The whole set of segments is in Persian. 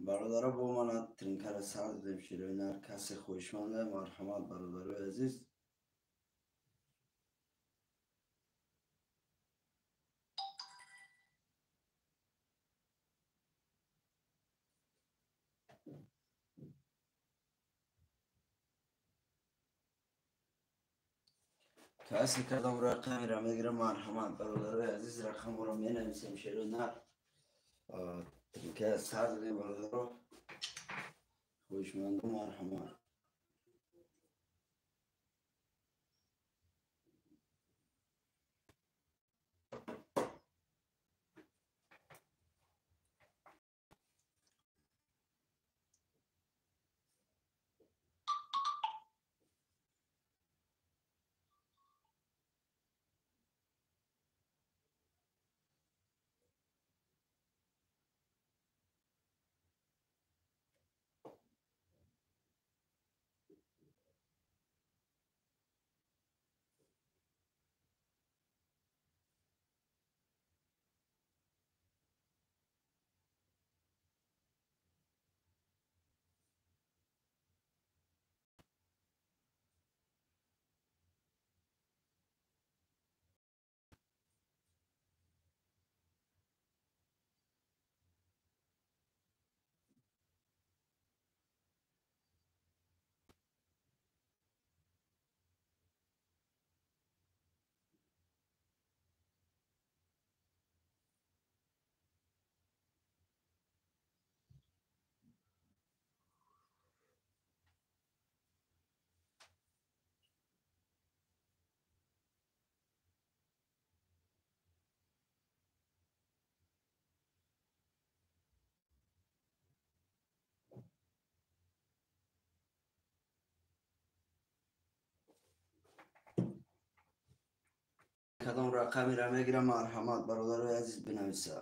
برادر با من ترینکر سر دادیم شیرین هر کسی خوشمنده مرحمت برادر عزیز. کسی کدام رقمی را میگیره مرحمت برادر عزیز رقم را می نویسیم شیرین هر ترینکر سر دادیم برادر خوشمنده مرحمت. کدام رقمی را میگیره مرحمت برادر عزیز بنویسه.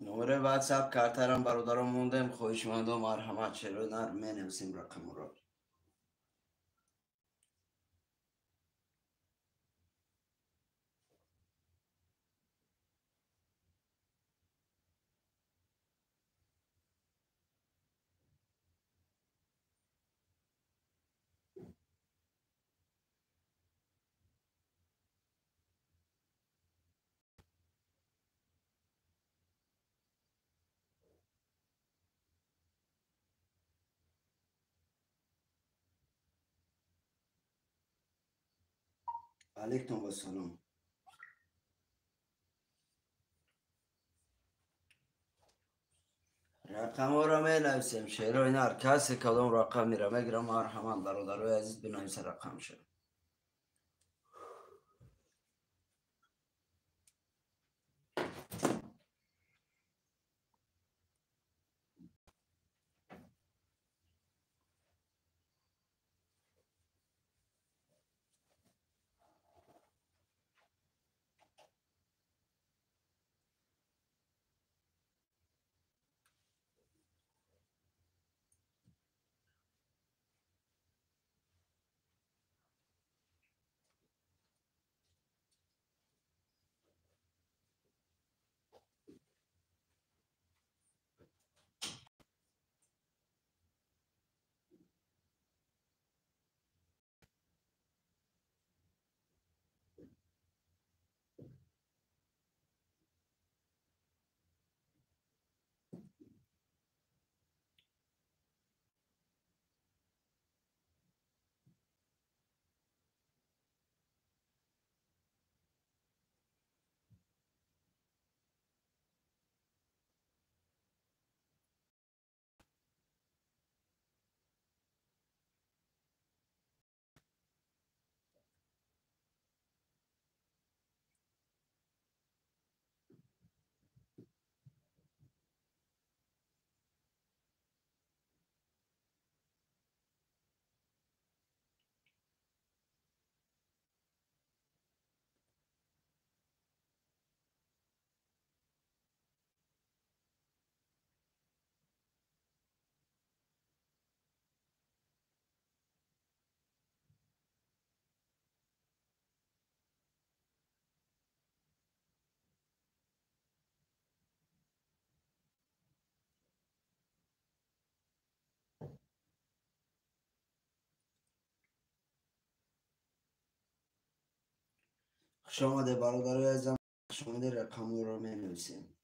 نمره واتساپ کارترم برادرم موندم خوشمند و مرحمت شیرین هر می نویسیم رقم را. علیکم السلام. رقم را می نویسیم شیرین هر کسی کدام رقمی را میگیره مرحمت برادر عزیز بنویسه رقم شد. خوش آمده برادرای عزیزم. خوش آمده. رقم رو می نویسیم.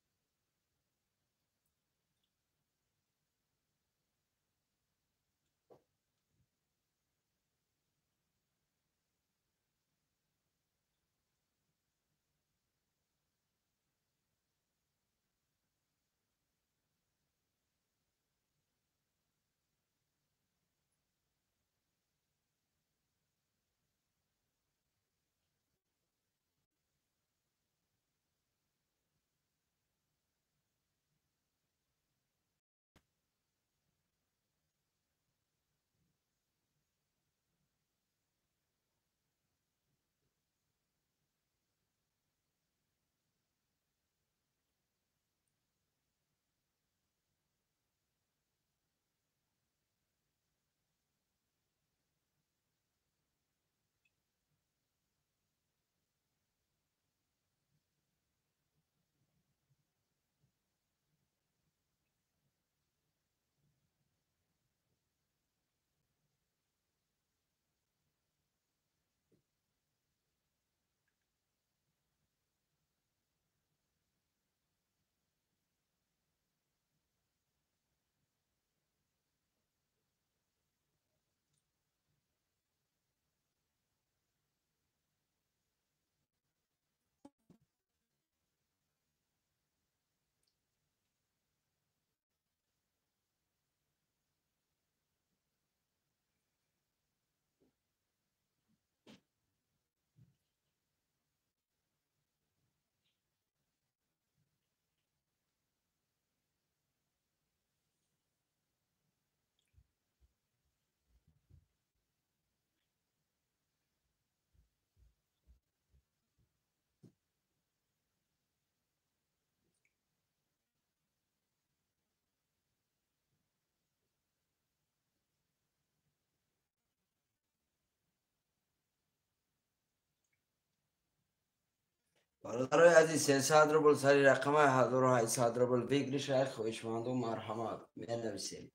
برادرای عزیز 300 روبل سری رقم 1800 روبل بگیری شیخ. خوشمند و مرحمت. می نویسیم.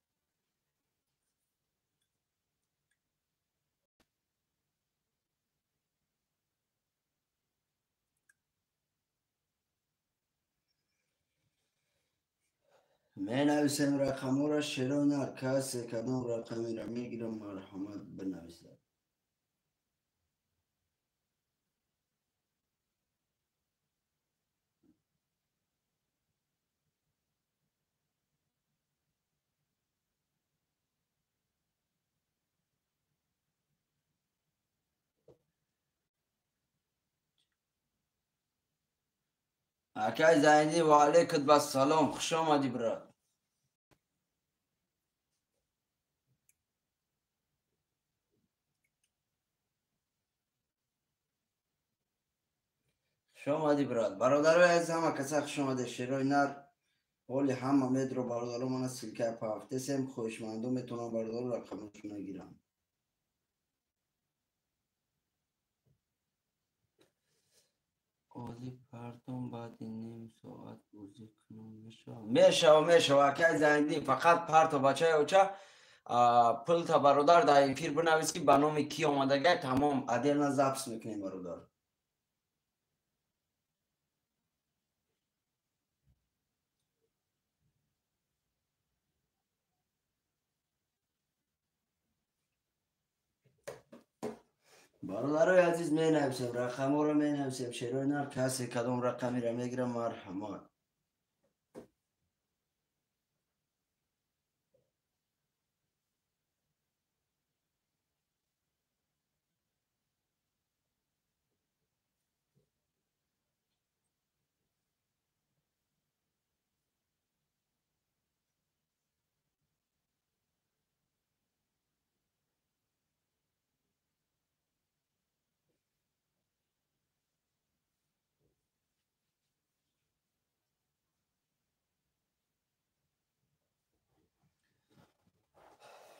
می نویسیم رقم را. شیرون هر کسی کدام رقمی را میگیرم مرحمت بنویسد. اکای زیندی و علیکت با سلام. خوش آمدی براد. خوش آمدی براد. برادرای عزیز همه کسا خوش آمده. شیروی نر حالی همه مید رو برادرو من سلکه پافته سیم. خوشمندو میتونم برادرو رقمشون نگیرم. آدی پرتون بعد نیم ساعت بوزی کنم. میشه اکای زیندی فقط پرت و بچه اوچه پل تا برادر در این پیر بنویسی به نام کی آمده گه تمام ادیل نزبس میکنیم برادر. برادرای عزیز می نویسیم رقم رو می نویسیم. شیروی نر کسی کدام رقمی را میگیرم مرحمت.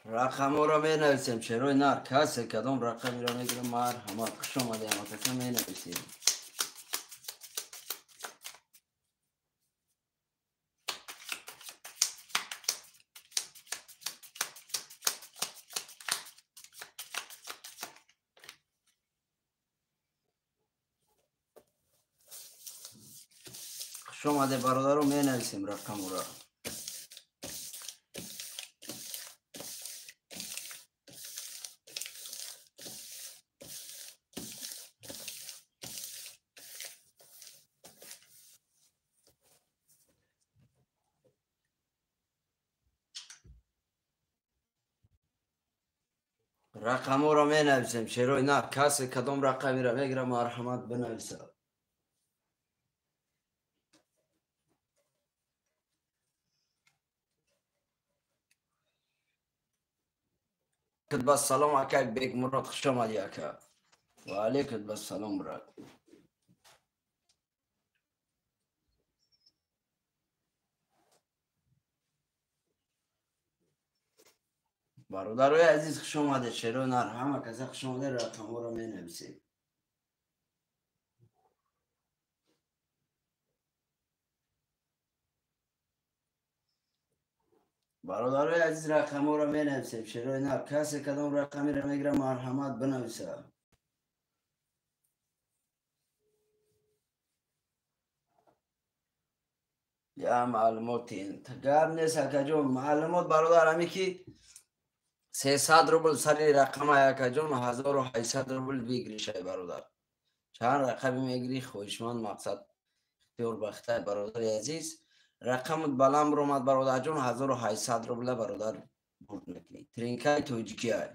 رقم رو می نویسیم. شیروی نر کسی کدام رقمی را میگیرم مرحمت. خوش آمده همه کسی می نویسیم. خوش آمده برادر رو می نویسیم رقم را. رقم را می نویسیم شیروی نه کسی کدام رقمی را میگیره مرحمت بنویسه. کد بس سلام اکای بیگ مراد خوش آمدی اکا. و علیکم بس سلام براد. برادرای عزیز خوش آمده شیروی نه همه کسی خوش آمده رقم را می نویسیم. برادرای عزیز رقم را می نویسیم شیروی نه کسی کدام رقمی را میگیره مرحمت بنویسه. یا معلوماتی انتگاب نیست اکا جون معلومات برادر همی که 300 روبل سری رقم اکا جون 1800 روبل بگیری شای برادر چند رقمی میگیری خوشمند مقصد اختیار بخته برادر عزیز رقم بلند رومد برادر جون 1800 روبل برادر برد میکنی ترینکای توجیکی های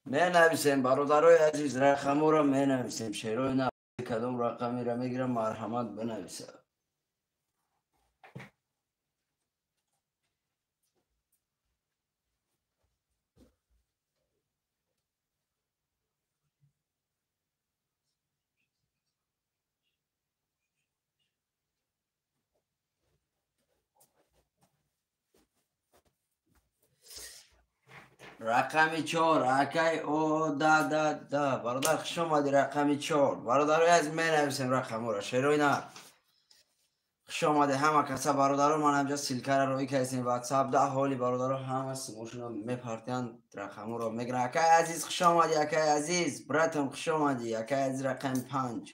می نویسیم برادرای عزیز رقم را می نویسیم شیروی نه کدام رقمی را میگیرم مرحمت بنویسه. رقمی 4 اکای او دا برادر خوش آمدی رقمی 4 برادر از می نویسیم رقم را شیروی نه خوش آمده همه کسا برادر من همجا سیلکر روی کسیم واتساپ ده حالی برادر همه سموشون رو میپرتین رقم را میگن اکای عزیز خوش آمدی اکای عزیز براتون خوش آمدی اکای عزیز رقم 5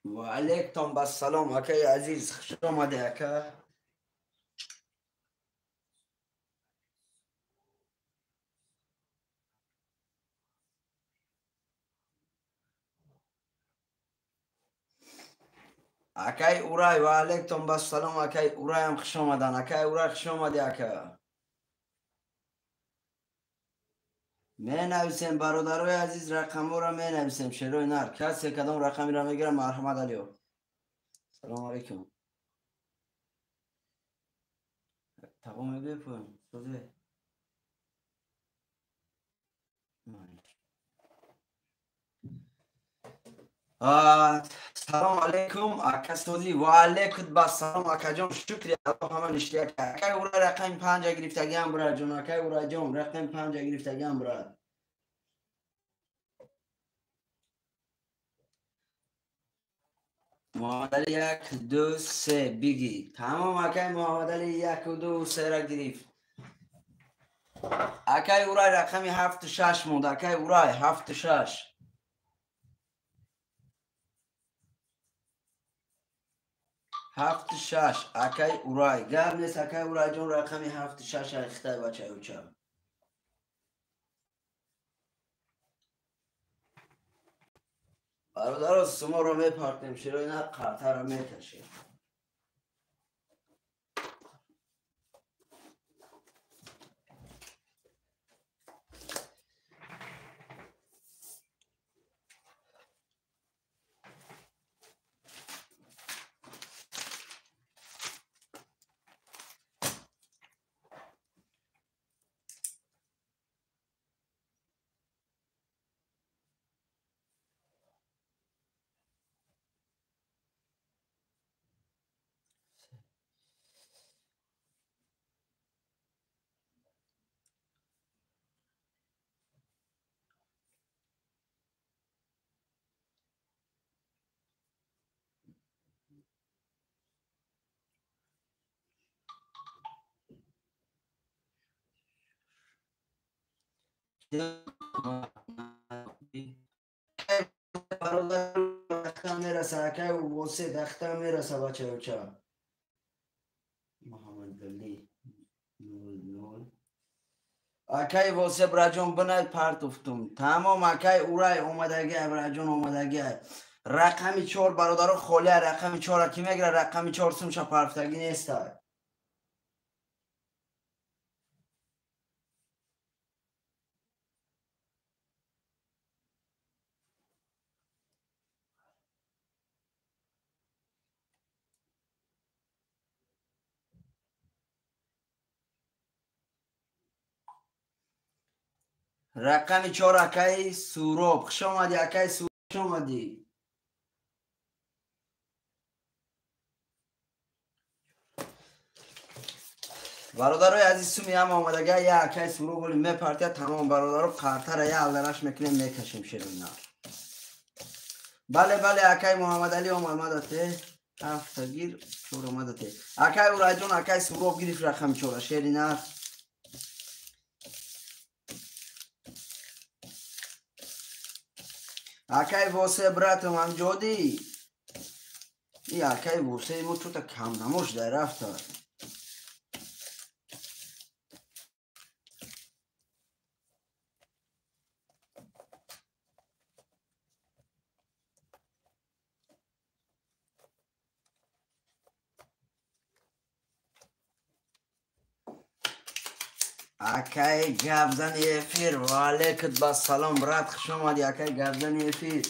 و علیکم بس سلام اکای عزیز خوش آمدی اکای اکای اورای و علیکم بس سلام اکای اورای هم خوش آمدن اکای اورای خوش آمدی اکای می نویسیم برادرای عزیز رقم را می نویسیم شیروی نر کسی کدام رقمی را میگیره مرحمت علیو. سلام علیکم تمام بپن سوزه سلام علیکم اکا سوزی و علیکم با سلام اکا جون شکری الله همه نشتی اکا اورا رقم 5 گرفتگی هم براد جون اکا اورا جون رقم 5 گرفتگی هم براد معادل 1 2 3 بگی تمام اکا معادل 1 و 2 و 3 را گرفت اکا اورا رقمی 7 و 6 موند اکا اورا 7 و 6 7 و 6 اکای اورای گرم نیست اکای اورای جون رقمی 7 و 6 اخته بچه اوچه برادر سما رو میپارتیم شیروی نه قرطه رو میکشیم برادر وقتا میرسه اکای واسه وقتا میرسه بچه اوچه محمد علی 00 اکای واسه براجون بنای پرت افتم تمام اکای اورای اومدگی براجون اومدگی رقمی 4 برادر خالی رقمی 4 کی میگیره رقمی 4 سمش پرفتگی نیست رقمی 4 اکای سوراب خوش آمدی اکای سوراب خوش آمدی برادرای عزیز سومی هم آمدگی یا اکای سوراب بولی میپرتیا تمام برادر قرطه یا اولش میکنیم میکشیم شیرین بله بله اکای محمد علی آمدته هفت گیر 4 آمدته اکای اورایجون اکای سوراب گرفت رقم 4 شیرین اکای واسه براتم هم جادی ای اکای واسه مو تو تا کم نموش در رفت اکای گبزن افیر و علیکت با سلام برات خوش آمدی اکای گبزن افیر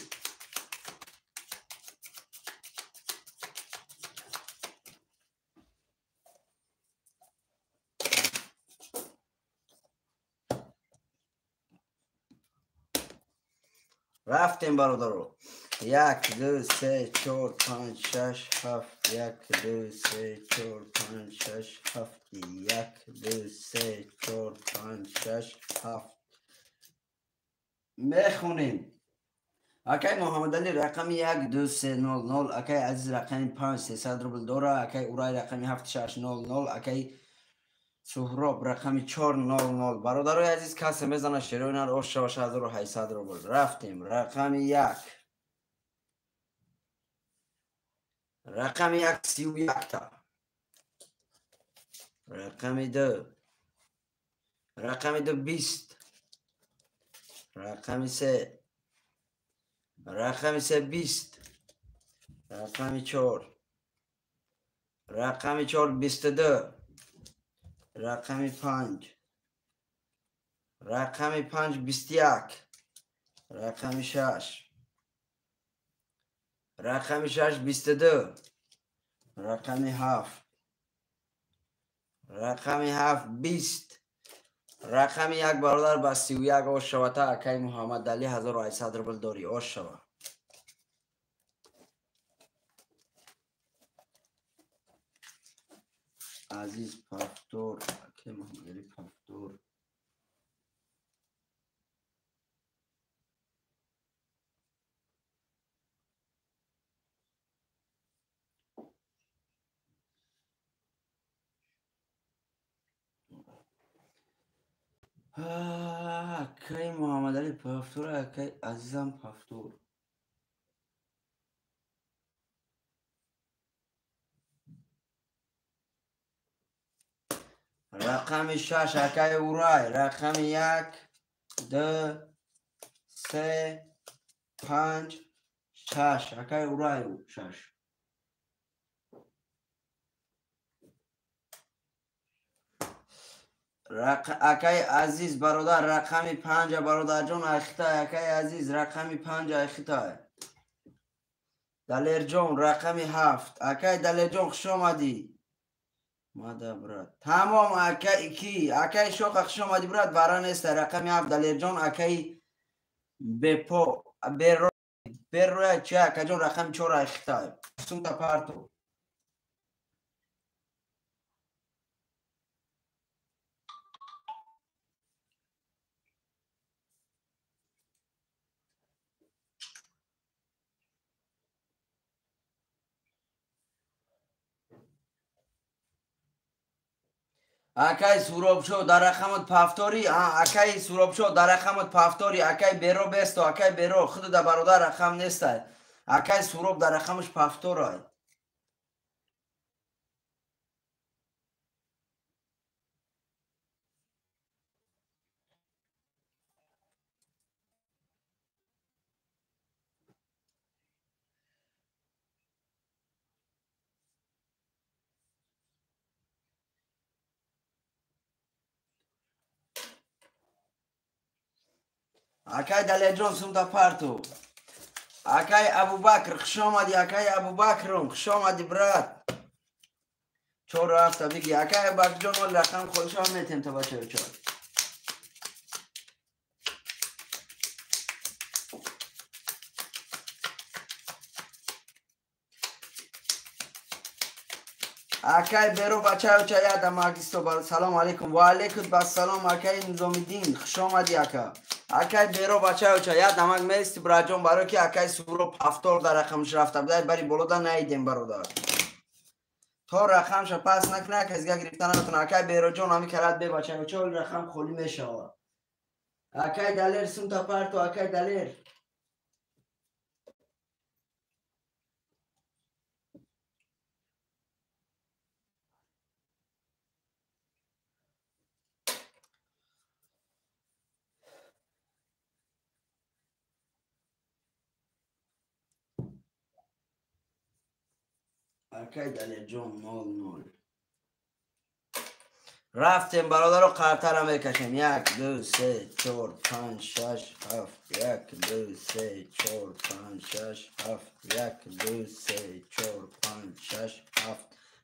رفتیم برادرو 1 2 3 4 5 6 7 1 2 3 4 5 6 7 1 2 3 4 5 6 7 میخونیم اکای محمد علی رقم 1 2 3 0 0 اکای عزیز رقم 5 300 روبل داره اکای اورای رقم 7 6 0 0 اکای سهراب رقم 4 0 0 برادرای عزیز کسی میزنه شیرین رو 6800 روبل رفتیم رقم 1 رقم 1 31 تا رقم 2 رقم 2 20 رقم 3 رقم 3 20 رقم 4 رقم 4 22 رقم 5 رقم 5 21 رقم 6 رقم 6 22 رقم 7 رقم 7 20 رقم 1 برادر با 31 آش شوتا اکای محمد علی 1800 روبل داری آش شوا عزیز پفتور اکای محمد علی پفتور اکای محمد علی پفتور اکای عزیزم پفتور رقم 6 اکای اورای رقم 1 2 3 5 6 اکای اورای 6 اکای عزیز برادر رقم 5 برادر جان اختا اکای عزیز رقم 5 اختا دلیر جان رقم 7 اکای دلیر جان خوش آمدی ماده برات تمام اکای کی اکای شوق خوش آمدی برات بران است رقم 7 دلیر جان اکای بپو بر چه اکای جان رقم 4 اختا سونتا پارتو اکای سوراب شو در رقمت پافتوری اکای سوراب شو در رقمت پافتوری اکای بیرو بستو اکای بیرو خود در برادر رقم نیست اکای سوراب در رقمش پافتورای اکای دلی جون سوم تا پارتو اکای ابو بکر خوش آمدی اکای ابو بکرم خوش آمدی برات چور رفت بگی اکای ابو بکر جون ولی رقم خودش هم میتیم تا باشه چور اکای بیرو بچه ها چه یادم آگیستو بر سلام علیکم و علیکم بس سلام اکای نظام الدین خوش آمدی اکا اکای بیرو بچه ها چه یادم آگ میستی براجون برای که اکای سورو هفتار در رقمش رفته بودای بری بلودا نیدیم برادر تا رقمش پس نکنه که ازگاه گرفتن نمیتونه اکای بیرو جون همی کرد بی بچه ها چه رقم خولی میشه اکای دلیر سوم تا پرتو اکای دلیر اکای دلیر جون نول نول رفتیم برادر رو قرطر هم بکشیم 1 2 3 4 5 6 7 1 2 3 4 5 6 7 1 2 3 4 5 6 7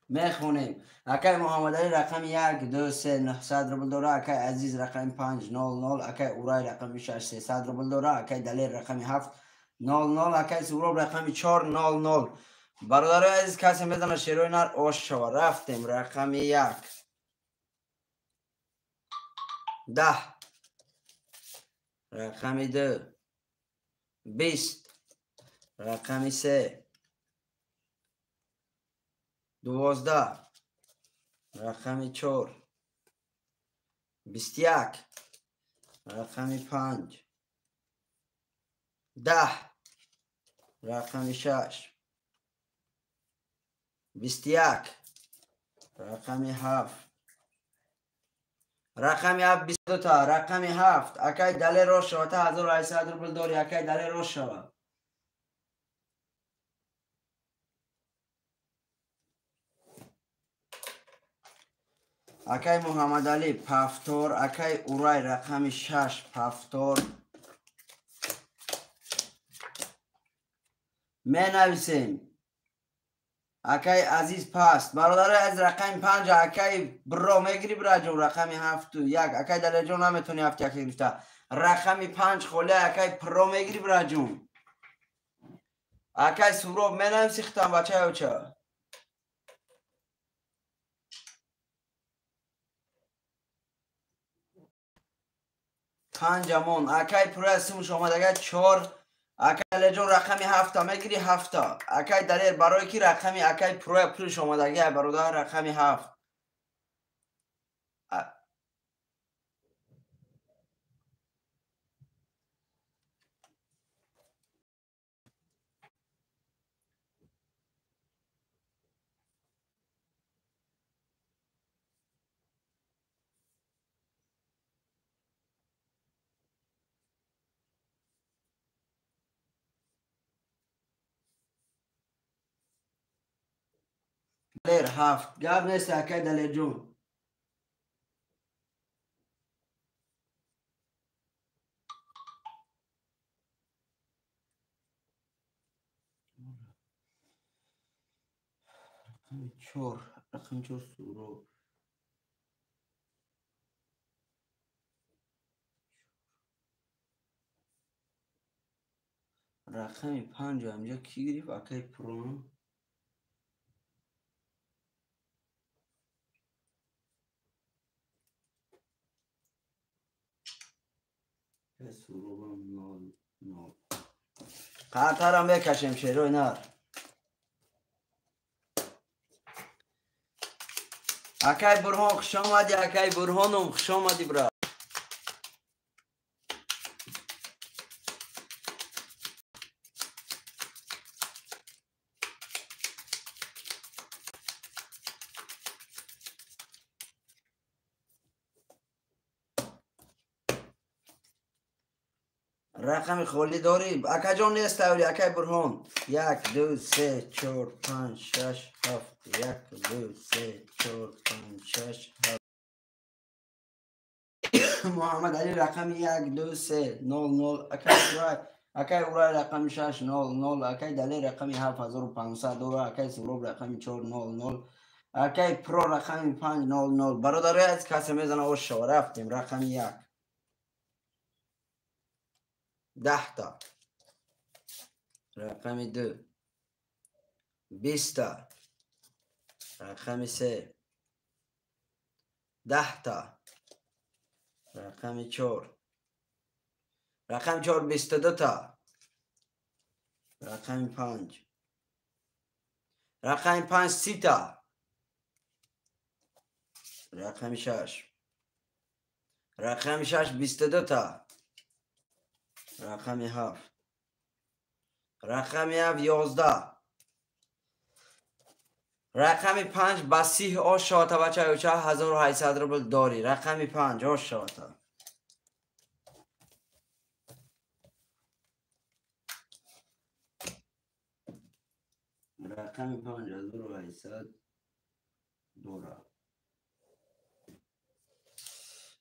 میخونیم اکای محمد علی رقم 1 2 3 900 روبل داره اکای عزیز رقم 5 0 0 اکای اورای رقم 6 300 روبل داره اکای دلیل رقم 7 0 0 اکای سوراب رقم 4 0 0 برادر عزیز کسی میزنه شیروی نر آش شوا رفتیم رقم 1 10 رقم 2 20 رقم 3 12 رقم 4 21 رقم 5 10 رقم 6 21 رقم 7 رقم 7 22 تا رقم 7 اکای دلی رو شوا تا 1800 روبل داری اکای دلی رو شوا اکای محمد علی پافتور اکای اورای رقم 6 پافتور می نویسیم اکای عزیز پاست برادر از رقم 5 اکای برو میگیری برا جون رقم 7 1 اکای دلی جون نمیتونی 7 1 گرفته رقم 5 خوله اکای پرو میگیری برا جون اکای سورو می نویسیختم بچه ها چه 5 اکای پرو سومش آمده 4 اکای جون رقمی 7 میگیری 7 اکای دلیل برای کی رقمی اکای پرو پلوش آمده برادر رقمی 7 دلیل 7 گاب نیست اکای دلیل جون رقم 4 سورو رقم 5 همجا کی گریف اکای پرو سورو نال نال قطر هم بکشیم شیروی نر اکای برهان خوش آمدی. اکای برهانم خوش آمدی برا. رقم خالی داری؟ اکا جان نیست اولی. اکای برهان 1 2 3 4 5 6 7 1 2 3 4 5 6 7 محمد علی رقم 1 2 3 0 0 اکای اورای رقم 6 0 0 اکای دلی رقم 7500 داره. اکای سلوب رقم 4 0 0 اکای پرو رقم 5 0 0 برادر از کسی میزنه و شو رفتیم. رقم 1 10 تا. رقم 2 20 تا. رقم 3 10 تا. رقم 4 رقم 4 22 تا. رقم 5 رقم 5 30 تا. رقم 6 رقم 6 22 تا. رقم 7 رقم 7 11 رقم 5 بسیح آشاتا بچه اوچه 1800 روبل داری. رقم 5 آشاتا. رقم 5 1800 دورا.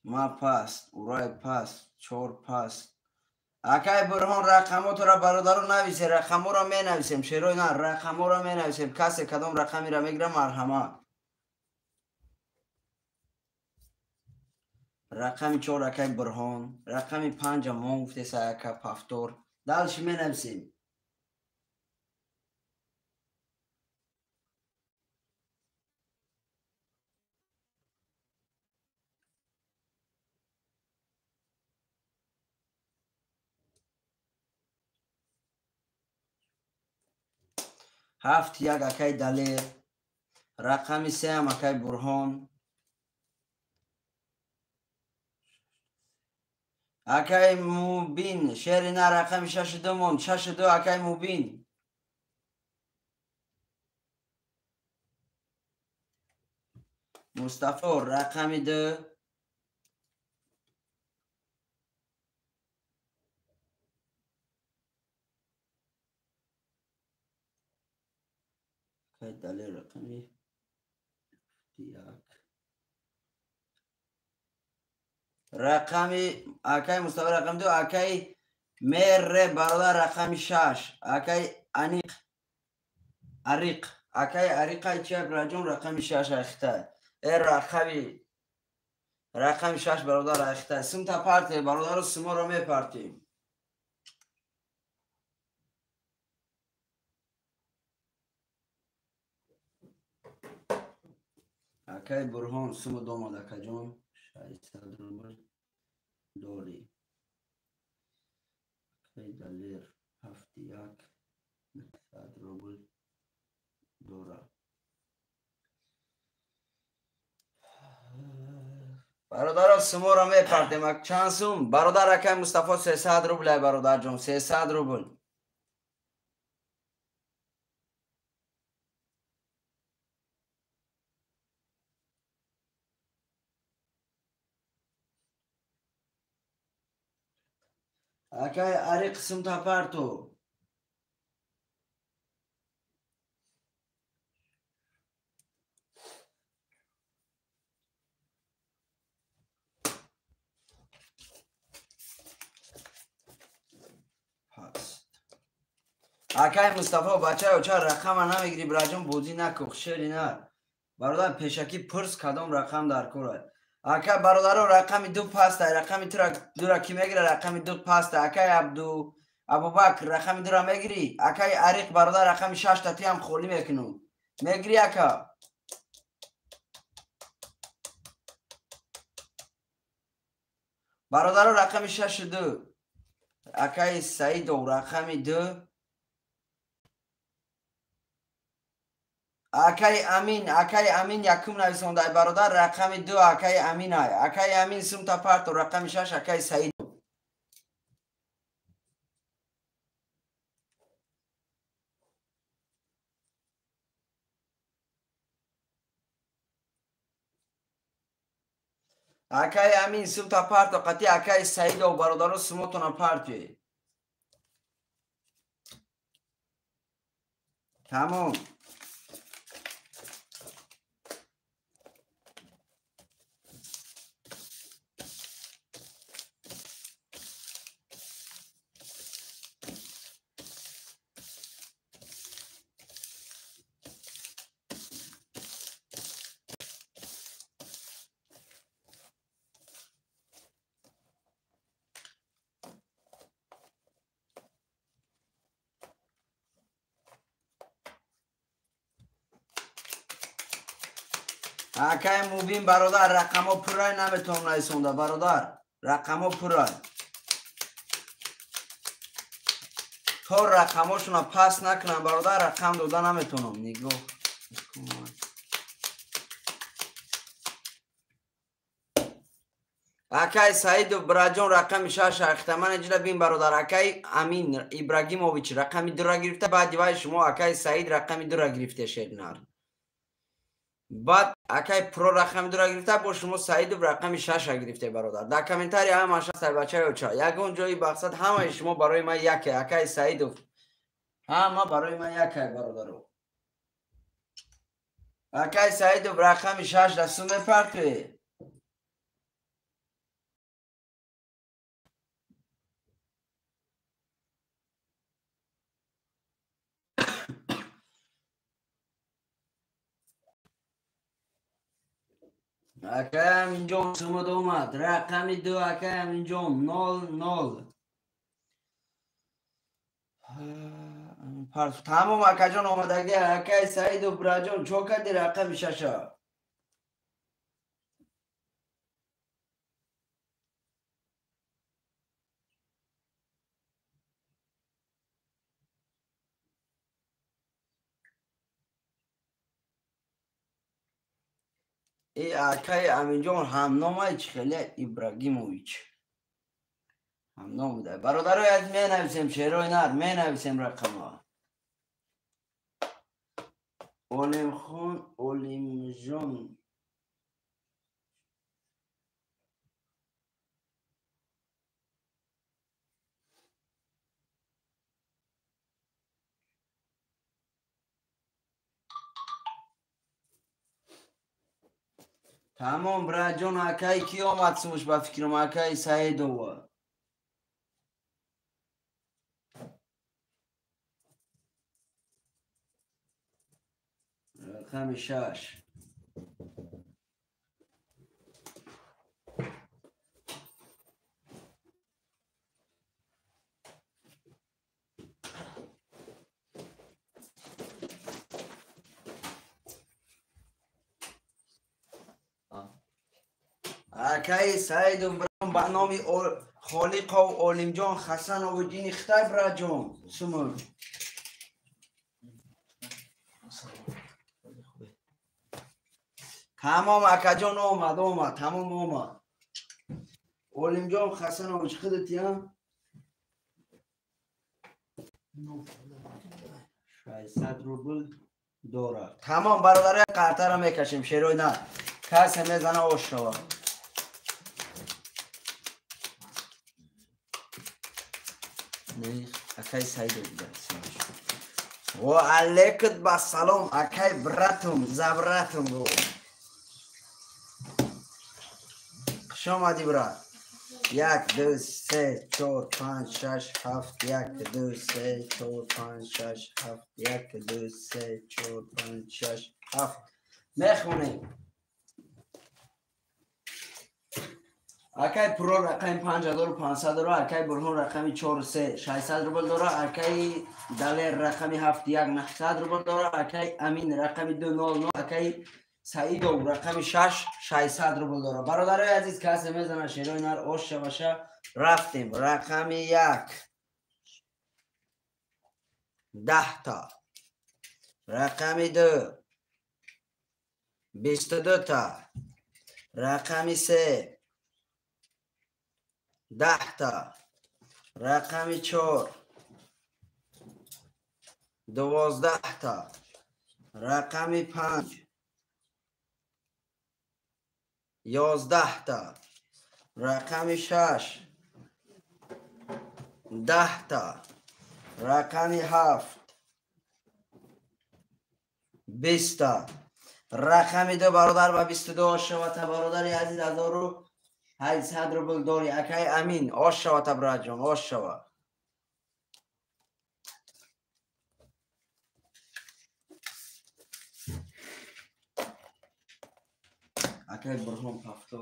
ما پس اورای پس 4 پس. اکای برهان رقمات را برادر رو نویسه. رقم را می نویسیم. شیروی نه رقم را می نویسیم. کسی کدام رقمی را میگیره مرحمت. رقم 4 اکای برهان. رقم 5 ما گفته سه اکا پفتور دلش می نویسیم. هفت یک اکای دلیر. رقم 3 هم اکای برهان. اکای موبین شیر نه رقم 6 دومون 6 دو اکای موبین. مصطفی رقم 2 اکای دلیر رقمی 1 رقمی اکای مصطفی رقم 2 اکای مر برادر رقم 6 اکای انیق عریق اکای عریق چه برجون رقم 6 اخته رقم 6 برادر اخته. سم تا پارتی برادر سمو رو میپارتیم. اکای برهان سمو دومد اکا جون 600 روبل داری. اکای دلیر 71 900 روبل دورا. برادر سمو رو میپردیم. چند سوم برادر اکای مصطفی 300 روبل برادر جون 300 روبل. اکای عریق سم تا پارتو هست. اکای مصطفی بچه او چه رقم نمیگیری براجون بودی نکو خشیری نه برادر پیشکی پرس کدام رقم در کوره. اکای برادر رقم 2 پاسته. رقم دو را کی میگیره؟ رقم 2 پاسته. اکای ابوبکر رقم 2 را میگیری؟ اکای عریق برادر رقم 6 تا تی هم خولی میکنم میگیری اکا؟ برادر رقم 6 2 اکای سعید رقم 2 акай амин якум нависондаи бародар рақами 2 акай амин ай акай амин сумта парту рақами 6 акай саид акай амин сумта парту қати акай саидо бародаро сумотуна партуи тамом акай мубин бародар рақамо пуррай наметавонам нависонда бародар рақамо пуррай то рақамошуна пас накунам бародар рақам дода наметавонам нигоҳ акай саиду браҷон рақами 6 ахтаман иҷра бин бародар акай амин ибрагимович рақами 2 ра гирифта баъди вай шумо акай саид рақами 2 ра гирифте шеднар баъд акай про рақами 2 ра гирифта бо шумо саидов рақами 6 ра гирифте бародар дар комментари ҳама шастай бачаёча ягон ҷои бақсад ҳамаи шумо барои ман яке акай саидов ҳама барои ман яке бародаро акай саидов рақами 6 ра суме партуе акай аминҷон сумуд омад рақами 2 акай аминҷон 0-0 тамом акаҷон омадаги акай саиду браҷон чо карди рақами 6 и акай аминҷон ҳамномаи чӣ хеле ибрагимович ҳамном буда бародарои аз менависем шерои нар менависем рақамҳо олимхон олимҷон тамом браҷон акай ки омад сумуш ба фикрам акай саидова рақами 6 акай саидов браҷон ба номи холиқов олимҷон хасанову ҷини хитай браҷон сумуд тамом акаҷон омад тамом омад олимҷон хасанович худат я 600 рубл дорад тамом бародари қартара мекашем шерои на касе мезана ошава акай саидов ва алейкум бассалом акай братум забратум го шомади брат 1 2 3 4 5 6 7 1 2 3 4 5 6 7 1 2 3 4 5 6 7 мехонем акай про рақами 5500 дора акай бурҳон рақами 43 600 рубл дора акай далер рақами 71 900 рубл дора акай амин рақами 200 акай саидов рақами 6 600 рубл дора бародарои азиз касе мезана шерои нар оша баша рафтем рақами 1 10 та рақами 2 22 تا. رقم 3 10 تا. رقم 4 12 تا. رقم 5 11 تا. رقم 6 10 تا. رقم 7 20 تا. رقم 2 برادر و 22 آش شوات برادر عزیز 1800 روبل داری اکای امین آش شوات برادر جان آش شوات اکای برهان پفتو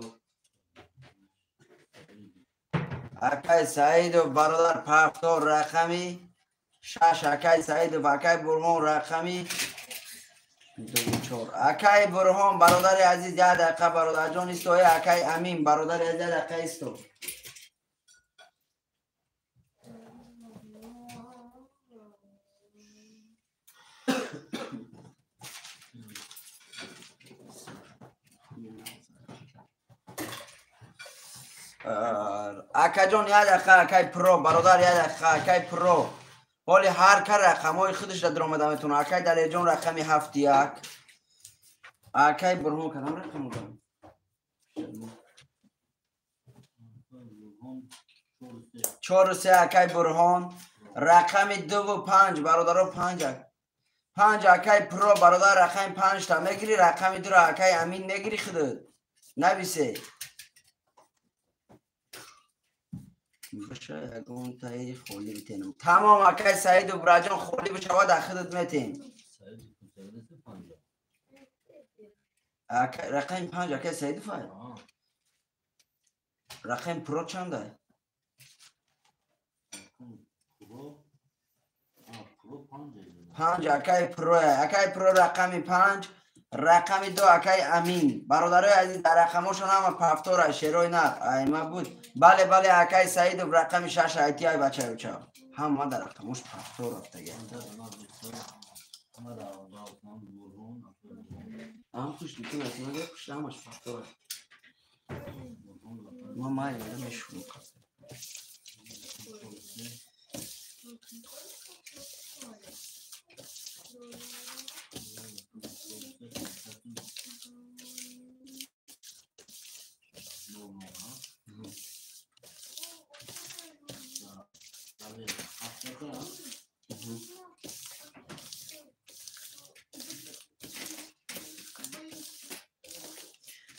اکای سعید و برادر پفتو رقمی 6 اکای سعید و اکای برهان رقمی 24 اکای برهان برادر عزیز 10 دقیقه برادر جان است و اکای امین برادر عزیز 10 دقیقه است اکای جان 1 دقیقه اکای پرو برادر 1 دقیقه اکای پرو ولی هر کار رقمای خودش را در آمده میتونه اکای دلی جان رقمی 71 اکای برهان کدام رقم دارم 4 و 3 اکای برهان رقم 2 و 5 برادر 5 اکای پرو برادر رقم 5 تا میگیری رقم 2 را اکای امین میگیری خودت نبیسه باشه اگون تایی خولی بیتینم تمام اکای سعید و براجان خولی بشوا در خودت میتین رقم 5 اکای سعید فاید رقم پرو چنده 5 اکای پرو رقم 5 رقم 2 اکای امین برادرای عزیز در رقمشون هم پفتور شیروی نه ایمه بود بله اکای سعید و رقم 6 ایتی های بچه بچه هم ما در رقمش پفتور رفته گه هم خوش میتون از ما پشت همش پفتور ما مایی میشون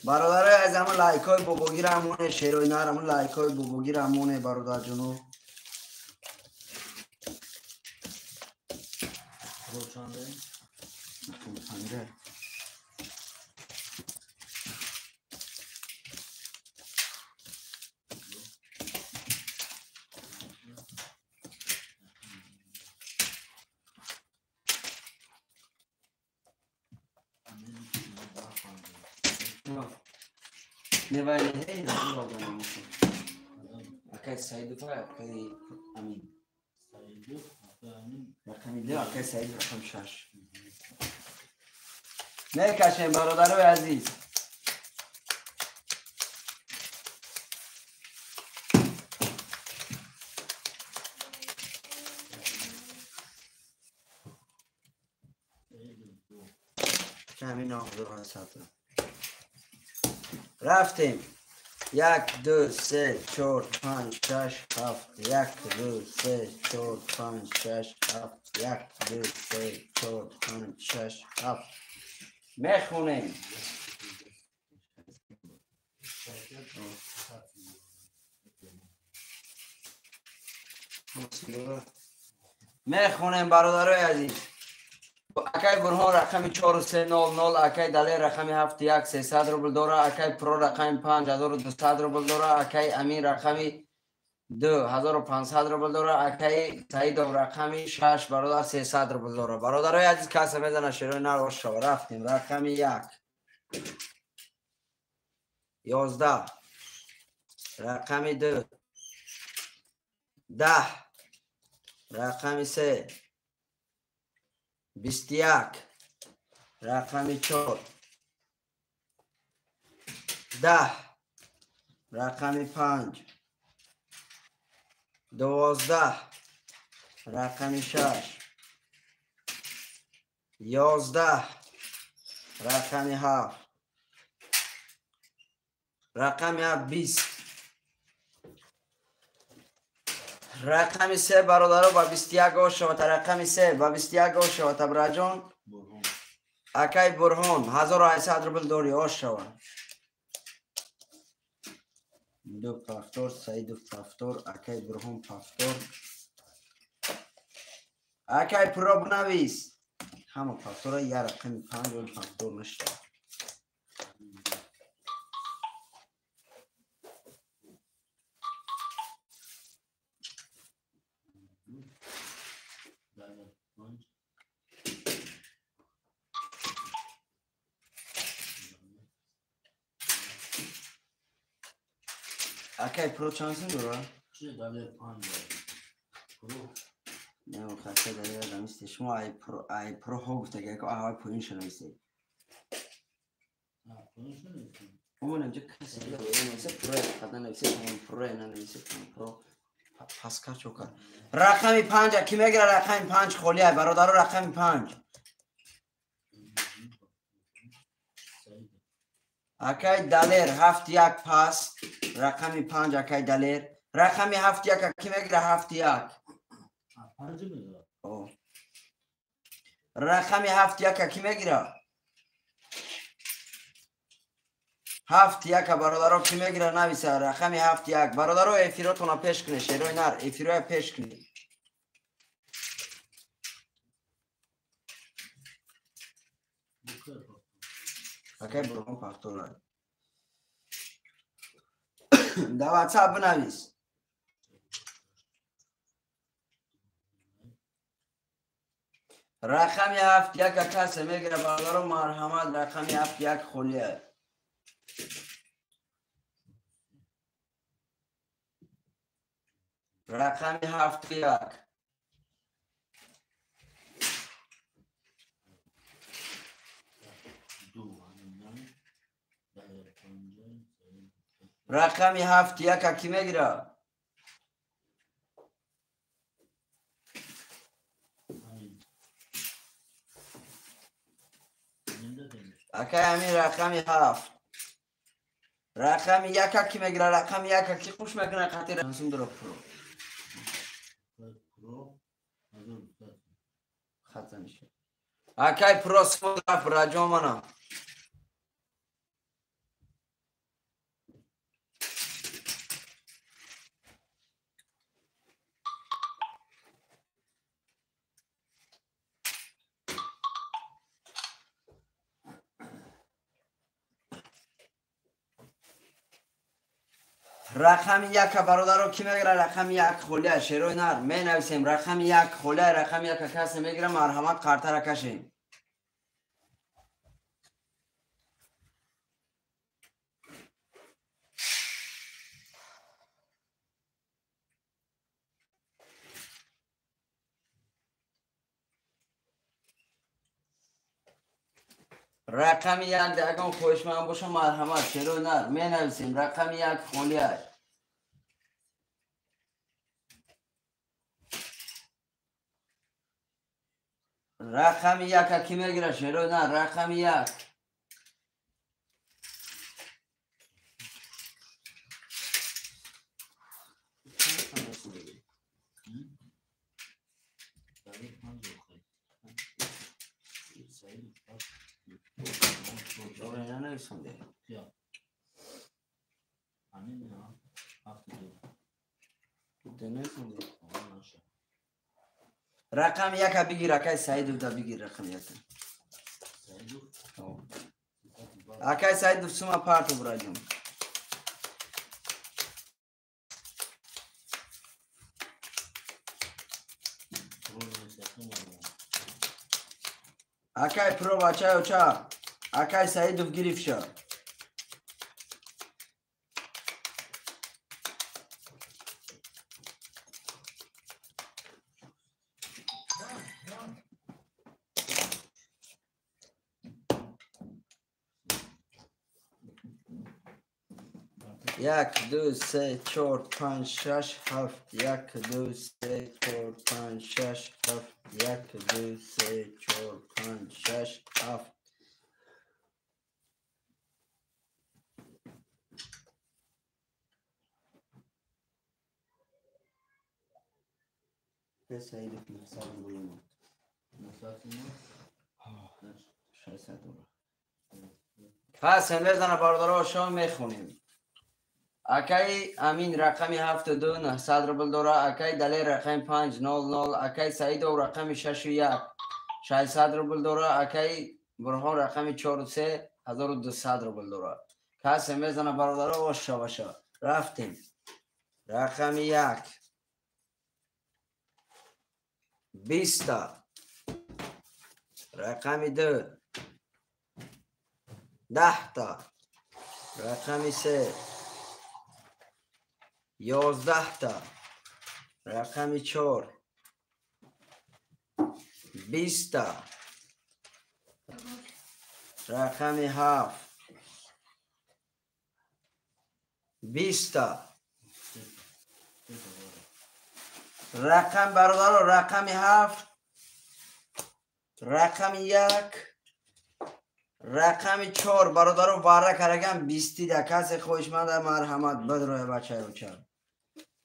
برادر از همون لایک های بوبوگیر همونه شیروی نار همون لایک های بوبوگیر همونه برادر جنو نوایی هی رقم را دانم اکای سعید فای اکای امین رقم 2 اکای سعید رقم 6 میکشیم برادرای عزیز همین آقا رفتیم 1 2 3 4 5 6 7 1 2 3 4 5 6 7 1 2 3 4 5 6 7 میخونیم برادرای عزیز اکای برهان رقم 4300 اکای دلی رقم 71 300 روبل داره اکای پرو رقم 5200 روبل داره اکای امین رقم 2500 روبل داره اکای سعید رقم 6 برادر 300 روبل داره برادرای عزیز کاسه میزنه شروع نار شو رفتیم رقم 1 11 رقم 2 10 رقم 3 21 رقم 4 10 رقم 5 12 رقم 6 11 رقم 7 رقم 20 رقم 3 برادر با 21 شوت رقم 3 با 21 شوت براجان اکای برهان 1800 روبل دوری آش شوت دو پفتور سعید پفتور اکای برهان پفتور اکای پرو بنویس همه پفتور یه رقم 5 و پفتور نشته اکای پرو چانسین دوره؟ چه داده 5 پرو نه خسته داره دمیسته شما ای پرو ها گفته که آهای پوین شنویسته اون اینجا کسی دیگه نویسه پرو قدر نویسه همون پرو نه نویسه پرو پس کار چو کار رقم 5 کی میگیره رقم 5 خولیه برادر رقم 5 اکای دلیر 7 1 پاس رقم 5 اکای دلیر رقم 7 1 کی میگیره 7 1 5 میگیره رقم 7 1 کی میگیره 7 1 برادرو کی میگیره نویسه رقم 7 1 برادرو افیراتون پیش کنه شیروی نر افیرو پیش کنی اکای برون پختور در واتساپ بنویس رقم 7 1 کسی میگیره برادرو مرحمت رقم 7 1 خولیه رقم 7 1 رقم 7 1 کی میگیره اکای همین رقم 7 رقم 1 کی میگیره رقم 1 کی خوش میکنه خاطر انسان درو پرو خط میشه اکای پرو صفر راجو منا رقم 1 برادرو کی میگیره رقم 1 خوله شیروی نر می نویسیم رقم 1 خوله رقم 1 کسی میگیره مرحمت کارتا را کشیم رقم 1 اگه خوش من باشه مرحمت شیروی نر می نویسیم رقم 1 خوله رقم 1 کی میگیره شیروی نر رقم 1 رقم 1 بگیر اکای سعید دا بگیر رقم 1 اکای سعید سوما پارتو براجم اکای پرو بچه اوچا اکای سعید گریف شو یک دو سه چهار پنج شش هفت یک دو سه چهار پنج شش هفت یک دو سه چهار پنج شش هفت سعید که نفسه بولیم پس امروز دانه برادرها شما میخونیم اکی امین رقم 72900 روبل داره اکی دلیل رقم 500 اکی سعید و رقم 61 600 روبل داره اکی برهان رقم 43 1200 روبل داره کس میزنه برادرها باشه رفتیم رقم 1 20 رقم 2 10 تا رقم 3 11 تا رقم 4 20 تا رقم 7 20 تا رقم برادر رقم 7 رقم 1 رقم 4 برادر واره کرگم 20 ده کسی خوشمند مرحمت بدروی بچه روچه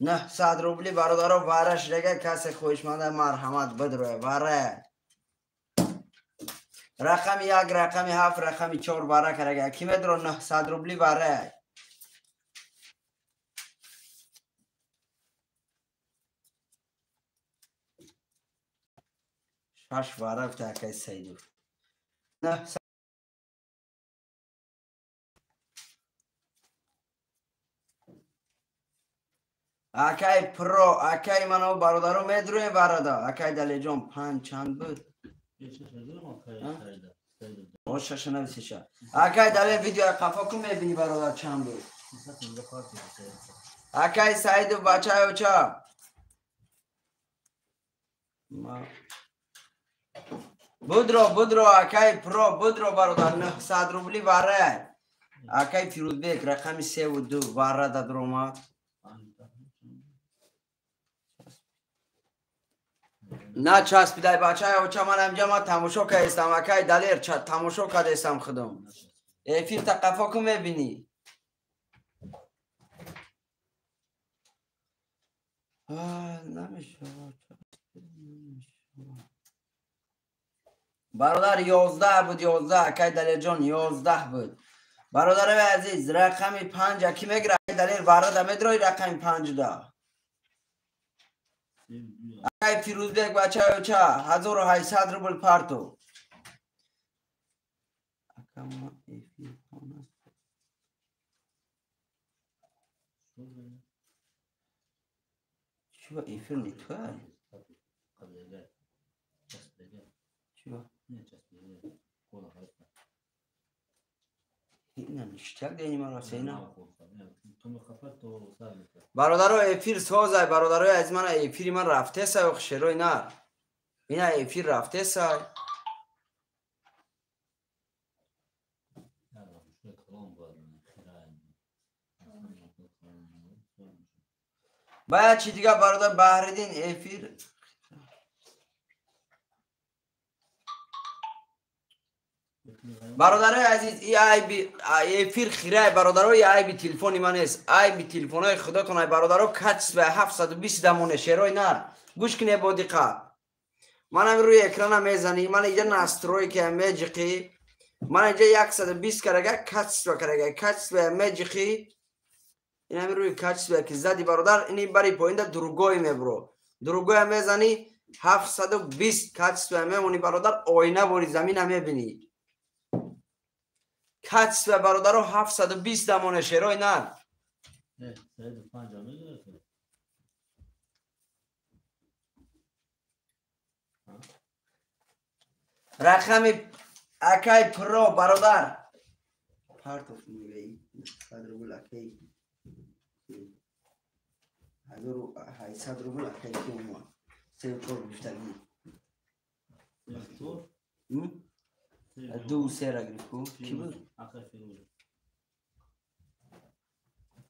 900 روبلی برادر وارش دیگه کسی خوشمند مرحمت بدروی واره رقم 1 رقم 7 رقم 4 واره کرگه کی میدرو 900 روبلی واره شش واره بتا که سیدو 900 اکی پرو اکی منو برادرو میدروی وارده اکی دلی جون 5 چند بود شش نویسیشه اکی دلی ویدیو قفا کن میبینی برادر چند بود اکی سعید و بچه او چه بودرو اکی پرو بودرو برادر 900 روبلی واره اکی فیروزبیک رقم 3 و 2 واره دادر اومد نه چسبیده بچه او چه من امجا ما تماشا که استم اکی دلیر تماشا که استم خودم ایفیر تقفا که میبینی نمیشه برادر 11 بود 11 اکی دلیر جان 11 بود برادر عزیز رقم 5 اکی میگره اکی دلیر وارد میدروی رقم 5 ده اکی فیروزبیک بچه او چه 1800 روبل پارتو چی با ایفر نیتوه چی با اینه نشتک دینی من راسه اینه برادرو ایفیر سازه برادرو از من ایفیری من رفته سای خشروی نه اینه ایفیر رفته سای باید چی دیگه برادر بحردین ایفیر برادرای عزیز ای ایفیر خیره برادرای ای بی تلفنی من است ای بی تلفنای خدا کنه برادرها کچ به 720 دمونه شیرای نر گوش کنه با دقت من هم روی اکران میزنی من اینجا نستروی که میجقی من اینجا 120 کرگه کچ به کرگه کچ به میجقی این هم روی کچ به که زدی برادر اینی بری پوینده دروگوی میبرو دروگوی میزنی 720 کچ به میمونی برادر آینه بوری زمین هم میبینی کچ به برادر 720 دمونه شیرای نه رقم اکی پرو برادر پارتوف میگی روبل اکی 800 روبل اکی که اومد 3 4 بیشتری دو سه را گرفت کی بود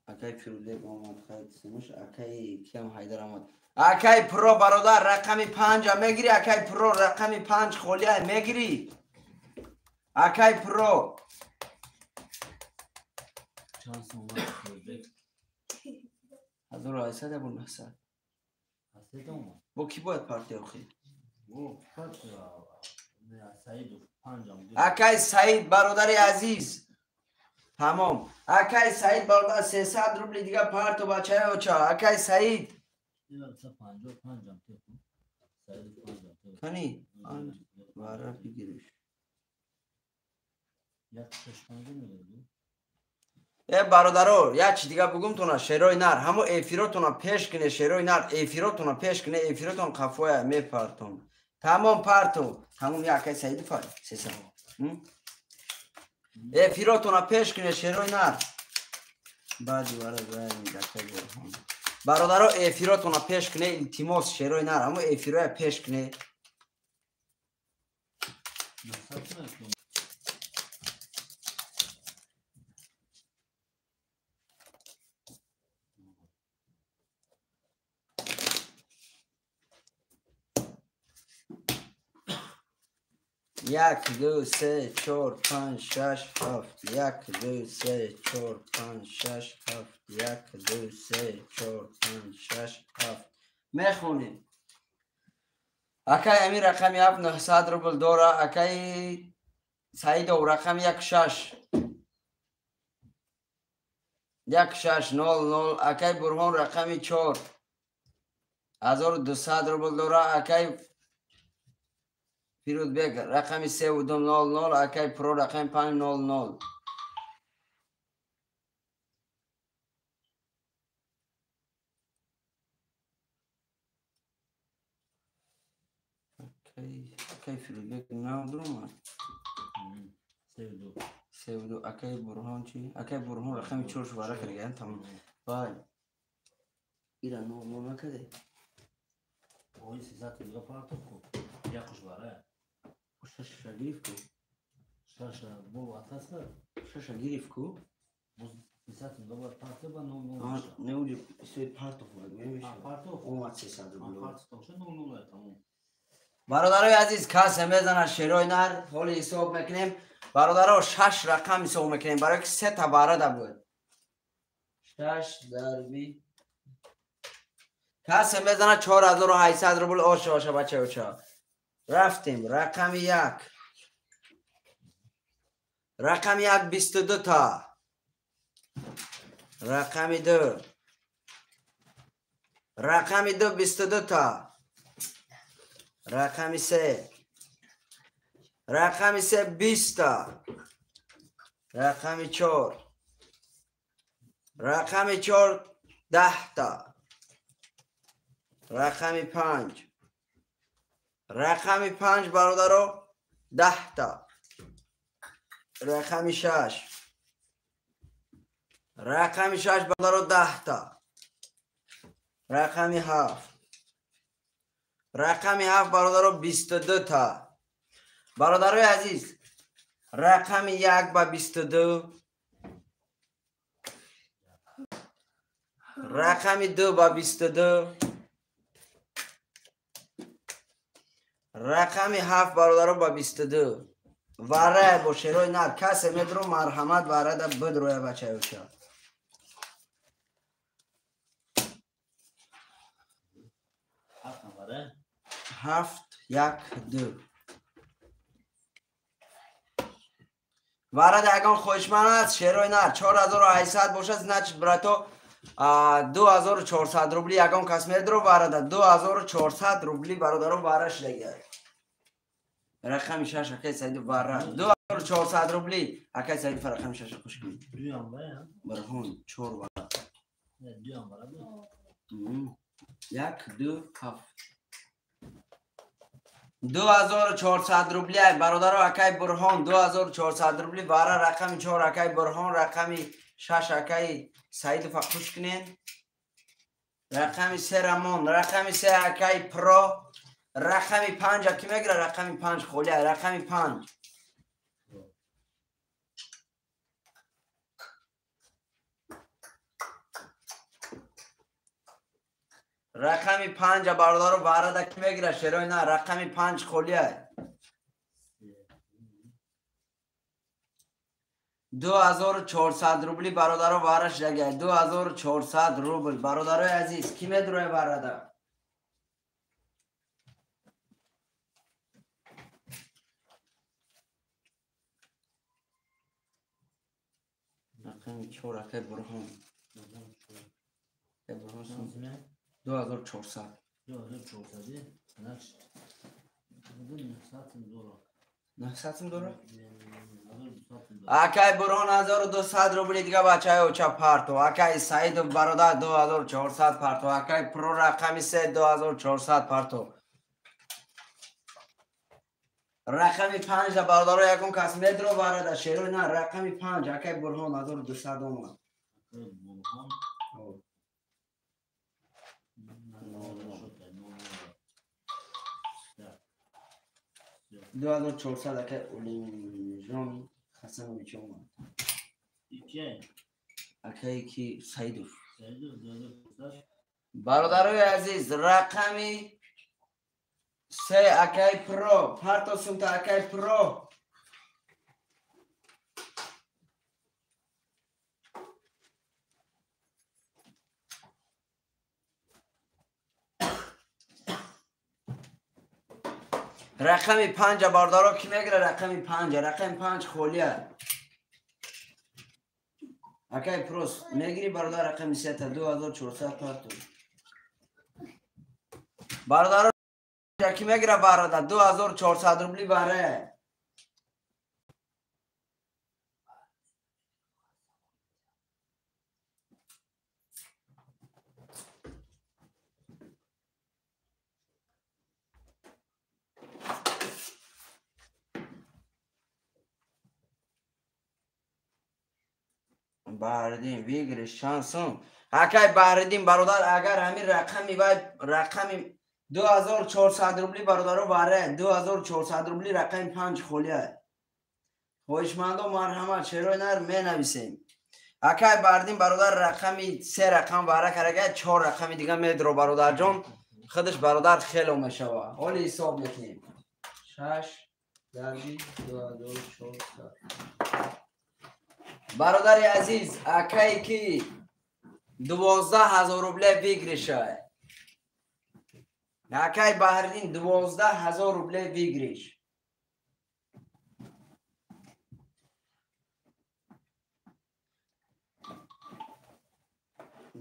اکای فیروزه اومد خیلی سمش اکای کیم حیدر آمد اکای پرو برادر رقم 5 میگیری اکای پرو رقم 5 خولیه میگیری اکای پرو چند سومت فیروزه 1800 ابو نصر هسته اومد با کی باید پارتی آخی او فقط سعید و پنجم اکای سعید برادر عزیز تمام اکای سعید برادر 300 روبل دیگه پارتو بچه ها چا اکای سعید اینا 55 تکو سعید 5 کنی باره بگیریش یک شش پنجه میگردی ای برادرو یا چی دیگه بگم تو نه شیروی نر همو ایفیروتون پیش کنه شیروی نر ایفیروتون پیش کنه ایفیروتون قفوه می پارتون تمام پارتو همون یا اکای سعید فای 300 ایفیروتون پیش کنه شیروی نر بعدی برای میگه برادرو ایفیروتون پیش کنه التیماس شیروی نر همو ایفیروی پیش کنه یک دو سه چهار پنج شش هفت یک دو سه چهار پنج شش هفت یک دو سه چهار پنج شش هفت میخونیم اکای امیر رقم 900 روبل داره اکای سعید و رقم 16 1600 اکای برهان رقم 4 1200 روبل داره اکای پیرود بگ رقم 3200 اکای پرو رقم 500 اکای پیرود بگ نه درم سیودو اکای برهان چی؟ اکای برهان رقم 4 شواره کرده تمام بای ایران نو نکده اوی 300 دیگه پارتو کو یک خوشباره شش گریف کو شش بو اتاس شش گریف کو 300 دیگه پارتو با نو نه اولی سوی پارتو خورد میشه پارتو اومد 300 روبل پارتو شد نو تمام برادرای عزیز کاسه میزنه شیروی نر حالی حساب میکنیم برادرها 6 رقم حساب میکنیم برای که 3 تا بارده بود 6 ضربی کاسه میزنه 4800 روبل آشه بچه اوچا رفتیم رقم 1 رقم 1 22 تا رقم 2 رقم 2 22 تا رقم 3 رقم 3 20 تا رقم 4 رقم 4 10 تا رقم 5 رقم 5 برادرو 10 تا رقم 6 رقم 6 برادرو 10 تا رقم 7 رقم 7 برادرو 22 تا برادرای عزیز رقم 1 با 22 رقم 2 با 22 رقم 7 برادرو با 22 واره با شیروی نر کسی میدرو مرحمت واره دا بدروی بچه اوچا 7 1 2 واره دا اگان خوشمن است شیروی نر 4800 باشد نچ براتو 2400 روبلی اگان کس میدرو واره دا 2400 روبلی برادرو وارش لگه رقم 6 اکی سعید واره 2400 روبلی اکی سعید فر رقم 6 خوش کنید برهون 4 واره 1 2 7 2400 روبلی برادر اکی برهان 2400 روبلی واره رقم 4 اکی برهان رقم 6 اکی سعید فر خوش کنید رقم 3 رمان رقم 3 اکی پرو رقم 5 اکی میگره رقم 5 خولی رقم 5 7 رقم 5 برادر وارد کی میگیره شروع نه رقم 5 خولیه 2400 روبلی برادر وارش لگه 2400 روبل برادر عزیز کی میدروه وارده رقم 4 که برهان 2400 900 دوره اکای برهان 1200 روبلی دیگه بچه های اوچا پارتو اکای سعید برادر 2400 پارتو اکای پرو رقمی 3 2400 پارتو رقم 5 برادر یکم کس مترو وارد شروع نه رقم 5 اکای برهان 1200 اومد دو هزار چهارصد اکای اولیجان حسن میچه اومد اکای کی سعیدوف برادرای عزیز رقمی 3 اکای پرو پارتو سمت اکای پرو رقم 5 باردارو کی میگیره رقم 5 رقم 5 خولیه اکای پروس میگیری برادر رقم 3 تا 2400 پارتو برادر کی میگیره برادر 2400 روبلی بره باردین ویگر شانسون اکای باردین برادر اگر همین رقمی باید رقمی 2400 روبلی برادر باره 2400 روبلی رقم 5 خولیه خوشمندو مرحمت چرا نر می نویسیم اکای باردین برادر رقمی 3 رقم باره کرده 4 رقمی دیگه میدرو برادر جان خودش برادر خیلی میشوه حالی حساب میکنیم 6 دردی 2400 برادر عزیز اکایی که 12000 روبله بگیرشه اکای بحرین 12000 روبله بگیرش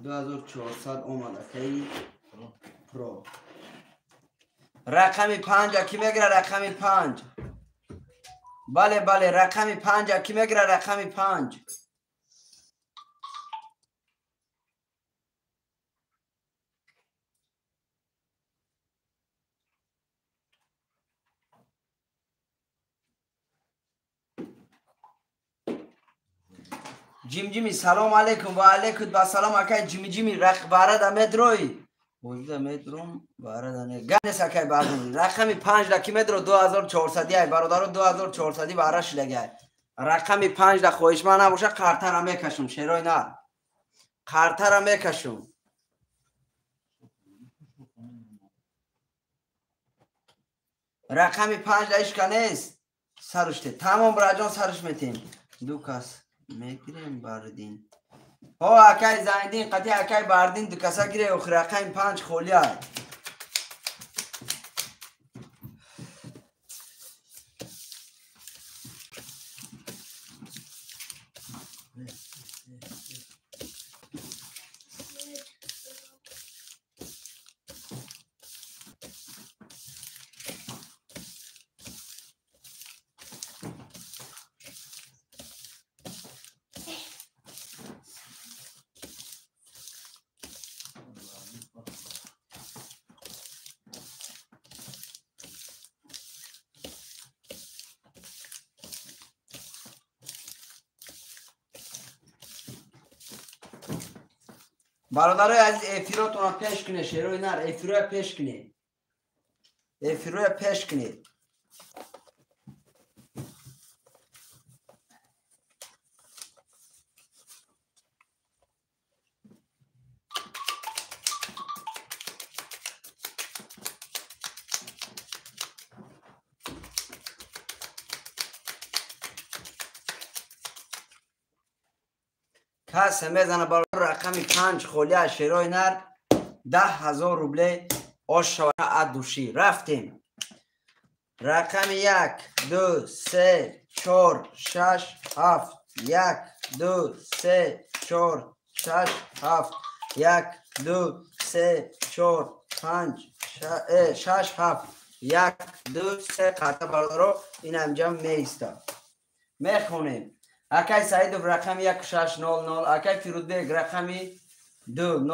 دو هزار چهارصد اومد اکای پرو رقم 5 کی میگیره رقم 5 بله بله رقم 5 کی میگیره رقم 5 جیمی سلام علیکم و علیکم السلام اکای جیمی باره دمه دروی بوده مترم باره دنه گنس اکای بردون رقم 5 لکی متر 2400 ای برادر 2400 بارش لگه رقم 5 خویش من نباشه قرطه را میکشم شیرای نه قرطه را میکشم رقم 5 ایش کنیست سرشته تمام براجان سرش میتیم دو کس میگیریم باردین او اکای زایدین قطعی اکای باردین دو کسا گیره اخی رقم 5 خولی های برادرای عزیز افیراتون رو پیش کنه شیروی نر افیروی پیش کنه افیروی پیش کنه کس میزنه برای رقم 5 خولیه شیرای نر 10,000 روبله آش شود ادوشی. رفتیم رقم 1 2 3 4 6 7 1 2 3 4 6 7 1 2 3 4 5 6 7 1 2 3 قطع برادرو این انجام میسته. میخونیم اکای سعیدوف رقم 1600 اکای فیرودبگ رقمی 200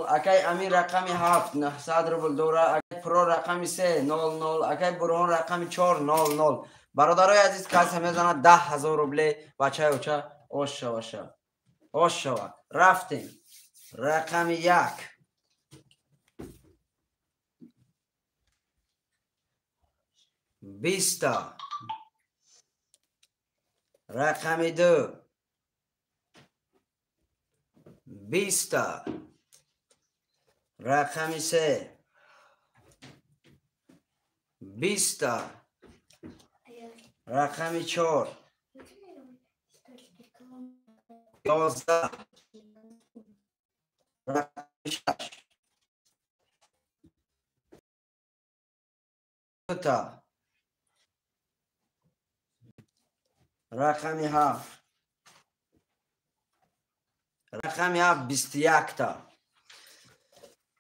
اکای امین رقمی 7 900 روبل دوره اکای پرو رقمی 300 اکای برهان رقمی 400. برادرای عزیز کسی میزنه 10,000 روبله بچه اوچه آش شوه آش شوه. رفتیم رقم 1 20 رقم 2 20 رقم 3 20 رقم 4 11 رقم 6 تا رقم 7 رقم 7 21 تا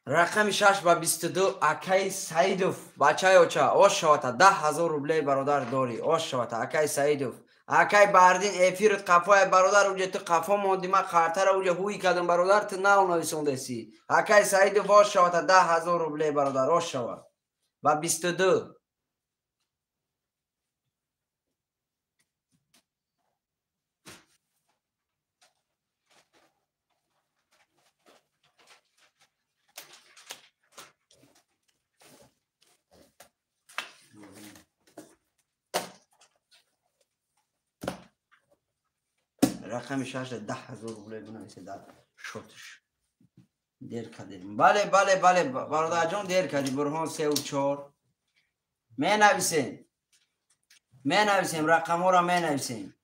رقم 6 و 22 اکای سعیدوف بچه اوچه آش شوته 10,000 روبله برادر داری آش شوته اکای سعیدوف اکای بردین افیرت قفای برادر اوجه تو قفا موندی ما خاطر اوجه هوی کدم برادر تو نو نویسونده سی اکای سعیدوف آش شوته 10,000 روبله برادر آش شوه و 22 رقم 6 10,000 روبله بنویسه در شوتش دیر کردیم. بله برادر جان دیر کردی. برهان 3 و 4 می نویسیم رقم ها را می نویسیم.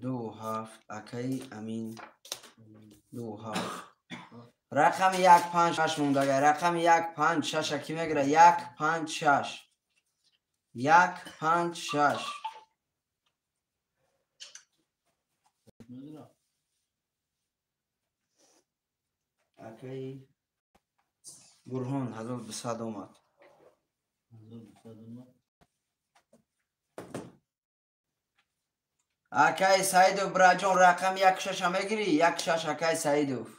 2 7 اکی امین 2 7 رقم 1 5 6 مونده. رقم 1 5 6 اکی میگیره 1 5 6 1 5 6 اکی برهان 1200 اومد. اکی سعیدوف براجان رقم 1 6 میگیری 1 6 اکی سعیدوف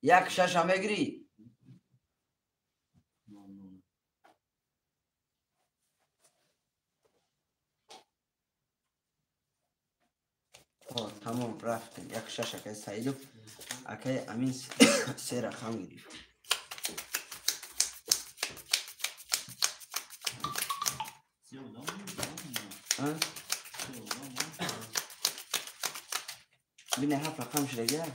1 6 میگیری. تمام رفتیم 1 6 اکی سعیدوف اکی امین 3 رقم گرفت. بینه 7 رقم شده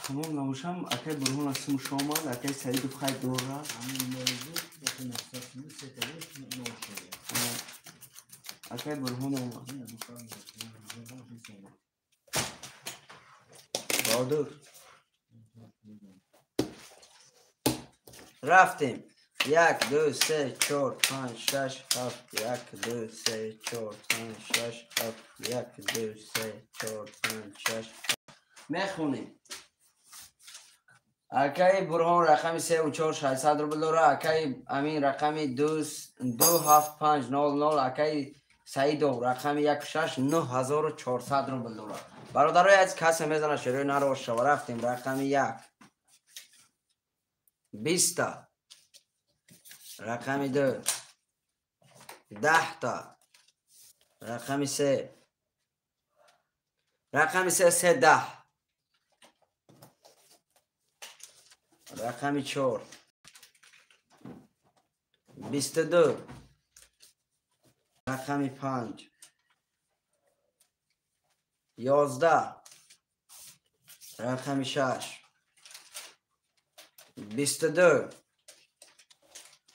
تمام نوشم اکی برهان اسم شما اکی سعیدوف خیلی دور را اکی برهان اومد بادر. رفتیم 1 2 3 4 5 6 7 1 2 3 4 5 6 7 1 2 3 4 5 6 میخونیم اکی برهان رقم 3 و 4 600 روبل داره. اکی امین رقم 2 7 5 0 اکی سعیدو رقم 1 6 9400 روبل داره. برادرای از کسی میزنه شروع نرو شو. رفتیم رقم 1 20 رقم 2 10 تا رقم 3 رقم 3 10 رقم 4 22 رقم 5 11 رقم 6 22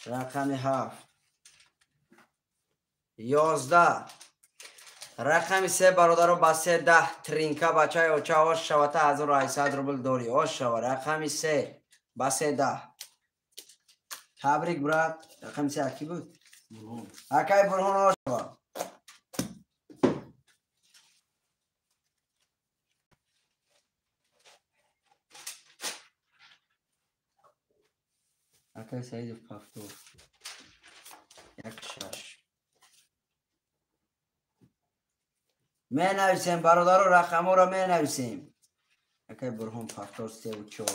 رقم 7 11 رقم 3 برادر با 10 ترینکا بچه اوچه آش شوته 1800 روبل دوری آش شو رقم 3 با 10 تبریک برات رقم 3 کی بود؟ اکای برهان آش شو اکای سعید پفتور 1-6 می نویسیم برادر رقم را می نویسیم اکای برهان پفتور 3-4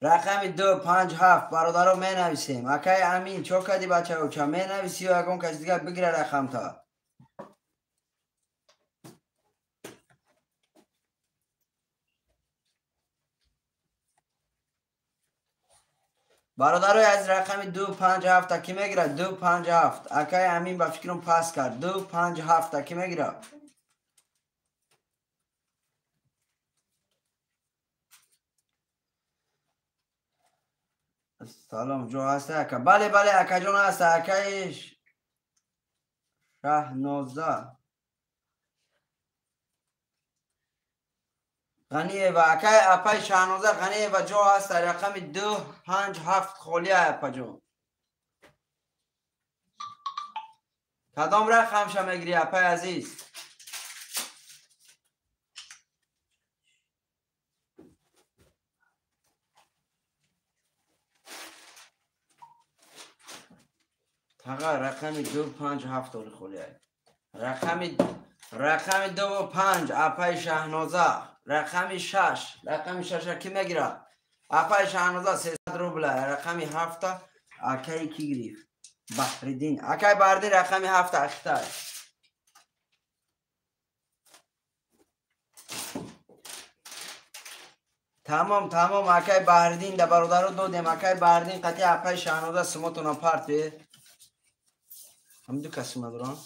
رقم 2 5 7 برادر می نویسیم اکای امین چو کدی بچه اوچه می نویسی و اگون کسی دیگه بگیره رقم تا برادر از رقم 2 5 7 کی میگیره 2 5 7 اکای امین با فکرم پاس کرد 2 5 7 کی میگیره سلام جو هست اکا بله بله اکا جون هست اکایش شهنازه غنیه و اکای اپای شهنازه غنیه و جو هست رقم 2 5 7 خولیه اپا جون کدام رقم شما میگیری اپای عزیز تقا رقم 2 5 7 خولیه رقم 2 و 5 اپای شهنازه رقم 6 کی میگیره اپای شهنازه 300 روبله رقم 7 اکای کی گریف بحردین اکای بردین رقم 7 اختار تمام اکای بحردین ده برادر دو دیم اکای بحردین قطعی اپای شهنازه سموتونا پارت به هم دو کسی ندارن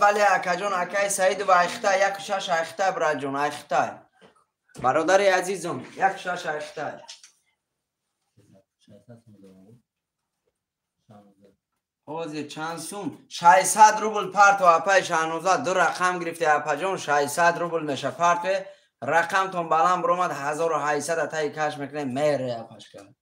بله اکا جون اکای سعید و اخته 1-6 اخته برا جون اخته برادر عزیزم 1-6 اخته حوزه چند سوم 600 روبل پارت و اپای شهنوزه دو رقم گرفته اپا جون 600 روبل میشه پارت رقم تون بالام برومد 1800 تایی کش میکنه میره اپاش کرد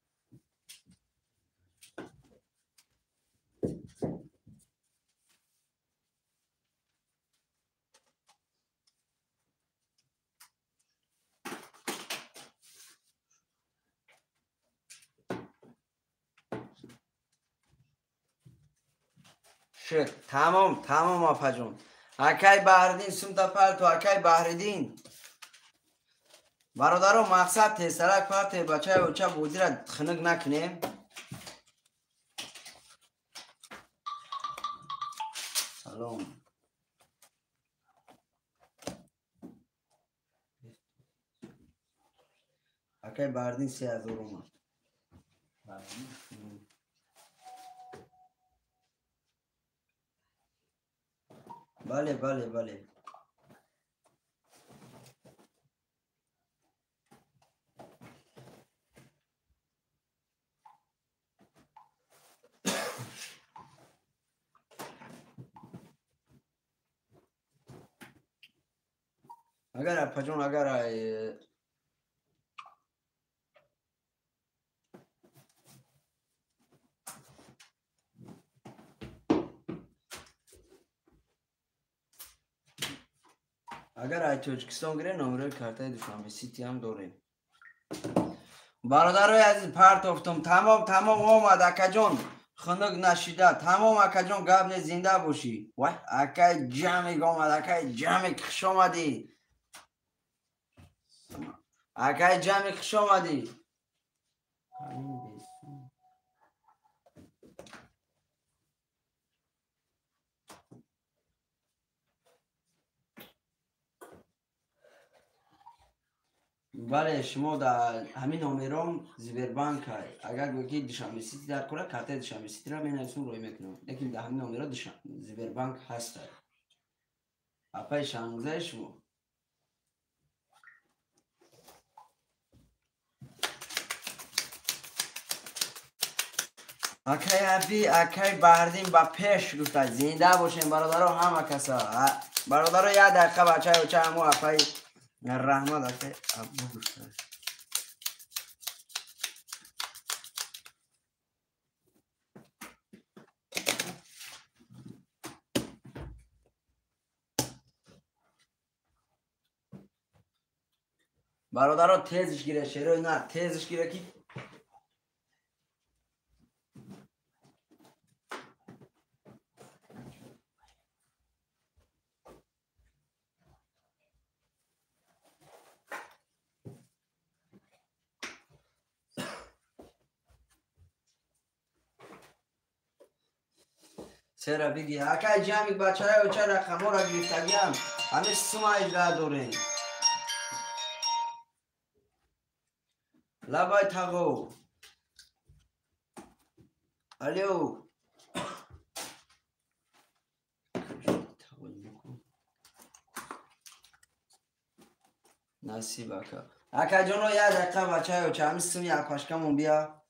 تمام اپا جون اکای بحردین سمتا پارت و اکای بحردین برادرو مقصد تیسرک پارت بچه اوچه بودی را خنق نکنیم سلام اکای بحردین 3000 اومد بله اگر اپا جون اگر ای توجکستان گره نمره کارتای دوشنبه سیتی هم داریم برادرای عزیز پارت افتم تمام اومد اکا جون خنق نشیده تمام اکا جون قبل زنده باشی وای اکای جمعی اومد اکای جمعی خوش آمدی اکای جمعی خوش آمدی بله شما در همین نامرام زیبربانک های اگر گویی دشنبه سیتی در کنه کارت دشنبه سیتی را مینویسم روی میکنم لیکن در همین نامرا زیبربانک هست اپای 16 شما اکی ابی اکی بردیم با پیش گفته زنده باشین برادرها همه کسا برادرها یه دقیقه بچه و چه همو اپای رحمت اکی ابو گفته برادرها تیزش گیره شیروی نه تیزش گیره کی چرا بگی اکی جمعی بچه های و چه رقم ها را گرفتگیم همه سوم اجرا داریم لبای تقو الو نصیب اکا اکا جانو یه دقیقه بچه های و چه همه سوم یک پاشکمون بیا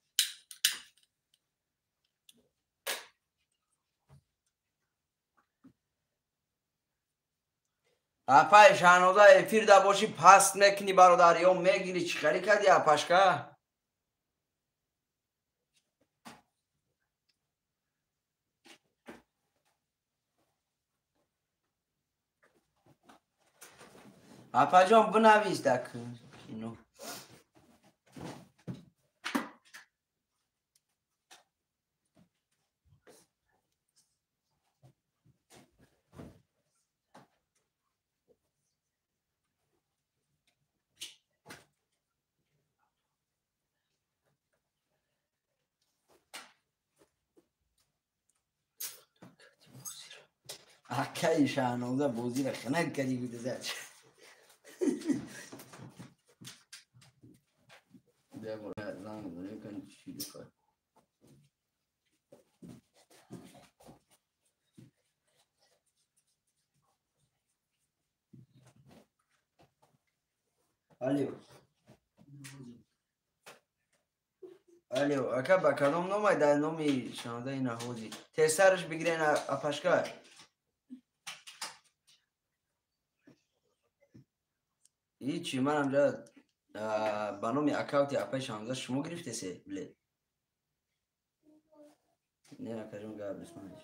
اپای شانوزه افیر دا باشی پس نکنی برادر یا میگیری چی خری کردی اپاشکا اپا جان بنویس دک اینو اکای شانوزه بوزی را خنک کردی بوده زد بیا برای زنگ داره کن چی دکار الو اکا با کدام نومای در نومی شانوزه این حوزی تیسترش بگیرین اپاشکا هیچی من همجا با نومی اکاوتی اپای شانوزه شما گرفته سه بله نه اکا جون گرد بسمانش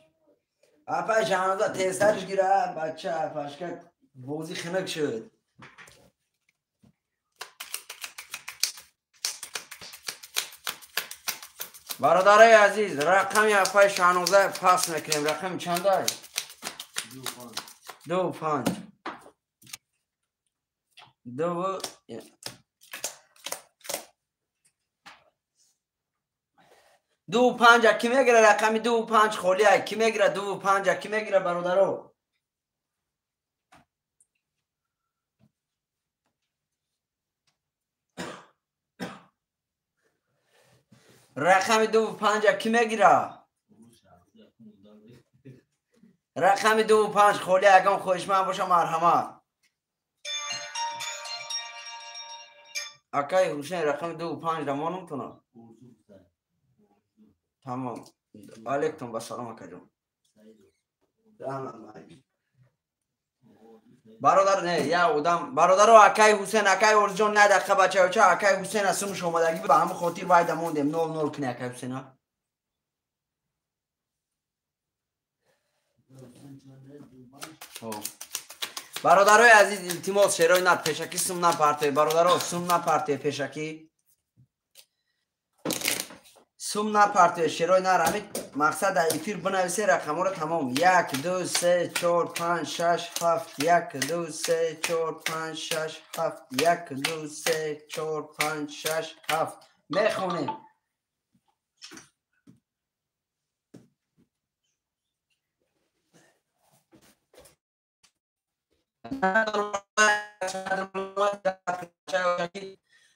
اپای شانوزه تیسترش گیره بچه اپاشکا بوزی خنک شد برادرای عزیز رقمی اپای شانوزه پاس میکنیم رقم چند داری؟ 2-5 2-5 کی میگیره رقمی 2-5 خولیه کی میگیره 2-5 کی میگیره برادرو رقم 2-5 کی میگیره رقم 2-5 خولیه اگم خوشمن باشه مرحمت اکای حسین رقم 2-5 دمانم کنه تمام علیکم بسلام اکا جون برادر نه یا اودم برادر و اکای حسین اکای ارزجان نه دقیقه بچه ها چه اکای حسین اسمش اومدگی به همه خاطر باید موندیم 0-0 کنه اکای حسین برادرای عزیز التماس شیرای نت پیشکی سم نپرته برادرها سم نپرته پیشکی سم نپرته شیرای نر همین مقصد ایفیر بنویسه رقم ها رو تمام 1 2 3 4 5 6 7 1 2 3 4 5 6 7 1 2 3 4 5 6 7 میخونیم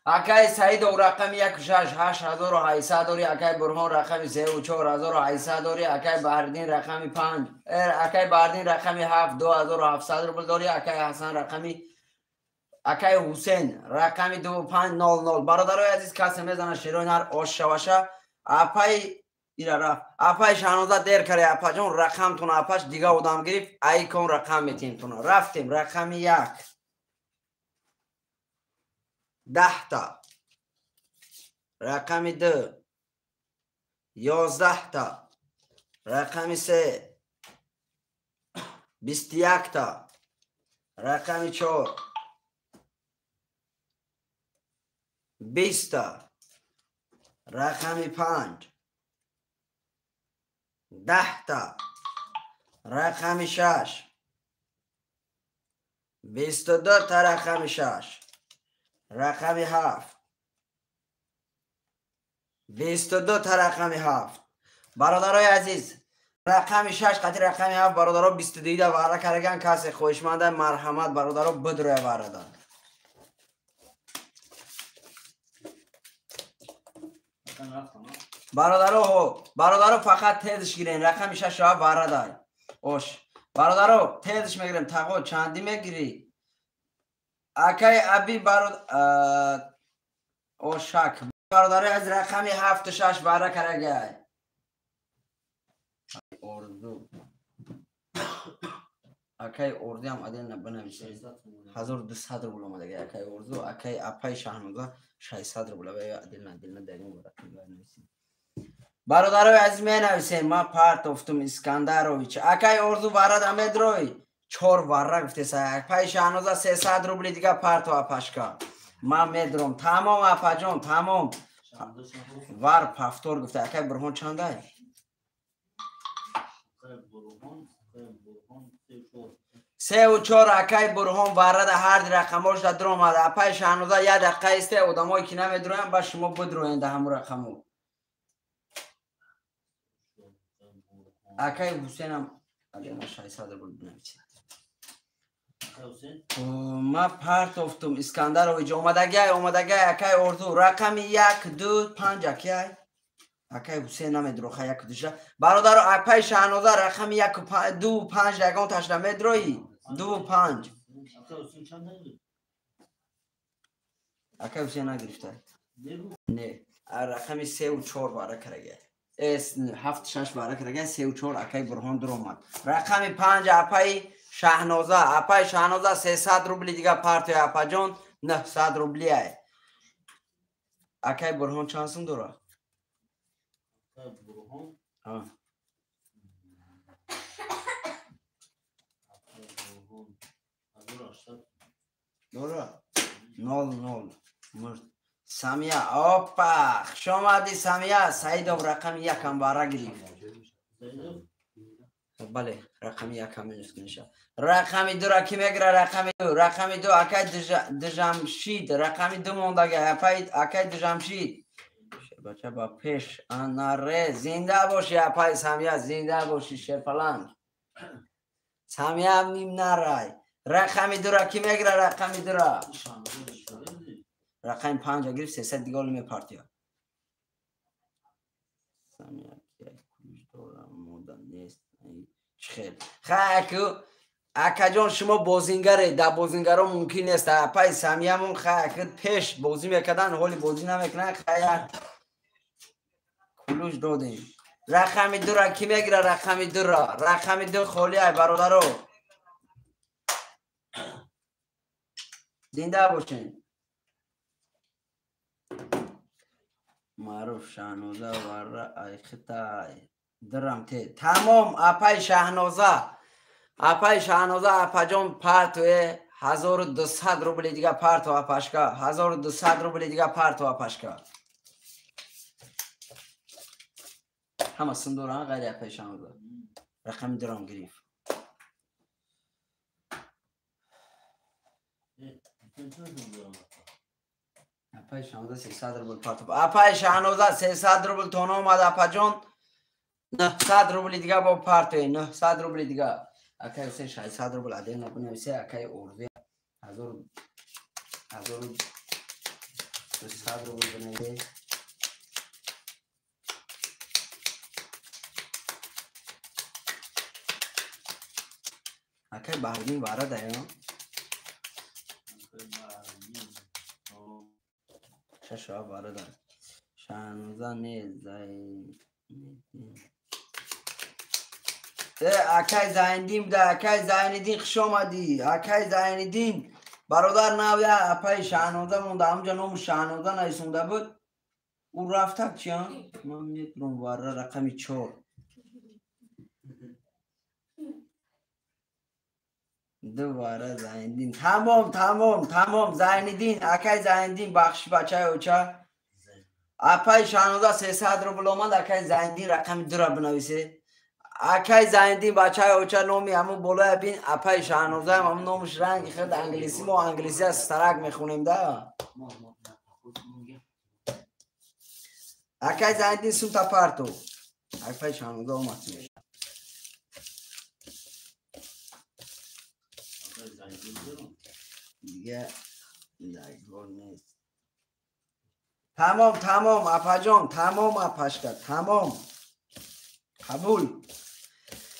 اکای سعید و رقم 168,800 داری. اکای برهان رقم 34,800 داری. اکای بهردین رقم 5. اکای بهردین رقم 7 2700 روبل داری. اکای حسن رقمی اکای حسین رقم 2500. برادرای عزیز کسی میزنه شیرین هر آش شوشه اپای ایرا رفت اپای شانوزه دیر کردی اپا جون رقم تون اپاش دیگه بودم گرفت ای کن رقم میتین تون رفتیم رقم 1 10 تا رقم 2 11 تا رقم 3 21 تا رقم 4 20 تا رقم 5 10 تا رقم 6 22 تا رقم 6 رقم 7 22 تا رقم 7 برادرای عزیز رقم 6 قطعی رقم 7 برادرها 22 دا وارد کردن کسی خوشمنده مرحمت برادرها بدروی واردن برادرها فقط تیزش گیرین رقم 6 ها وارد اوش برادرها تیزش میگیریم تقو چندی میگیری اکای ابی برادر او شک برادرای از رقم 7 6 وارد کرده اردو اکای اردو هم ادین نبنویشه 1200 روبل اومده اکای اردو اکای اپای شهنوزه 600 روبل ادین داریم بنویسیم برادرای عزیز می نویسیم ما پارت افتم اسکندرویچ اکای اردو وارد امدروی 4 وارد گفته سه اکای شهنوزه 300 روبل دیگه پارت و اپاشکا ما میدرم تمام اپا جون تمام وار پافتور گفته اکای برهان چنده 3 و 4 اکای برهان وارد هر رقماش در درم آده اپای شهنوزه 1 دقیقه است ادامایی که نمیدرویم با شما بدروین ده همون رقمو اکای حسین هم اگر 600 بود بنویسید ما پارت افتم اسکندرویچ اومدگی اکای اردو رقم 1 2 5 اکای حسین نمیدرو خیلی 1 2 برادر اپای شهنوزه رقم 1 2 5 یگان تاش نمیدروی 2 5 اکای حسین نگرفته نه رقم 3 و 4 وارد کرده 7 6 وارد کرده 3 و 4 اکای برهان در اومد رقم 5 اپای شهنوزه 300 روبل دیگه پارت اپا جون 900 روبلی ای اکای برهان چند سوم داره داره 0 مرد سامیه آپا شما دی سامیه سعید و رقم 1 هم وارد گرفت بله رقم 1 هم نشه رقم 2 را کی میگیره رقم 2 اکای دجمشید رقم 2 موندگه اکای دجمشید بچه با پیش اناره زنده باشی اپای سامیه زنده باشی شرپلنگ سامیه هم نیم نرای رقم 2 را کی میگیره رقم 2 را رقم 5 گرفت 300 دیگه می پارتیا سامیه کلوش دارم مودن نیست خیلی اکا جان شما بازینگره در بازینگره ممکن نیست اپای سامیه مون خیلی پیش بازی میکدن حالی بازی نمیکنن خیلی کلوش دادیم رقم 2 را کی میگیره رقم 2 خالی ای برادرو زنده باشین معروف شهنوزه وره ای خطای درم تی تمام اپای شهنوزه اپا جان پارتوی 1200 روبل دیگه پارت و اپاشکا 1200 روبل دیگه پارت و اپاشکا همه سندوران غیر اپای شهنوزه رقم درم گریف اپای شهنوزه 300 روبل پارت اپای شهنوزه 300 روبل تونو اومد اپا جان 900 روبل دیگه با پارتوی 900 روبل دیگه اکای حسین 600 روبل عدل نبنویسه اکای اردوی 1000 صد رو بزنید. اکای بردین وارد ایم ششا وارد ایم شانوزا نیزایی اکای زایندین بده اکای زایندین خوش آمدی اکای زایندین برادر نویا اپای شانوزا مونده همونجا نوم شانوزا نایسونده بود او رفته چیان من میتونم واره رقمی 4 دوباره زایندین تمام زایندین اکای زایندین بخش بچه اوچه اپای شانوزا 300 رو بلومند اکای زایندین رقم 2 را بنویسه اکای زایندین بچه اوچه نومی همون بلوی بین اپای شانوزا همون نومش رنگ خیلی انگلیسی ما انگلیسی از سترک میخونیم ده اکای زایندین سوتا پارتو اپای شانوزا اومد میشه دیگه نگاه نیست تمام اپا جان تمام اپاش کرد تمام قبول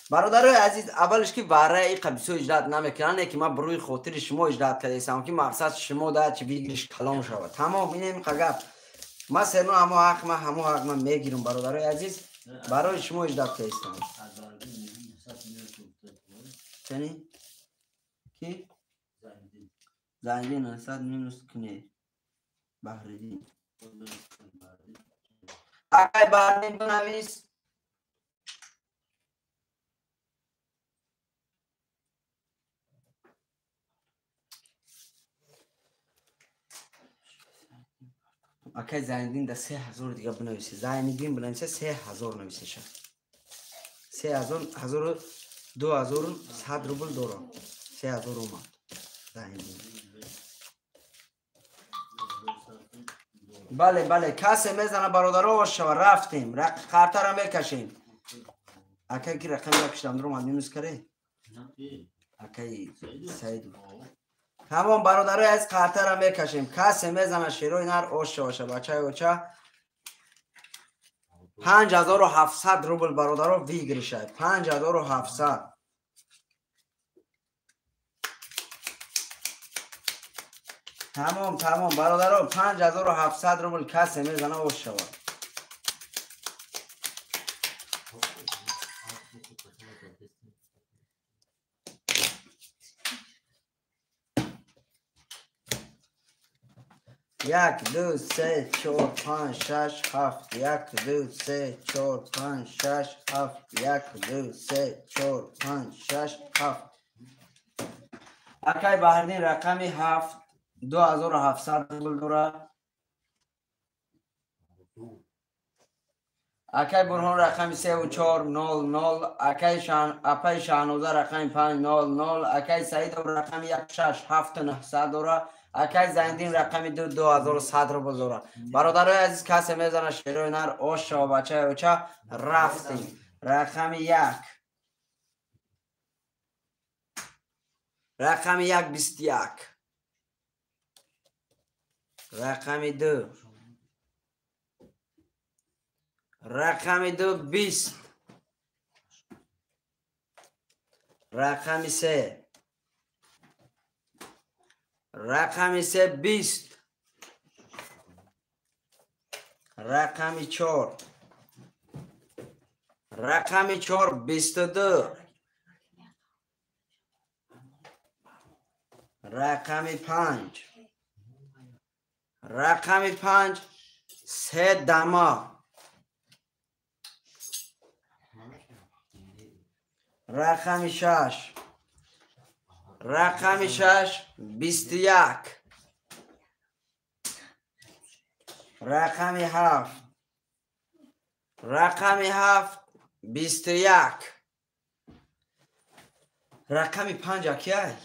برادر عزیز اولش که واره ای قبیسو اجرات نمیکنن که ما بروی خاطر شما اجرات کرده ایستم که مقصد شما ده چه بیگیش کلام شود تمام اینه قگب ما سرنو همو حق من میگیرم برادر عزیز برای شما اجرات کرده ایستم چنی؟ کی؟ زایندین 900 مینوس کنه بحردین اکای بحردین بنویس اکای زایندین ده 3000 دیگه بنویسی زایندین بنویسه 3000 نویسه شد 3000 2100 روبل دورا 3000 اومد زایندین بله کسی میزنه برادرها و شما رفتیم خاطر را میکشیم اکای که رقم یکشتم درو من مینوس کرده اکای سیدو تمام برادرای از خاطر را میکشیم کسی میزنه شیروی نر اوشه بچه اوچه 5700 روبل برادرها ویگری شد 5700 تمام برادرها 5700 روبل کسی میزنه اوشه یک دو سه چهار پنج شش هفت یک دو سه چهار پنج شش هفت یک دو سه چهار پنج شش هفت اکای بحردین رقمی 2700 روبل داره اکای برهان رقمی 3400 اکای شانوزه رقمی 500 اکای سعید رقمی 167 داره اکای زایندین رقمی 2100 روبل داره برادرای عزیز کسی میزنه شیروی نر اوشه و بچه اوچه رفتیم رقمی 1 رقمی 1 21 رقمی 2 رقمی 2 20 رقمی 3 رقمی 3 20 رقمی 4 رقمی 4 22 رقمی 5 رقمی 5 3 دما رقمی 6 رقمی 6 21 رقمی 7 رقمی 7 21 رقمی 5 کیه؟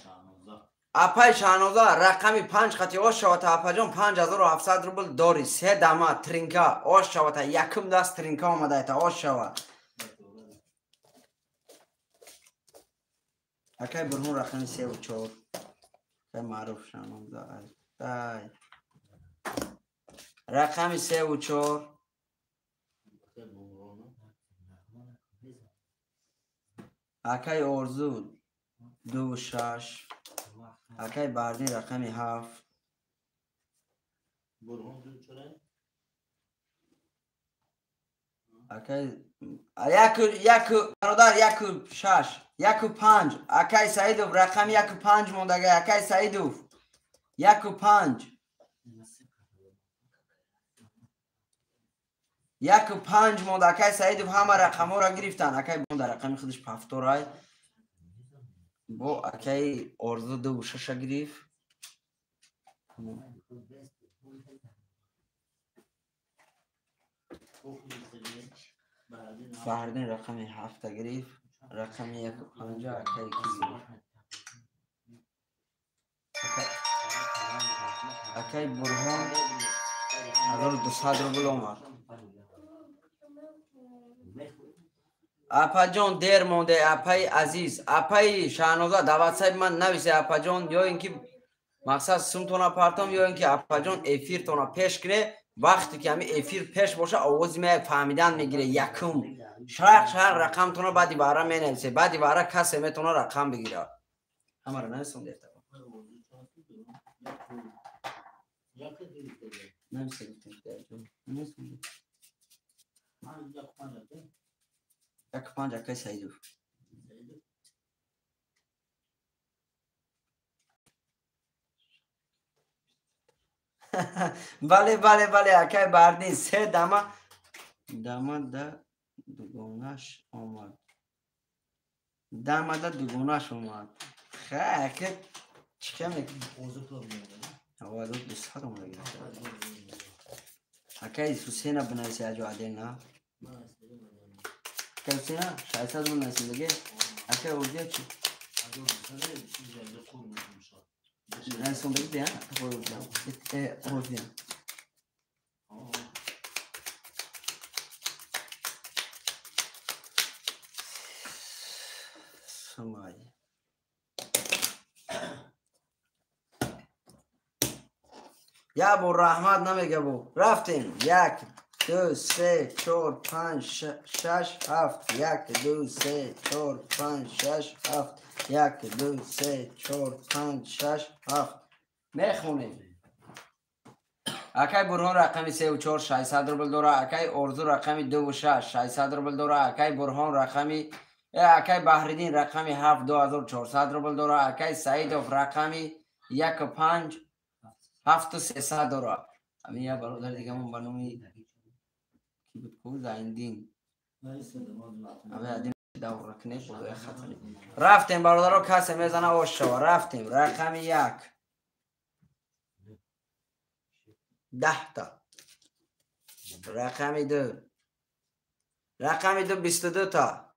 اپای شانوزه رقمی 5 خطی آش شوات اپا جان 5700 روبل داری 3 دما ترینکا آش شوات یکم دست ترینکا آمده ایتا آش شوات اکای برهون رقمی 3 و 4 معروف شانوزه رقم 3 و 4 اکای ارزو 2 و 6 اکای بردین رقم 7 اکای یک برادر 1 و 6 1 و 5 اکای سعیدوف رقم 1 و 5 موندگه اکای سعیدوف 1 و 5 1 و 5 مونده اکای سعیدوف همه رقم ها را گرفتن اکای مونده رقم خودش پفتور های با اکای ارزو 2 و 6 گرفت فردین رقم 7 گرفت رقم 1 و 5 اکای کی گرفت اکای برهان 1200 روبل اومد اپا جان دیر مونده اپای عزیز اپای شاهنوزا دعوت صاحب من نویسه اپا جان یا اینکه مقصد سومتونا پرتم یا اینکه اپا جان افیر تونا پیش کنه وقتی که همین افیر پیش باشه آواز می فهمیدن میگیره یکم شرق رقم تونا بعدی باره می نویسه بعدی باره کسی میتونه رقم بگیره همه رو نویسون دیتا نویسه یک 5 اکای سعیدوف بله اکای بردین 3 دمه ده دوگونش آمد ده دوگونش آمد خیلی چه میکنی اوازو 200 اومد اکای حسین بنویسی اجو عدل نه اکای حسین 600 بنویسی دیگه اکای اوزیه چی نویسون دیگه اوزیه سمایی یا بو رحمت نمیگه بو رفتیم 1 2 3 4 5 6 7 1 2 3 4 5 6 7 1 2 3 4 5 6 7 میخونیم اکای برهان رقم 3 و 4 600 روبل داره اکای ارزو رقم 2 و 6 600 روبل داره اکای برهان رقم اکای بحردین رقم 7 2400 روبل داره اکای سعیدوف رقم 1 و 5 7300 داره همین یا برادر دیگه من بنامی کی بود کو زایندین اوه ادین داور رکنه بود خطری رفتیم برادرها کسی میزنه اوش شو رفتیم رقم 1 10 تا رقم 2 22 تا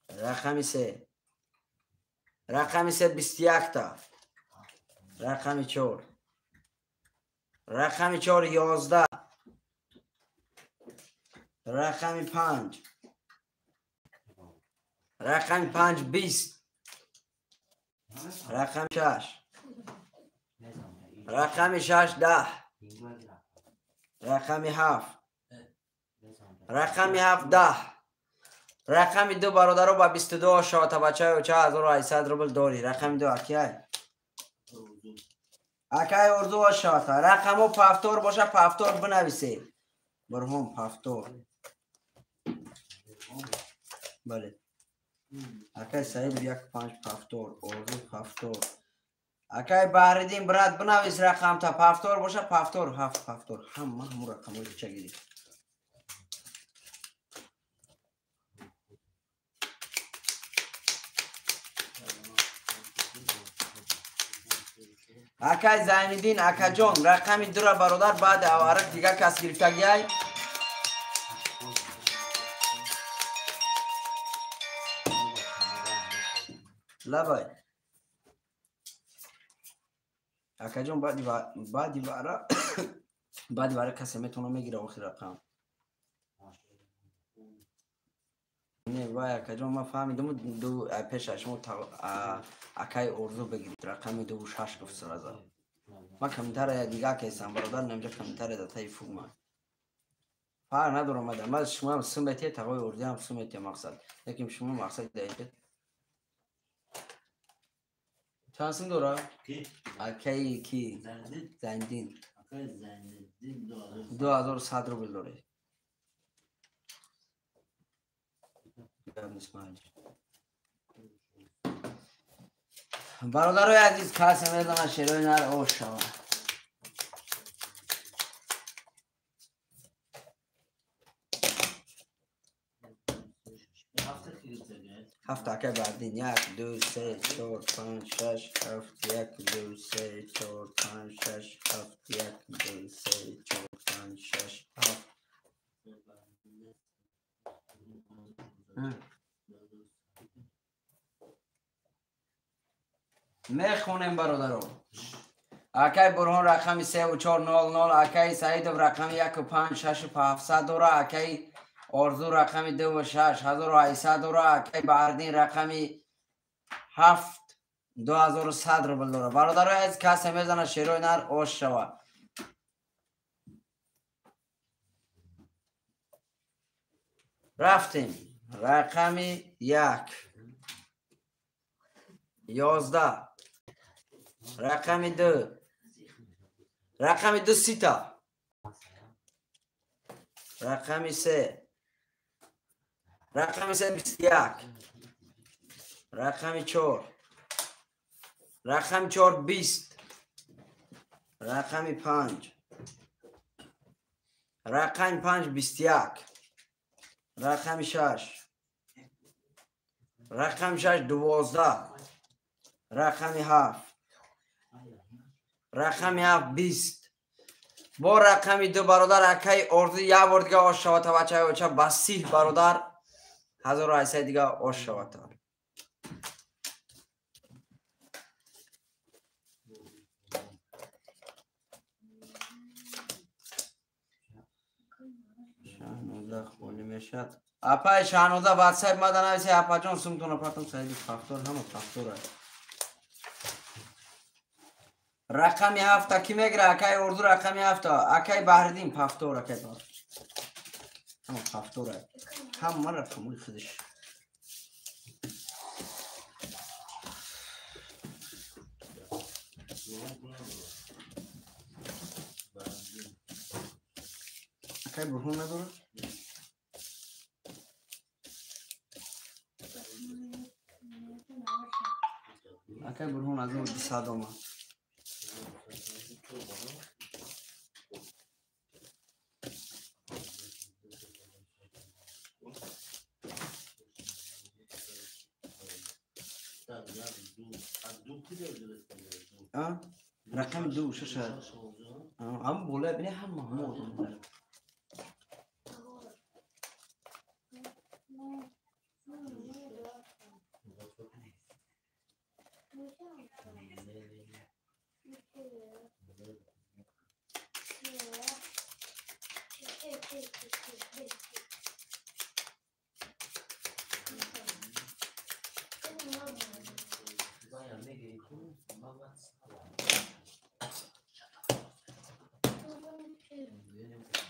رقم 3 21 تا رقم 4 رقم 4 11 رقم 5 رقم 5 20 رقم 6 رقم 6 10 رقم 7 رقم 7 10 رقم 2 برادرو با 22 شاته بچه و 4800 روبل داری رقم 2 اکای اردو و شاته رقمو پفتور باشه پفتور بنویسه برهم پفتور بله اکای سعید 1 5 پفتور اردو پفتور اکای بحردین برات بنویس رقم تا پفتور باشه پفتور 7 پفتور همه رقمو چه گیری اکای زایندین اکا جان رقم 2 را برادر بعد اوارق دیگه کس گرفته گیای لبای اکا جان بعدی باره کسی میتونه میگیره آخر رقم نه وای اکا جان ما فهمیدم دو پیش شما اکای ارزو بگیرید رقم 2 و 6 گفت سرازا من کمتر دیگه که هستم برادر نمیشه کمتر در تای فوق من فرق نداره آمده من شما هم سمتی تقوی اردی هم سمتی مقصد لیکن شما مقصد دهید چند سم داره؟ کی؟ زندین 2100 روبل داره برادر عزیز کسی میزنه شیروی نر اوش شما هفت که بعدین 1 2 3 4 5 6 7 1 2 3 4 5 6 7 1 2 3 4 5 6 7 میخونیم برادرو اکی برهان رقم 3400 اکی سعیدов رقم 156 داره اکی آرزو رقم 26800 داره اکی بردین رقم 2100 روبل داره برادرو از کسی میزنه شیروی نر اوش شوه رفتیم رقم 11 رقم 2 رقم 2 سیتا رقم 3 رقم 3 21 رقم 4 رقم 4 20 رقم 5 رقم 5 21 رقم 6 رقم 6 12 رقم 7 رقم 7 20 با رقم 2 برادر اکی اردو یک بار دیگه آش شوات بچه بسیح برادر 1800 دیگه آش شوات شهنوزه خونی میشد اپای شهنوزه واتساپ مدن هایسی اپا جان سمتون اپاتون سایدی فاکتور همه فاکتور هست رقم 7 کی میگره اکی اردو رقم 7 اکی بحردین فاکتور اکی باز همه فاکتور هست هم من رقموی خودش اکی برهون نداره اکی برهون از اون 200 آمد رقم 2 شد هم بوله بینه هم محمود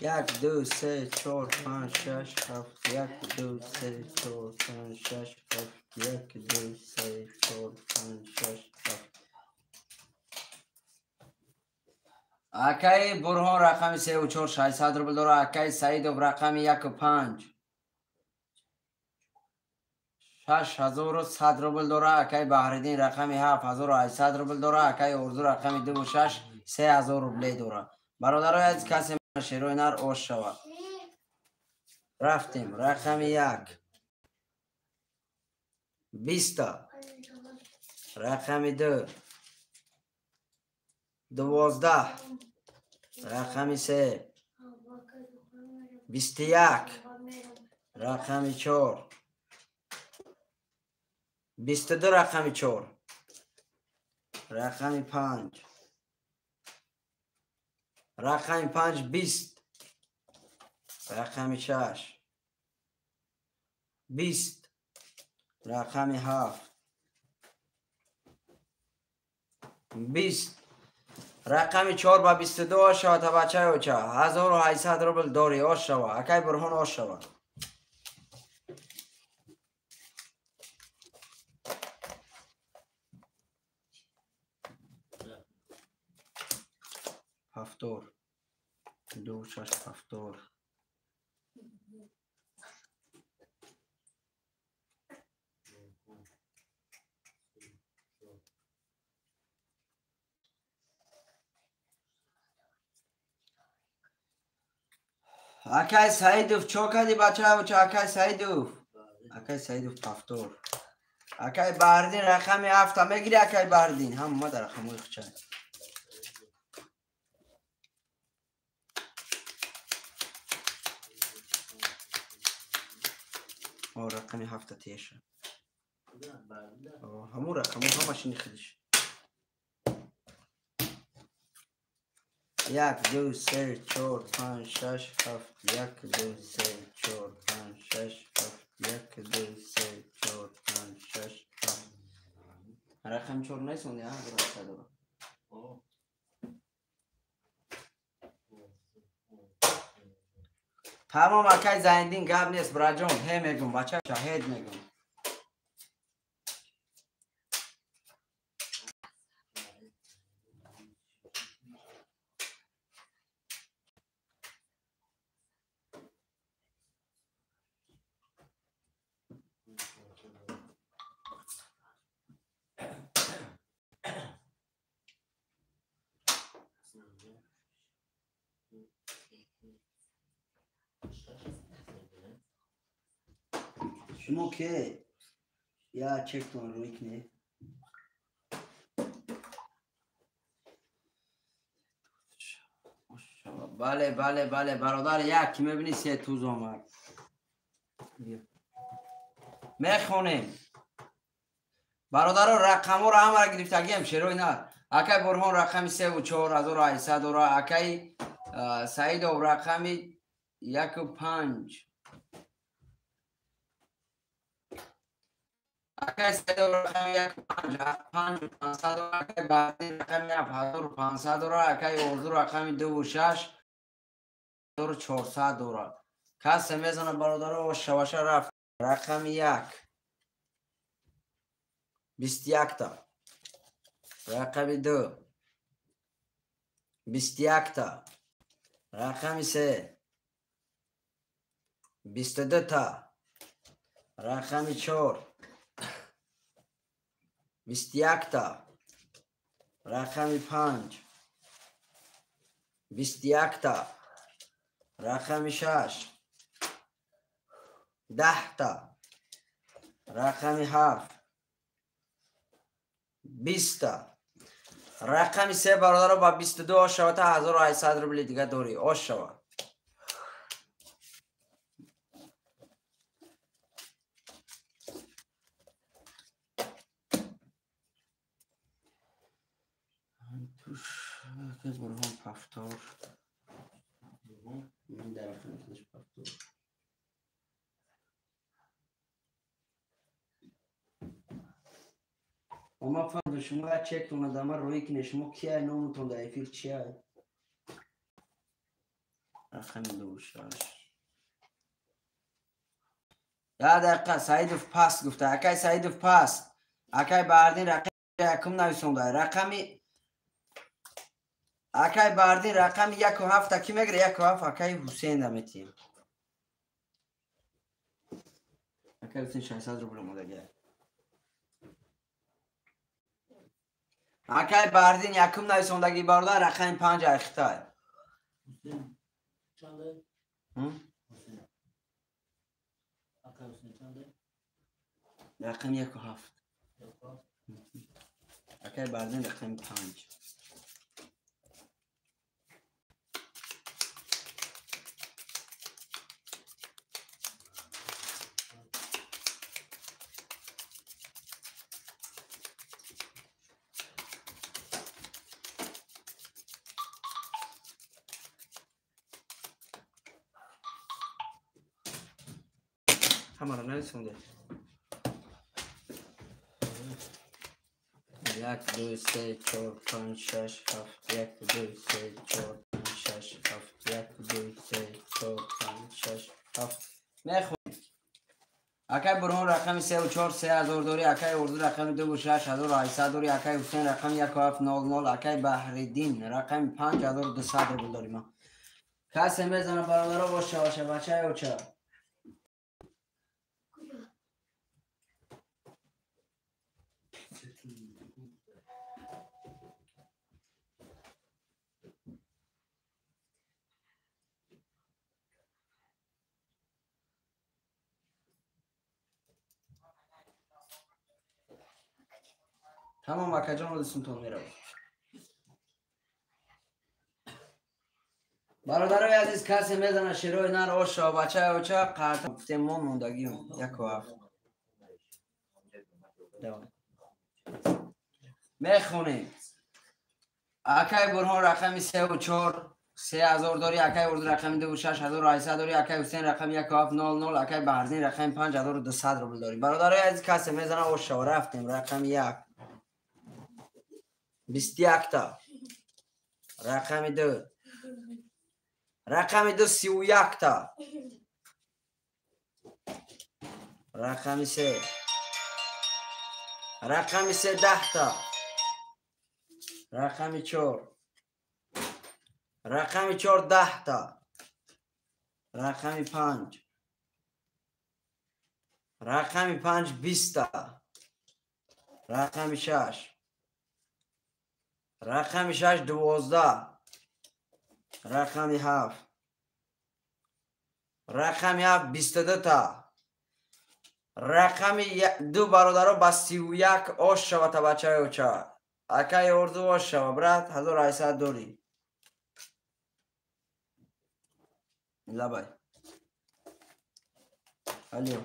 یک دو سه چهار پنج شش هفت یک دو سه چهار پنج شش هفت یک دو سه چهار پنج شش هفت اکی برهان رقم 3400 روبل داره اکی سعیدov رقم 15 6100 روبل داره اکی بحردین رقم 7800 روبل داره اکی اردو رقم 26 3000 روبل داره برادرای از کسی شیروی نر اوش شوه رفتیم رقم 1 20 رقم 2 12 رقم 3 21 رقم 4 22 رقم 4 رقم 5 رقم 5 20 رقم 6 20 رقم 7 20 رقم 4 با 22 آش شود تا بچه اوچا 1800 روبل داری آش شود اکای برهان آش شود 70 2 6 70 اکای سعیدوف چوکدی بچه اوچا اکای سعیدوف اکای سعیدوف 70 اکای بردین رقم 7 میگیری اکای بردین هم ما در رقم خچه رقم 7 تیشه همون رقم همشی نخدش 1 2 3 4 5 6 7 1 2 3 4 5 6 7 1 2 3 4 5 6 7 رقم 4 نیستونی ها درسته دارم تمام اکای زایندین گاب نیست براجون هی میگم بچه شاهد میگم شما که یا چک کن روی کنه بله بله بله برادر یک که میبینی 3 توز آمد میخونیم برادر رقم رو همه را گرفتگی هم شروع نه اکای برهان رقم 3 و 4800 و اکای سعید و رقم 1 و 5 اکای سعید و رقم 1 و 5 500 و اکای بعدی رقم 7500 و اکای اردو رقم 2 و 6 و 400 و کس میزنه برادر و شواشه رفت رقم 1 21 تا رقم 2 21 تا رقم 3 22 تا رقم 4 21 تا رقم 5 21 تا رقم 6 10 تا رقم 7 20 تا رقم 3 برادر با 22 آش شود تا 1800 روبل دیگه داری آش شود که برهان پفتار من در خیلی پفتار اما فهم شما چک کنه دامه روی کنه شما کیه نامتون در ایفیل چیه رقم 2 6 یا دقیقه سعیدوف پاس گفته اکای سعیدوف پاس اکای بردین رقم یکم نویسونده رقمی اکای بردین رقم 1 و 7 کی میگره 1 و 7 اکای حسین دمیتیم اکای حسین 600 روبل مدگه اکای بردین یکم نویسوندگی برادر رقم 5 اختای چنده؟ رقم 1 و 7 اکای بردین رقم 5 همه را نویسونده یک دو سه چهار پنج شش هفت یک دو سه چهار پنج شش هفت یک دو سه چهار پنج شش هفت میخونیم. اکای برهان رقم 3 و 4 3000 داری. اکای اردو رقم 2 و 6800 داری. اکای حسین رقم 1700. اکای بحردین رقم 5200 رو داریم. کسی میزنه برادرها باشه بچه های اوچه. تمام اکا جان رو دستون تو میره. برادرای عزیز کسی میزنه شیروی نر اوشا بچه های اوچه قرطه گفتیم موندگیم یک و هفت میخونیم. اکای برهان رقم 3 و 4 3000 داری. اکای اردو رقم 2 و 6800 داری. اکای حسین رقم 1700. اکای بحرزین رقم 5200 رو داری. برادرای عزیز کسی میزنه اوشا رفتیم. رقم 1 21 تا. رقم 2 رقم 2 31 تا. رقم 3 رقم 3 10 تا. رقم 4 رقم 4 10 تا. رقم 5 رقم 5 20 تا. رقم 6 رقم 6 12. رقم 7 رقم 7 22 تا. رقم 2 برادرها با 31 آش شود تا بچه های اوچه. اکای اردو آش شود برد 1800 دوری. لبای الو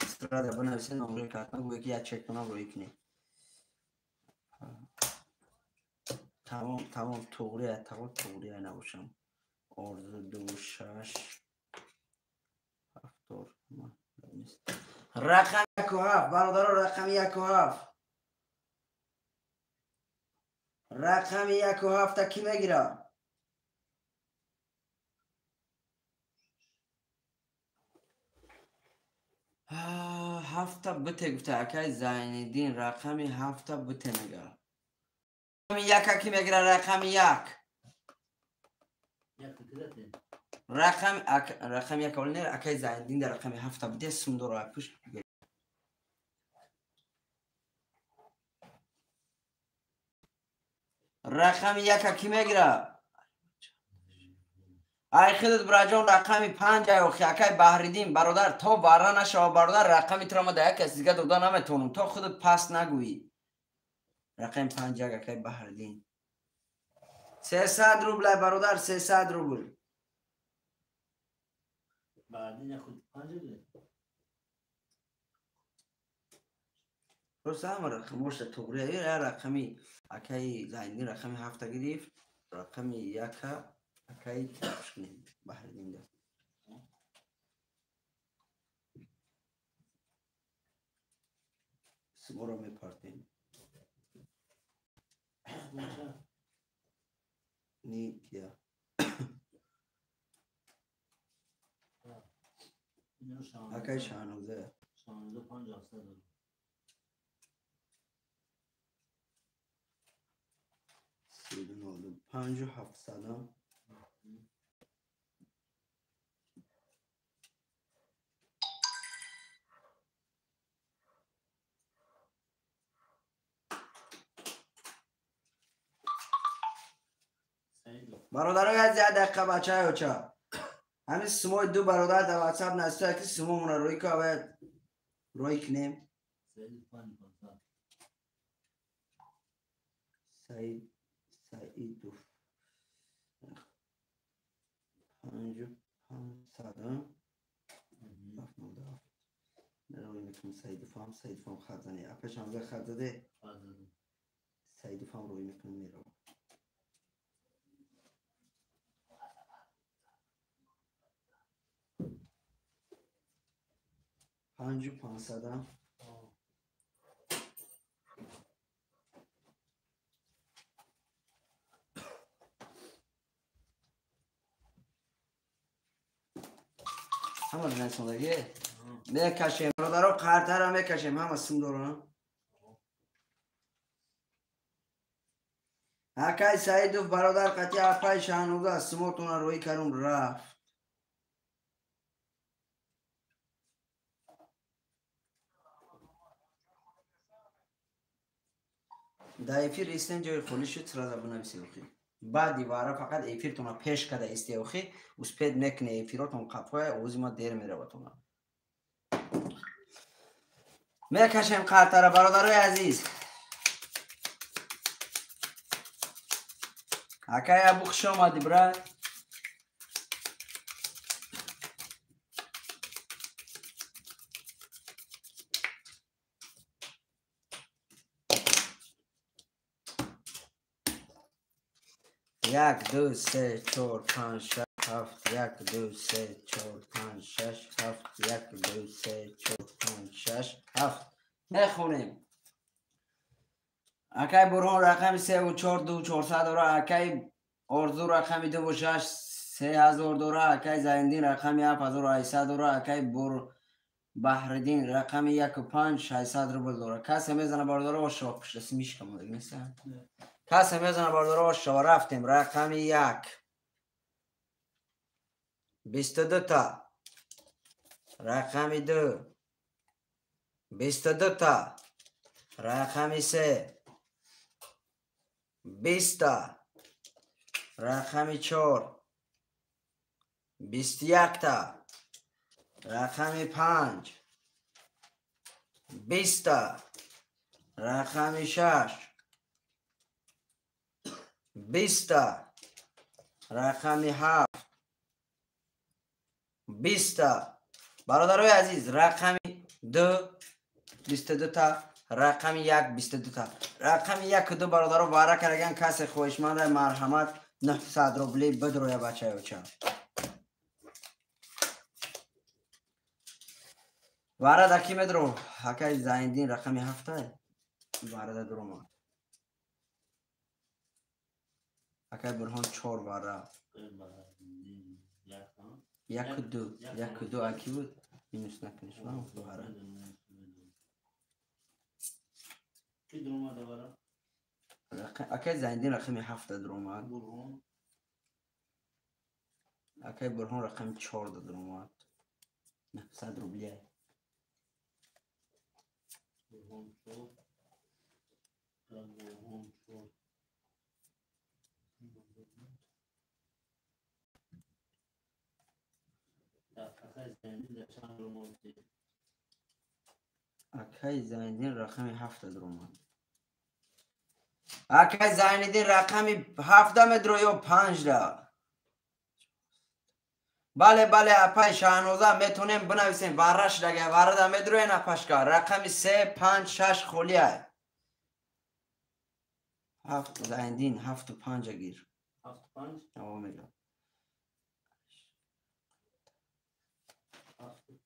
استراده بنویسه نمره کارتنا گوی که یک چک کنم روی کنی. تمام توغریه نباشم. اردو 2 6 هفتار رقم 1 و 7 برادرها. رقم 1 و 7 رقم 1 و 7 کی میگیره؟ هفته بته گفته اکای زینالدین رقم 7 بته میگه. رقم 1 کی میگیره؟ رقم 1 رقم 1 اول نه اکای زینالدین در رقم 7 بده سوندو رو پشت. رقم 1 کی میگیره؟ ای خودت براجان رقم 5 اخی اکای بحردین برادر تا بره نشو برادر. رقمی تو ما ده کسی دیگه داده نمیتونم تا خودت پس نگویی. رقم 5 اکای بحردین 300 روبل برادر. 300 روبل. بحردین خود 5 ده. روز هم رقمش توغریه یا رقمی اکای زینالدین رقم 7 گرفت. رقم 1 اکای تشکنیم بحردین ده. سمو رو میپارتیم نی یا اکای شانوزه 5 و 700. برادرای عزیز دقیقه بچه های اوچه همین سموی دو برادر در واتساپ نسته که سمو مونه روی که باید روی کنیم. سعید دو 5 و 500 روی میکنم. سعید فهم خط زنی اپش همزه خط زده. سعید فهم روی میکنم میرم 5 و 500 رسوندگی میکشیم برادرها قرطه را میکشیم همه سیم دارن اکای سعیدوف برادر قطعی اپای شهنوزه از سموتون روی کرم رفت در افیر استن جای خالی شد سرازه بنویسی بخی بعد دیواره فقط افیرتون پیش کده استی بخی اسپید میکنه افیراتون قفای اوزی ما دیر میره باتون میکشیم قرطه را برادرای عزیز اکای ابو خوش آمدی برد یک دو سه چهار پنج شش هفت یک دو سه چهار پنج شش هفت یک دو سه چهار پنج شش هفت نخونیم اکای برهان رقم 3 و 4 2 400 داره اکای ارزو رقم 2 و 6 3000 داره اکای زایندین رقم 7800 داره اکای بحردین رقم 1 و 5 600 روبل داره کسی میزنه بارداره و شاق پشت دستی میشکم دیگه نیست کسی میزنه بارداره و شاق رفتیم رقم 1 22 تا رقم 2 22 تا رقم 3 20 تا رقم 4 21 تا رقم 5 20 تا رقم 6 20 تا رقم 7 20 تا برادرای عزیز رقم 2 22 تا رقم 1 22 تا رقم 1 و 2 برادرها باره کرگن کسی خوشمند مرحمت 900 روبلی بدروی بچه بچه وارد اکی مدرو اکی زایندین رقم 7 وارد درو ما اکی برهان 4 وارد 1 و 2 اکی بود اینوش نکنش وارد کی دروما دوباره اکی زایندین رقم 7 درو ما برهان اکی برهان رقم 4 درو ما 900 روبلی برهان شو برهان شو اکی زایندین رقم 7 درو ما اکی زایندین رقم 7 مدرو یا 5 دا بله بله اپای شهنوزه میتونیم بنویسیم وارش دیگه وارد مدروی نپشکا رقم 3 5 6 خولیه 7 زایندین 7 و 5 گیر 7 5 میگم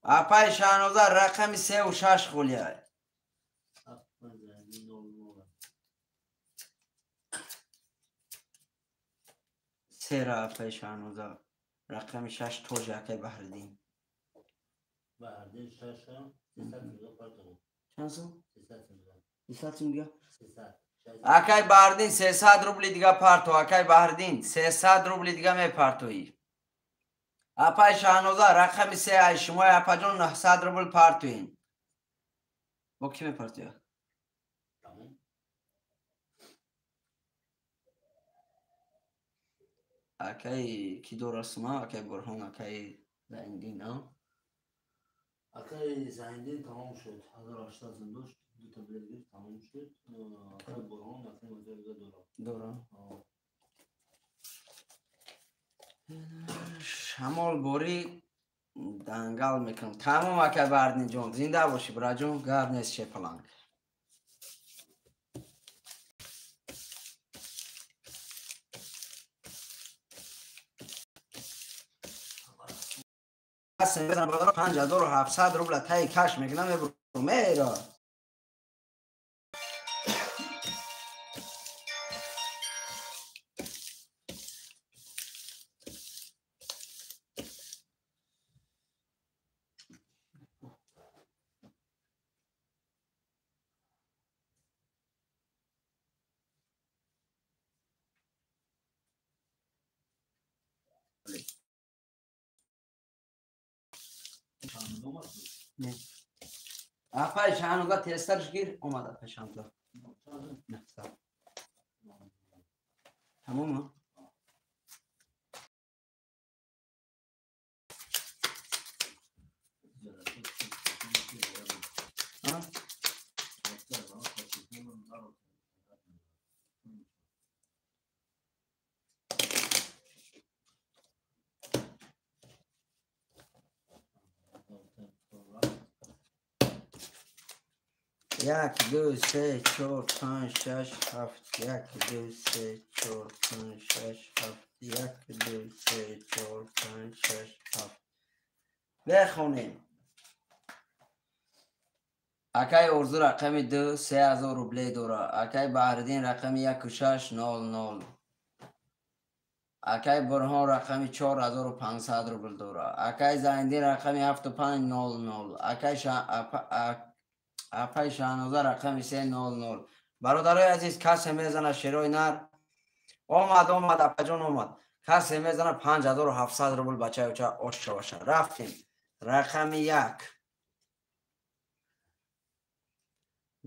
اپای شهنوزه رقم 3 و 6 خولیه 7 5 3 را اپای شهنوزه رقم 6 توج اکی بحردین بحردین 6 300 پارتو چند سو؟ 300 میگه 300 اکی بحردین 300 روبلی دیگه پارتو اکی بحردین 300 روبلی دیگه می پارتویی اپای شهنوزه رقم 3 ای شما اپا جون 900 روبل پارتوین با کی می پارتوی؟ تمام اکی کی دو رسما اکی برهان اکی زایندین ها اکی زایندین تمام شد 1800 داشت دو تا بلگیر تمام شد اکی برهان اکی مزید دوران شمال بوری دنگل میکنم تمام اکی بردین جون زنده باشی برا جون گرد نیست شه پلنگ قسم بزن برادر 5700 روبل تای کش میگنم برو میرا شانزده اومد. نه اپای شانزده تسترش گیر اومد اپای شانزده نه سب تمومه ها یک دو سه چهار پنج شش هفت یک دو سه چهار پنج شش هفت یک دو سه چهار پنج شش هفت بخونیم اکای ارزو رقم 2 3000 روبله داره اکای بحردین رقم 1600 اکای برهان رقم 4500 روبل داره اکای زایندین رقم 7500 اکای شانوزه رقم 300 برادرای عزیز کسی میزنه شیرای نر آمد اپجان آمد کسی میزنه 5700 روبل بچه بچه آش باشه رفتیم رقم 1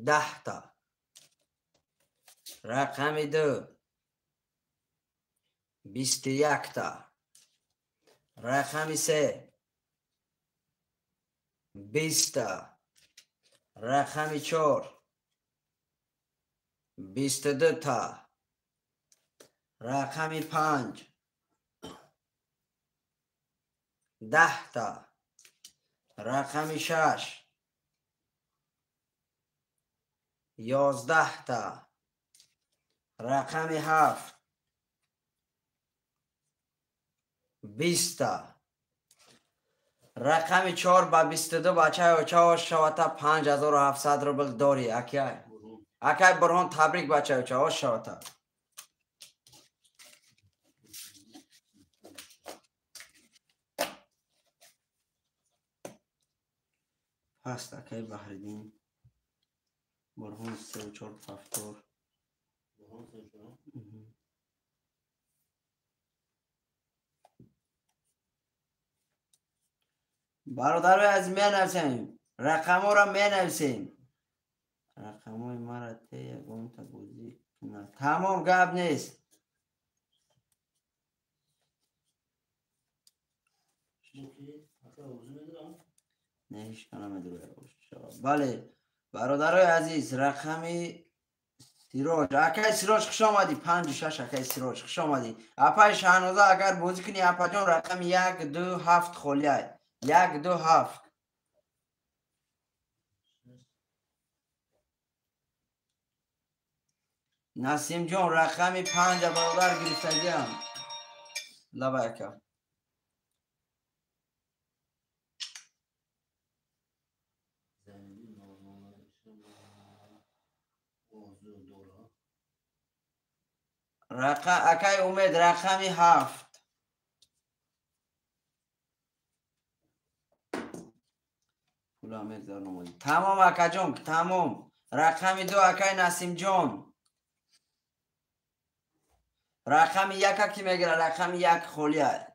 10 تا رقم 2 21 تا رقم 3 20 تا رقم 4 22 تا رقم 5 10 تا رقم 6 11 تا رقم 7 20 تا رقم 4 با 22 بچه و چه شوتا 5700 روبل داری اکیای برهان تبریک بچه و چه شوتا هست اکای بحردین برهان 3 و 4 فاکتور برادر از می نویسیم رقم ها را می نویسیم رقم های مرا یکون تا بودی تمام گب نیست نه هیچ کنم ادروه بله برادرای عزیز رقمی سیراج اکای سیراج خوش آمدی 56 اکای سیراج خوش آمدی اپای شهنوزه اگر بازی کنی اپا جان رقم 1 2 7 خولیای 1 2 7 نسیم جان رقم 5 برادر گرفتگی هم لبکه رقم اکای امید رقم 7 پولا امید در نمودی تمام اکا جان تمام رقم 2 اکای نسیم جان رقم 1 کی میگیره رقم 1 خولیه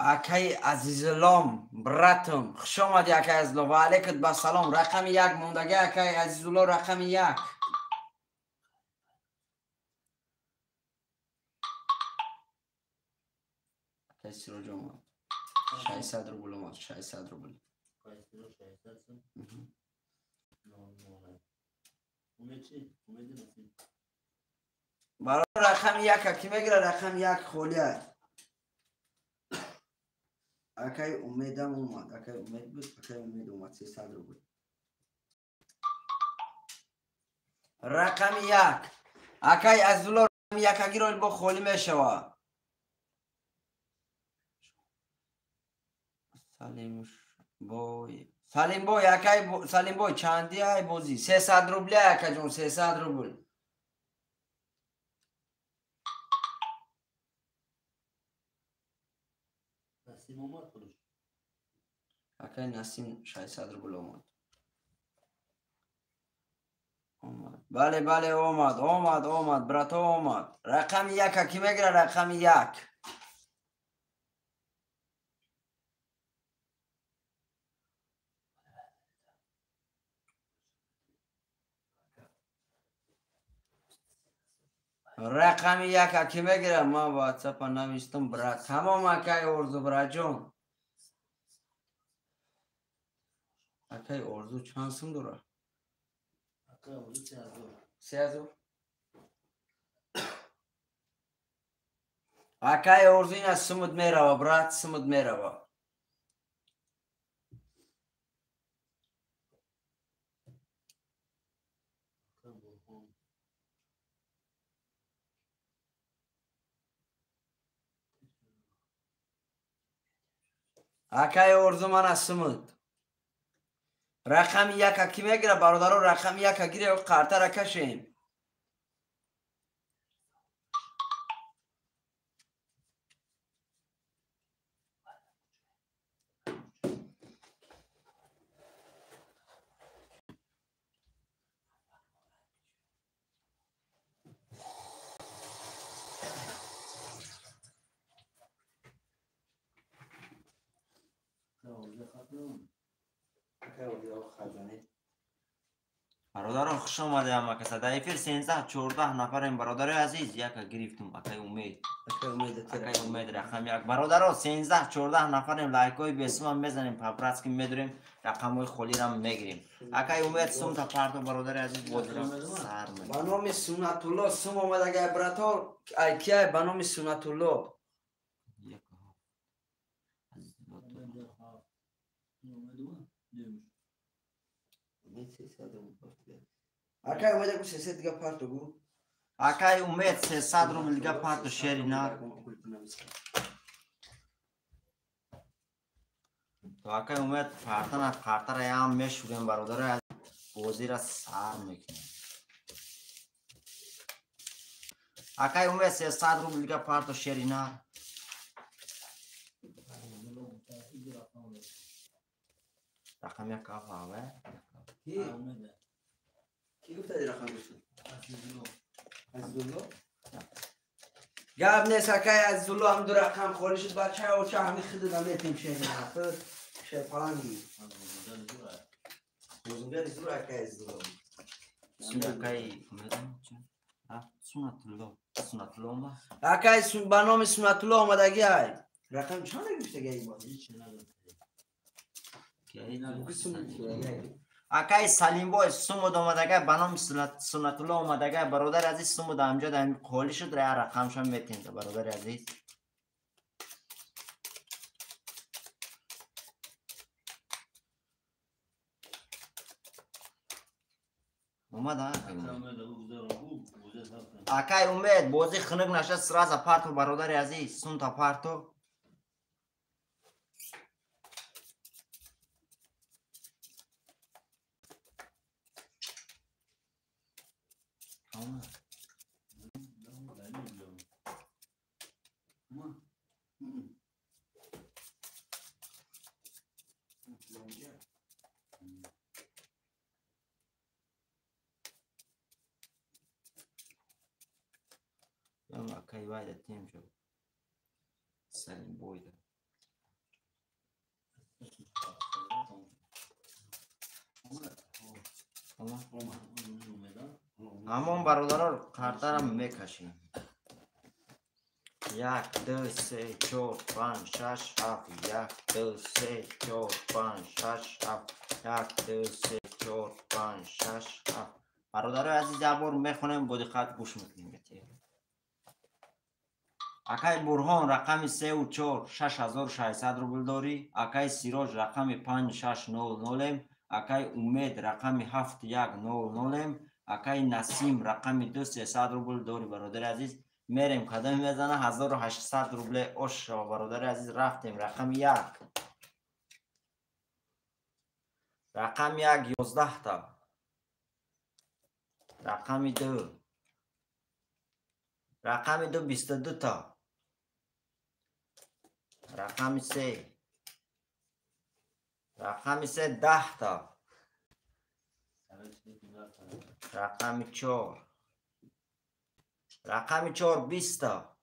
اکای عزیزالام براتم خوش آمدی اکای عزیزالام و علیکت با سلام رقم 1 موندگی اکای عزیزالام رقم 1 اکای سیراج آمد 600 روبل آمد 600 روبل برای رقم 1 کی میگیره رقم 1 خولیه اکای امیدم اومد اکای امید بود اکای امید اومد 300 روبل رقم 1 اکای عزیزالله رقم 1 اگه رو با خولی میشوه سلیم بای اکای سلیم بای چندی های بازی 300 روبل اکا جون 300 روبل نسیم اومد خودش اکای نسیم 600 روبل اومد بله بله اومد براتو اومد. رقم یک کی میگیره؟ رقم یک. رقم یک کی میگیره؟ ما واتساپ نوشتم برا تمام اکای ارزو برا جون. اکای ارزو چند سم دوره؟ اکای ارزو 3000. اکای ارزو این از سمود میره برات سمود میره. اکای ارزو من از سمود. رقم یک کی میگیره برادرو؟ رقم یک گیره و قرطه را کشیم. برادر خوش آمده. اما که صدای فیر 13-14 نفریم برادر عزیز. یک گرفتم اکای امید رقم یک. برادر 13-14 نفریم. لایک های بیسم هم میزنیم پاپراتس که میداریم رقم های خولی را میگیریم. اکای امید سم تا پارتو برادر عزیز بودیم سر میگیریم. به نام سنت الله سم آمده گه براتو ایکیه به نام سنت الله. اکای امید کو 300 دیگه پارتو گو. اکای امید 300 روبل دیگه پارتو شیر اینا. تو اکای امید پارتن پارتر ایام میشوریم برادر بازی را سر میکنیم. اکای امید 300 روبل دیگه پارتو شیر اینا. رقم یک کاف آوه. کی گفته دی رقم بشون؟ عزیزالله؟ گب نیست اکای عزیزالله هم دو رقم خوری شد بچه ها چه همی خیلی نمیتیم شهر نفر شهر پلنگی موزنگری زور اکای عزیزالله سون اکای سنت الله ما اکای به نام سنت الله آمدگی های رقم چند گفته گی بازی؟ اکای سلیم بای سمود آمدگه به نام سنت الله آمدگه برادر عزیز سمود امجاد همین قولی شد رای رقمش هم میتینده برادر عزیز. اومد اکای امید بازی خنک نشست راز پارتو برادر عزیز سون تا پارتو. Ama kayıbayla ettiğim çok senin boyda. Ama barolar kartlarım mekaşim. Yak, 2, 3, 4, 5, 6, 7. Yak, 2, 3, 4, 5, 6, 7. Yak, 2, 3, 4, 5, 6, 7. برادر عزیز جبار میخونیم با دقت گوش میکنیم. اکای برهان رقم 3 و 4 6600 روبل داری. اکای سیراج رقم 5600. اکای امید رقم 7100. اکای نسیم رقم 2300 روبل داری برادر عزیز. میریم قدم میزنه 1800 روبل اوش برادر عزیز رفتیم. رقم 1 رقم 1 11 تا. رقم 2 رقم 2 22 تا. رقم 3 رقم 3 10 تا. رقم 4 رقم 4 20 تا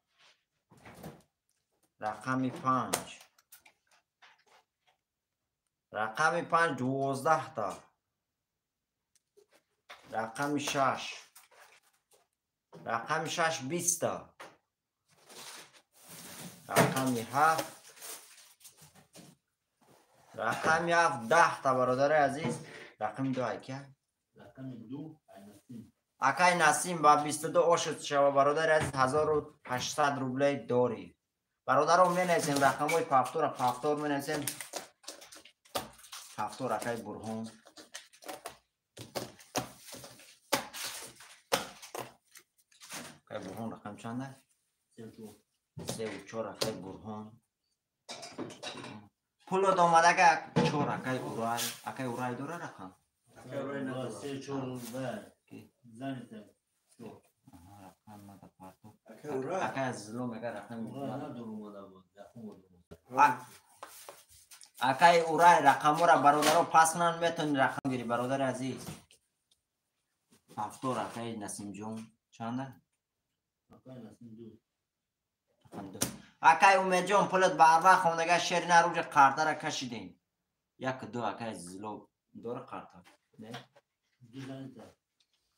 رقم 5 رقم 5 12 تا رقم 6 رقم 6 20 تا رقم 7 رقم 7 10 تا برادر عزیز رقم 2 اکه رقم 2 نسیم اکای نسیم با 22 آشد شما برادر عزیز 1800 روبله داری برادرم می نویسیم رقم های پفتور می نویسیم پفتور اکای برهون اکای برهون رقم چنده؟ 3 و 4 اکای برهون پولو دامده که 4 اکای اورای داره رقم سه چور زنیته رقم نده پفتور اکای از زلو میگه رقم اکای اورای رقم را برادر پس نان میتونی رقم گیری برادر عزیز پفتور اکای نسیم جون چنده؟ رقم 2 اکای امید جون پولت بربه خوندگه شیر نروج قرده را کشیدیم 1 2 اکای زلو داره قرده نه؟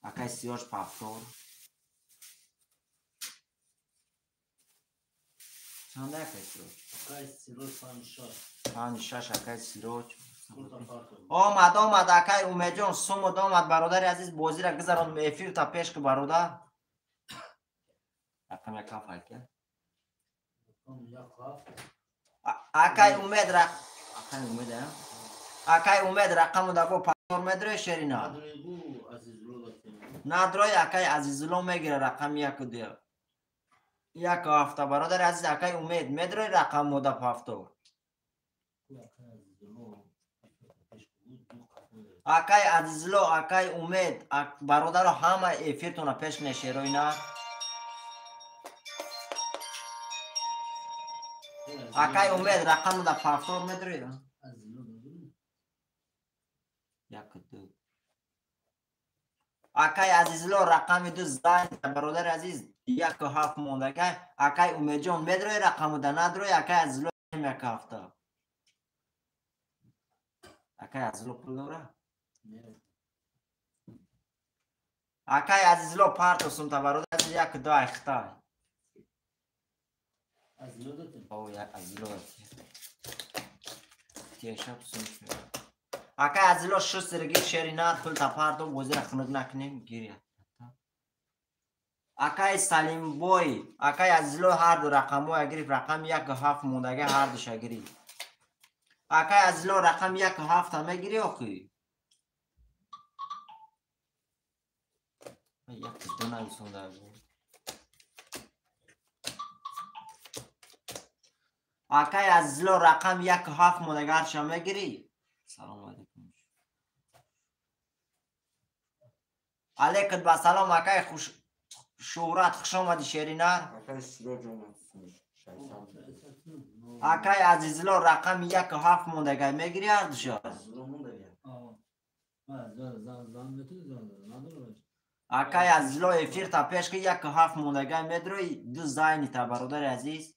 اکای سیاش پفتور چنده اکای سیروچ؟ 5 6 اکای سیروچ آمد اکای امید جون سومد آمد برادر عزیز بازی را گذارم میفیر تا پیش که برادر رقم 1 اکای اکای امید اکای امید رقم دا بو پفتور میدره شری نه ندرای اکای عزیزلو میگیره رقم 1 2 1 هفته برادر عزیز اکای امید میدره رقم مودا پفتور اکای عزیزلو اکای امید برادر همه افیرتون پیش نشیروی نه اکای امید رقم مودا پفتور میدره 1 2 اکای عزیزلو رقم 2 زن برادر عزیز 1 7 موندگه اکای امید جان میدره رقم ده ندره اکای عزیزلو 1 هفته اکای عزیزلو پول داره اکای عزیزلو پارتو سمتا برادر عزیز 1 2 اخته او 1 عزیزلو تیشب سمتا اکای عزیزلو 6 سرگی شیری نار پول تا پارتو بوزی را خنک نکنیم گیری اکای سلیم بوی اکای عزیزلو هر دو رقم ها گریف رقم 1 7 موندگه هر دوش گریف اکای عزیزلو رقم 1 7 همه گیری اخی 1 2 نویسونده بود اکای عزیزلو رقم 1 7 موندگه هر شمه گیری سلام علیکم علیکم با سلام اکای شهرت خوش آمدی شیری نار اکای عزیزلو رقم 1 7 موندگه میگیری هر دوشا اکای عزیزلو افیر تا پیش که 1 7 موندگه میدروی 2 زاینی تا برادر عزیز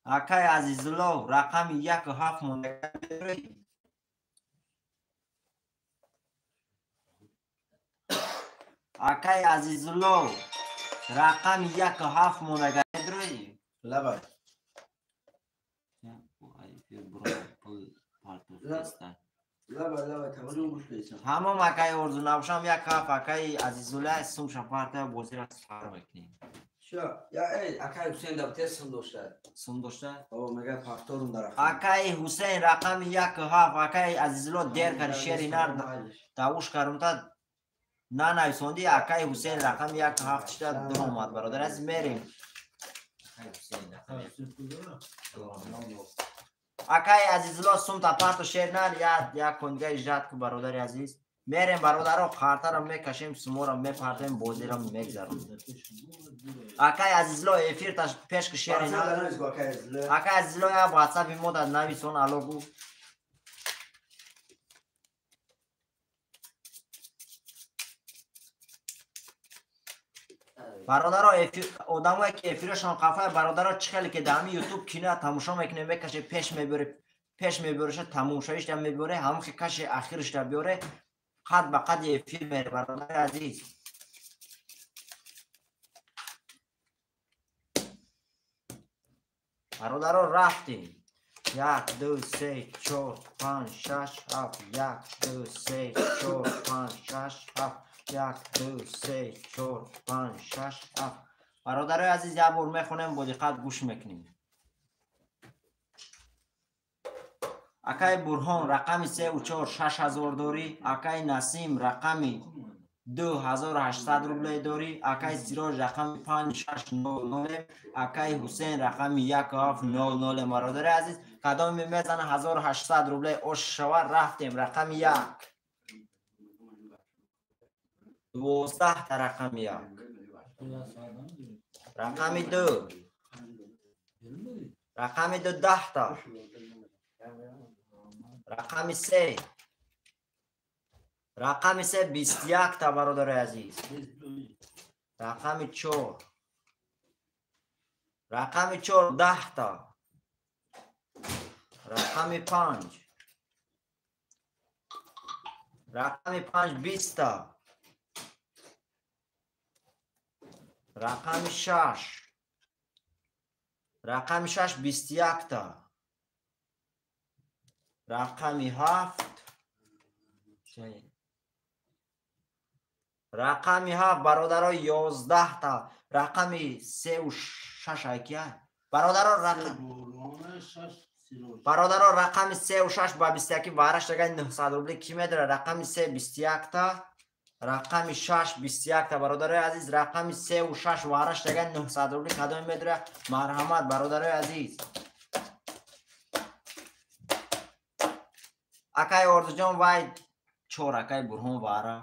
اکای عزیزلو رقم 1 7 موندگه میدروی اکای عزیزلو رقم 1 7 موندگه میدروی لبا توجه گوش کنید همون اکای ارزو نباشم 1 7 اکای عزیزلو سوم شپارت بوزی را سفر میکنیم یا ای اکای حسین دبته سوم داشته او مگه پفتورم داره اکای حسین رقم 1 7 اکای عزیزلو دیر کر شیری نار داوش کارم تا نه نایسوندی اکای حسین رقم 1 7 شد دو اومد برادر از میریم اکای عزیزلو سوم تا پارتو شیر نار یا کنگه جات کو برادر عزیز میریم برادرها خاطر رو میکشیم سمو رو میپردیم بازی رو میگذارم اکای عزیزلو افیر تاش پیش که شیری نه اکای عزیزلو یا واتساپ مود نویسون الو برادرها آدمایی که افیرشان قفای برادرها چخیلی که دمی یوتیوب کینه تماشا میکنه میکشه پیش میبرش تماشایش هم میبره همون که کش اخیرش رو بیاره قد به قد افیر میره برادر عزیز برادرها رفتیم 1 2 3 4 5 6 7 1 2 3 4 5 6 7 1 2 3 4 5 6 7 برادرای عزیز یه بار میخونیم با دقت گوش میکنیم اکای برهان رقم 3 و 4 6000 داری اکای نسیم رقم 2800 روبل داری اکای سیراج رقم 5600 اکای حسین رقم 1700 برادر عزیز قدم میزنه 1800 روبل اوش شوار رفتیم رقم 1 12 تا رقم 1 رقم 2 رقم 2 10 تا رقم 3 رقم 3 21 تا برادر عزیز رقم 4 رقم 4 10 تا رقم 5 رقم 5 20 تا رقم 6 رقم 6 21 تا رقم 7 رقم 7 برادرها 11 تا رقم 3 و 6 اکیه برادرها رقم 3 و 6 با 21 وارش دیگه 900 روبل کی میداره رقم 3 21 تا رقم 6 21 تا برادرای عزیز رقم 3 و 6 وارش دیگه 900 روبل کدام میداره مرحمت برادرای عزیز اکای اردجان وای چور اکای برهون واره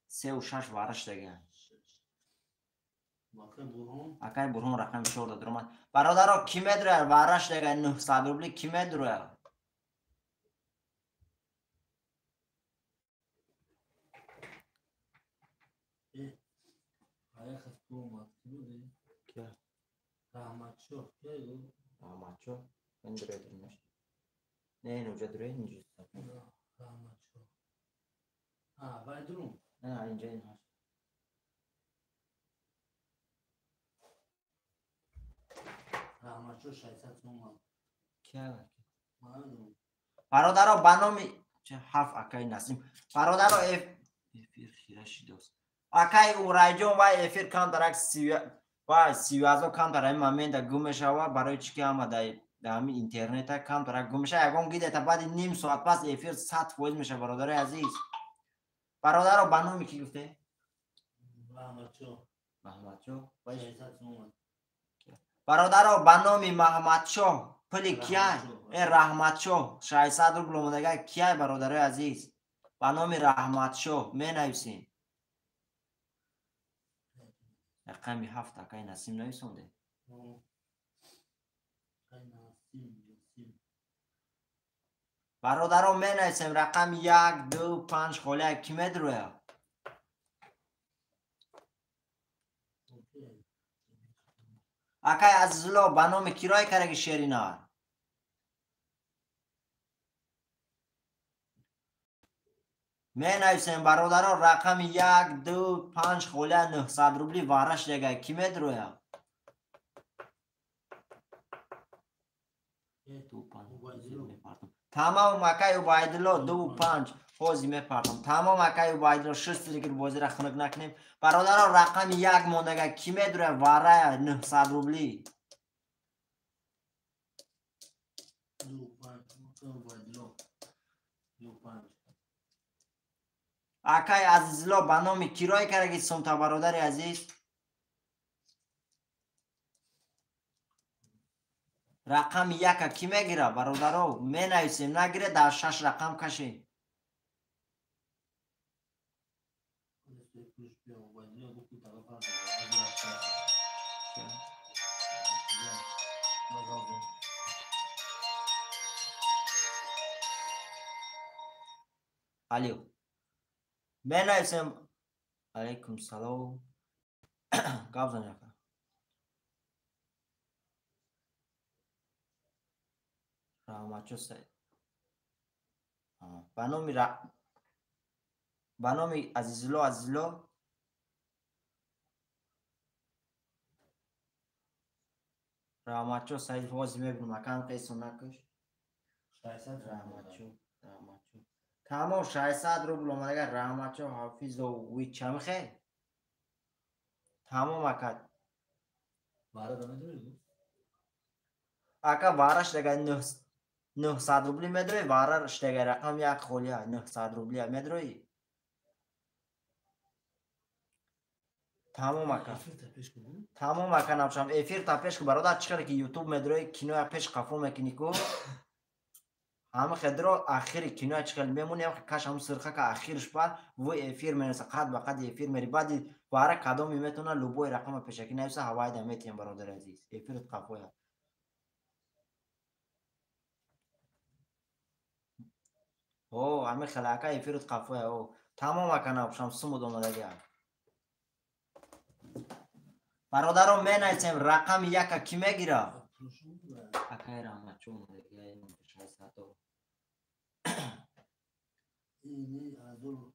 3 و 6 وارش دیگه اکای برهون رقم 4 دادر من برادرها کی میداره وارش دیگه 900 روبل کی میداره Amacho, indire durmuş. Neyin uca duruyor ince. Ha, baydırım. Ha ince ince. Amacho 600 numara. Kya? Malum. برادرها بنامی چه حرف اکای نسیم برادرها افیر خیرشی دوست اکای او رایجون و افیر کان درک و سیوازو کان در این مامین در گمشه و برای چی که آمده در همین اینترنت کان درک گمشه یکون گیده تا بعد نیم ساعت پس افیر 100 فویل میشه برادر عزیز برادرها بنامی کی گفته محمدشو 600 numara. برادرها بنامی محمدشو پلی کیای این رحمتشو 600 روبل اومدگه کیای برادر عزیز بنامی رحمتشو می نویسین رقمی 7 اکای نسیم نویسونده برادرها می نویسیم رقم 1 2 5 خاله کی میدروه اکای عزیزالله بنام کیرای کرگی شیرینار می نویسیم برادرها رقم 1 2 5 خاله 900 روبلی وارش دیگه کی میدروه تمام اکای عبایدالله 2 و 5 خوزی میپردم تمام اکای عبایدالله 6 دیگر بازی را خنک نکنیم برادرها رقم 1 موندگه کی میدروه واره 900 روبلی اکای عزیزالله به نام کیرای کرگی سمتا برادر عزیز رقم یک کی میگیره برادرو؟ می نویسیم، نگیره در 6 رقم کشیم. الو می نویسیم. علیکم سلام. گفت نکن. رحمتشو سید. بنامی عزیزلو رحمتشو سید فوز میبینم مکان قیسو نکش. رحمتشو تمام 600 روبل اومده رحمتشو حافظ و وی چه میخوای؟ تمام اکد اکا وارش دیگه 900 روبلی میدروی وارش دیگه رقم یک خولیه 900 روبلی میدروی تمام اکا تمام اکا نبشم افیر تا پیش که برادر چکره که یوتیوب میدروی کینو پیش قفو میکنی کو همه خدرو آخر کینو چکل میمونی هم کاش هم سرخه که آخرش بار و افیر میرسه قد به قد افیر میری بعد واره کدوم میتونه لوبوی رقم پیشکی نویسه هوای دمیتیم برادر عزیز افیرت قفوه او همه خلاقه افیرت قفوه او تمام اکنه بشم سمود اومده گیا برادرم می نویسیم رقم یک کی میگیره اکای رحمت چون اومده گیا این 600 اینی ازول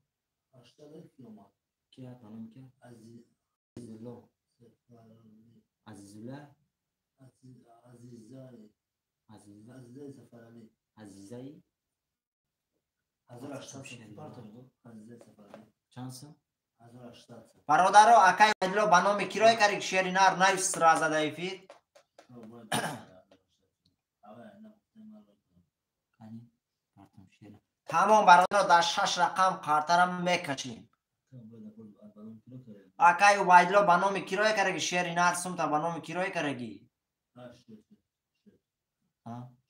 80 کیلومتر کیا خانم کیا عزیزلو عزیزله عزیزای سفرانی عزیزایی 1800 عزیزای سفرانی چند سو 1800 برادرو اکای مدلو بنام کیروی کاری شیری نار نویس را زده ایفید تمام برادر در 6 رقم قارترم میکشیم اکای وایدلو بنام کیروی کاری شیری نار سمتا بنام کیروی کارگی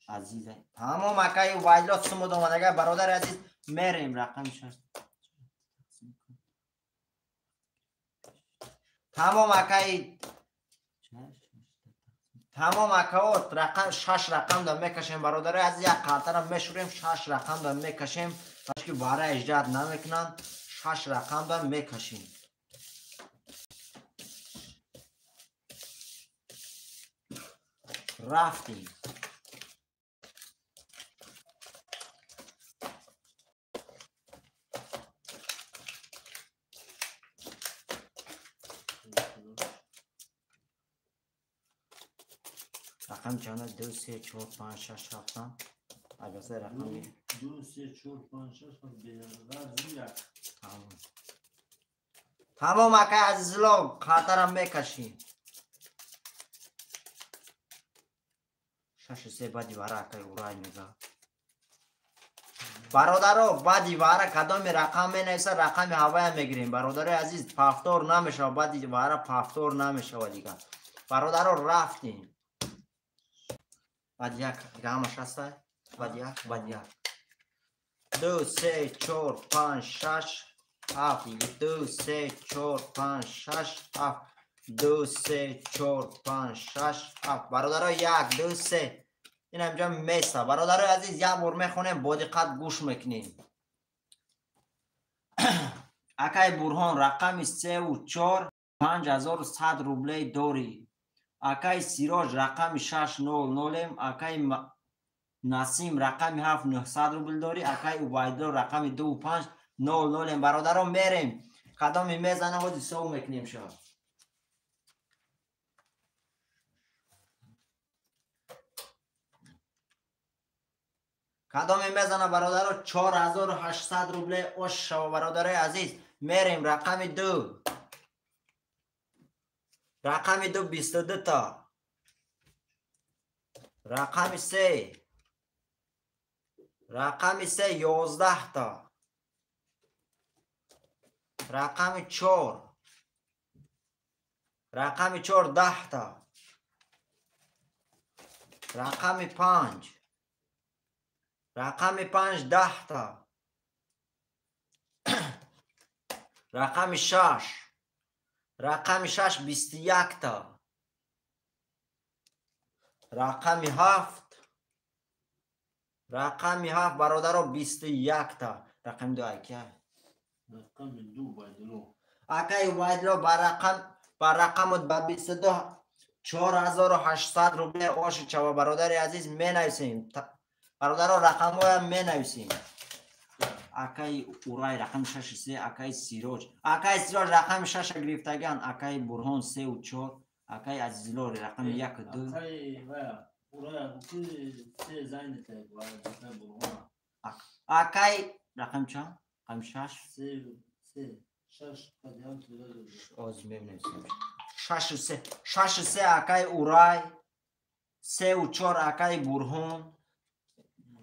عزیزه تمام اکای وایدلو سمود اومدگه برادر عزیز میریم رقم 6 تمام اکای تمام اکاوت رقم 6 رقم دم میکشیم برادر عزیز یک قارترم میشوریم 6 رقم دم میکشیم باش که واره اجداد نمیکنن 6 رقم دم میکشیم رفتیم رقم چنده 2 3 4 5 6 7 البته رقمی 2 3 4 5 6 تمام اکای عزیزلو خاطرم میکشیم 6 3 بعدی واره اکای اورای میگه برادرو بعدی واره کدام رقم می نویسه رقم هوای میگیریم برادر عزیز پافتور نمیشه بعدی واره پافتور نمیشه دیگه برادرو رفتیم بعد یک دیگه همش هسته بعد یک 2 3 4 5 6 7 2 3 4 5 6 7 2 3 4 5 6 7 برادرها 1 2 3 این همجا میسته برادرها عزیز یک بار میخونیم با دقت گوش میکنیم اکای برهان رقم 3 و 4 5100 روبله دوری اکای سیراج رقم 600 اکای نسیم رقم 7900 روبل داری اکای اوبایدلو رقم 2500 برادران میریم قدم میزنه خودی سو میکنیم شد قدم میزنه برادران 4800 روبل اوش شو برادر عزیز میریم رقم 2 رقم 2 22 تا رقم 3 رقم 3 11 تا رقم 4 رقم 4 10 تا رقم 5 رقم 5 10 تا رقم 6 رقم 6 21 تا رقم 7 برادر 21 تا رقم 2 اکیه رقم 2 بایدلو اکای وایدلو بر رقم 22 4800 روبل آش چوا برادر عزیز می نویسیم برادر رقم های می نویسیم اکای اورای رقم 6 اکای سیروج رقم 6 گرفتگان اکای برهان 3 و 4 اکای عزیزلو رقم 1 و 2 اکای ویا اورای کی 3 زاینت وای برهان اکای رقم چند رقم 6 3 6 قدیان تو از ببینیم 6 و 3 اکای اورای 3 و 4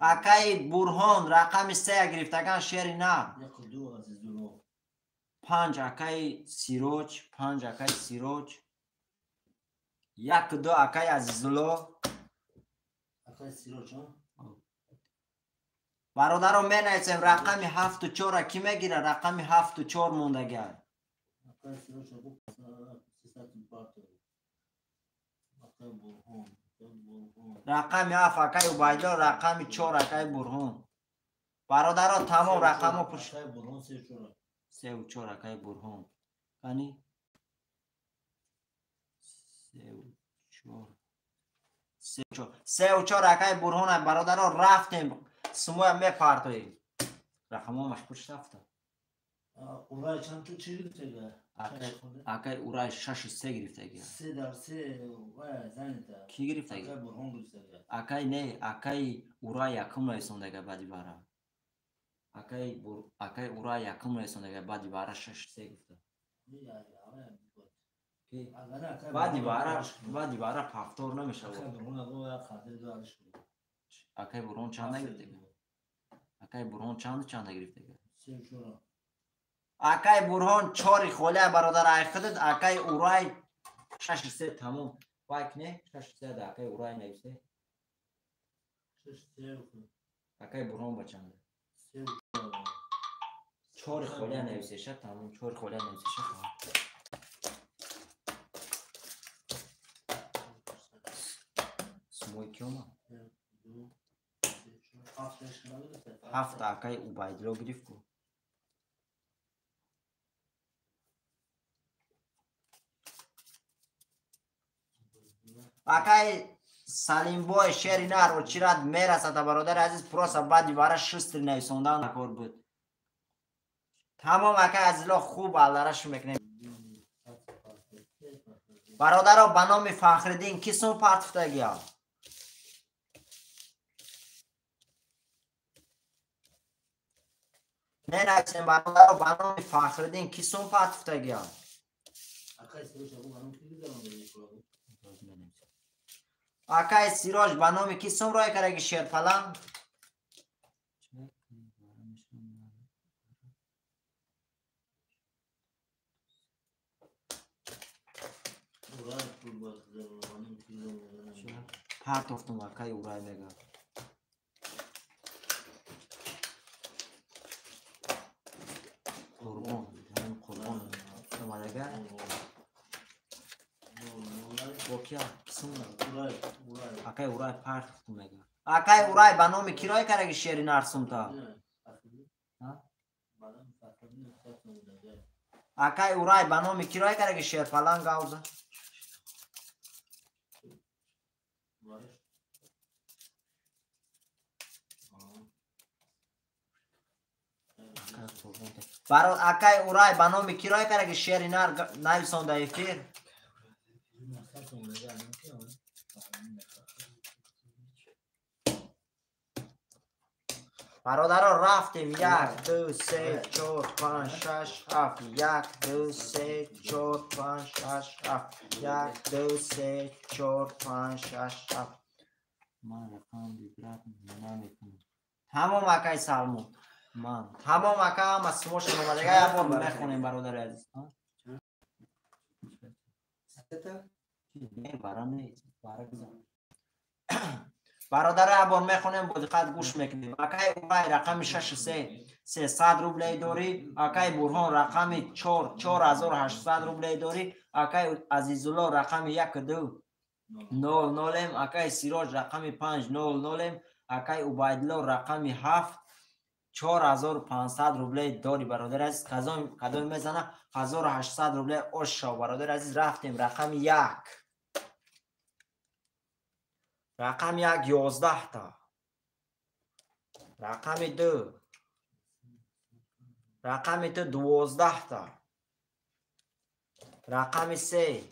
اکای برهان رقم 3 گرفتگان شیر نه 1 و 2 عزیزلو 5 اکای سیروج 1 و 2 اکای عزیزلو اکای سیروج ها برادرم می نویسیم رقم 7 و 4 کی میگیره رقم 7 و 4 موندگی اکای سیروج ها 300 پارت اکای برهان رقم 7 اکای عبیدالله رقم 4 اکای برهان برادران تمام رقم ها پشت اکای برهان 3 و 4 اکای برهان کنی 3 و 4 اکای برهان برادران رفتیم سموی می پارتویم رقم ها مش پشت رفته اورای چند تا چی گرفته اکای اورای 6 و 3 گرفته گیا 3 در 3 وای زاینت کی گرفته اکای گیا برهان گرفته اکای نه اکای اورای یکم رسونده بعدی بارا اکای اورای یکم رسونده بعدی بارا 6 3 گرفته بعدی بارا پافتور نمیشه اکای برهان چند گرفته گیا اکای برهان چند گرفته گیا اکای برهان 4 خوله برادر اخدد اکای اورای 6 3 تمام بایک نه 6 3 ده اکای اورای نویسه 6 3 اکای برهان بچنده 4 خوله نویسه شد تمام 4 خوله نویسه شد سموی کیوما 7 اکای عبیدالله گرفت کو اکای سلیم بای شهری نهر و چیراد میرسد برادر عزیز پروسا بعدی بارا شستر نویسوندن کار بود تمام اکای عزیزلا خوب علارش میکنه برادر به نام فخردین کسون پارتفته گیا نه نویسیم برادر به نام فخردین کسون پارتفته گیا اکای سیراج به نام کسون رای کرده شیر فلان پارت افتم اکای اورای میگه قربان اومدگه بوکیا کسون اکای اورای پارت افتم میگه اکای اورای به نام کرای کرده شیر نرسون تا اکای اورای به نام کرای کرده شیر فلان گاوزه برای اکای اورای به نام کرای کرده شیر نر نویسونده ایفیر برادر رفتیم 1 2 3 4 5 6 7 1 2 3 4 5 6 7 1 2 3 4 5 6 7 من رقم بیبرد نمیکنم تمام اکای سلمون من تمام اکا هم از سموش نمادگه یه بار بخونیم برادر عزیز نه برا نیست برا بزن برادر بار میخونیم با دقت گوش میکنیم. اکای اورای رقم 300 روبلی داری. اکای برهان رقم 4800 روبلی داری. اکای عزیزالله رقم 1200. اکای سیراج رقم 500. اکای عبیدالله رقم 4500 روبلی داری برادر عزیز. کدام میزنه 1800 روبلی اوشا برادر عزیز. رفتیم رقم 1. رقم 1 11 تا. رقم 2. رقم 2 12 تا. رقم 3.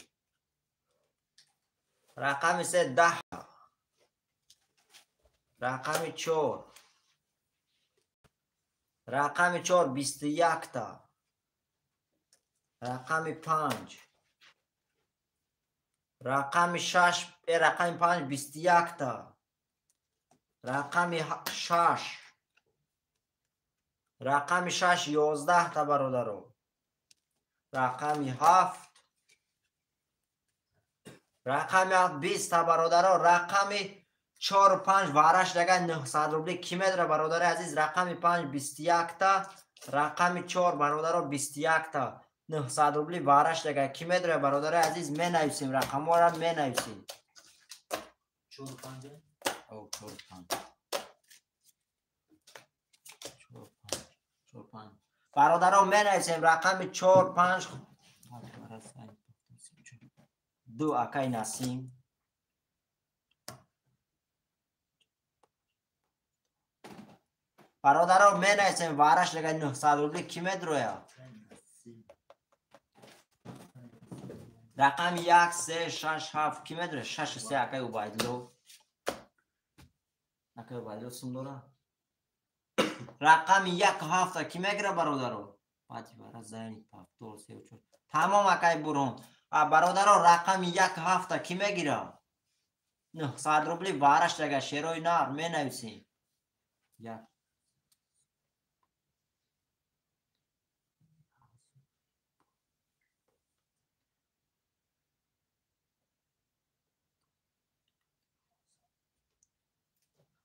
رقم 3 10 تا. رقم 4. رقم 4 21 تا. رقم 5. رقم 6. رقم 5 21 تا. رقم 6. رقم 6 11 تا برادرو. رقم 7. رقم 7 20 تا برادرو. رقم 4 5 وارش دیگه 900 روبلی کی میدره برادر عزیز. رقم 5 21 تا. رقم 4 برادرو 21 تا. 900 روبلی وارش دیگه کی میدره برادر عزیز. می نویسیم رقم ها را می نویسیم. 45 او 45 برادران می نویسیم رقم 4 5 2 اکای نسیم. برادران می نویسیم وارش دیگه 900 روبلی کی میدره. رقم 1 3 6 7 کی میدره. 6 3 اکای عبیدالله. اکای عبیدالله سندورا. رقم 1 7 کی میگیره برادرو. پاتی برا زنی پاک دو 3 4 تمام اکای برون. برادرو رقم 1 7 کی میگیره. 900 روبلی وارش دیگه شیروی نار می نویسیم.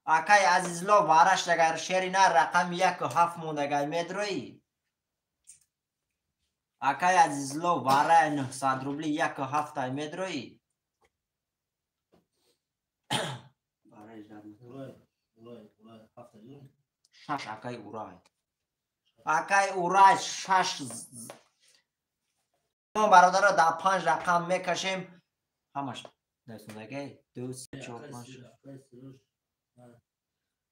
اکای عزیزلو وارش دیگه شیری نار رقم 1 7 موندگه میدروی. اکای عزیزلو واره 900 روبلی 1 7 میدروی. شش اکای اورای. اکای اورای 6 ما برادر در 5 رقم میکشیم. همش دستون دیگه 2 3 4 5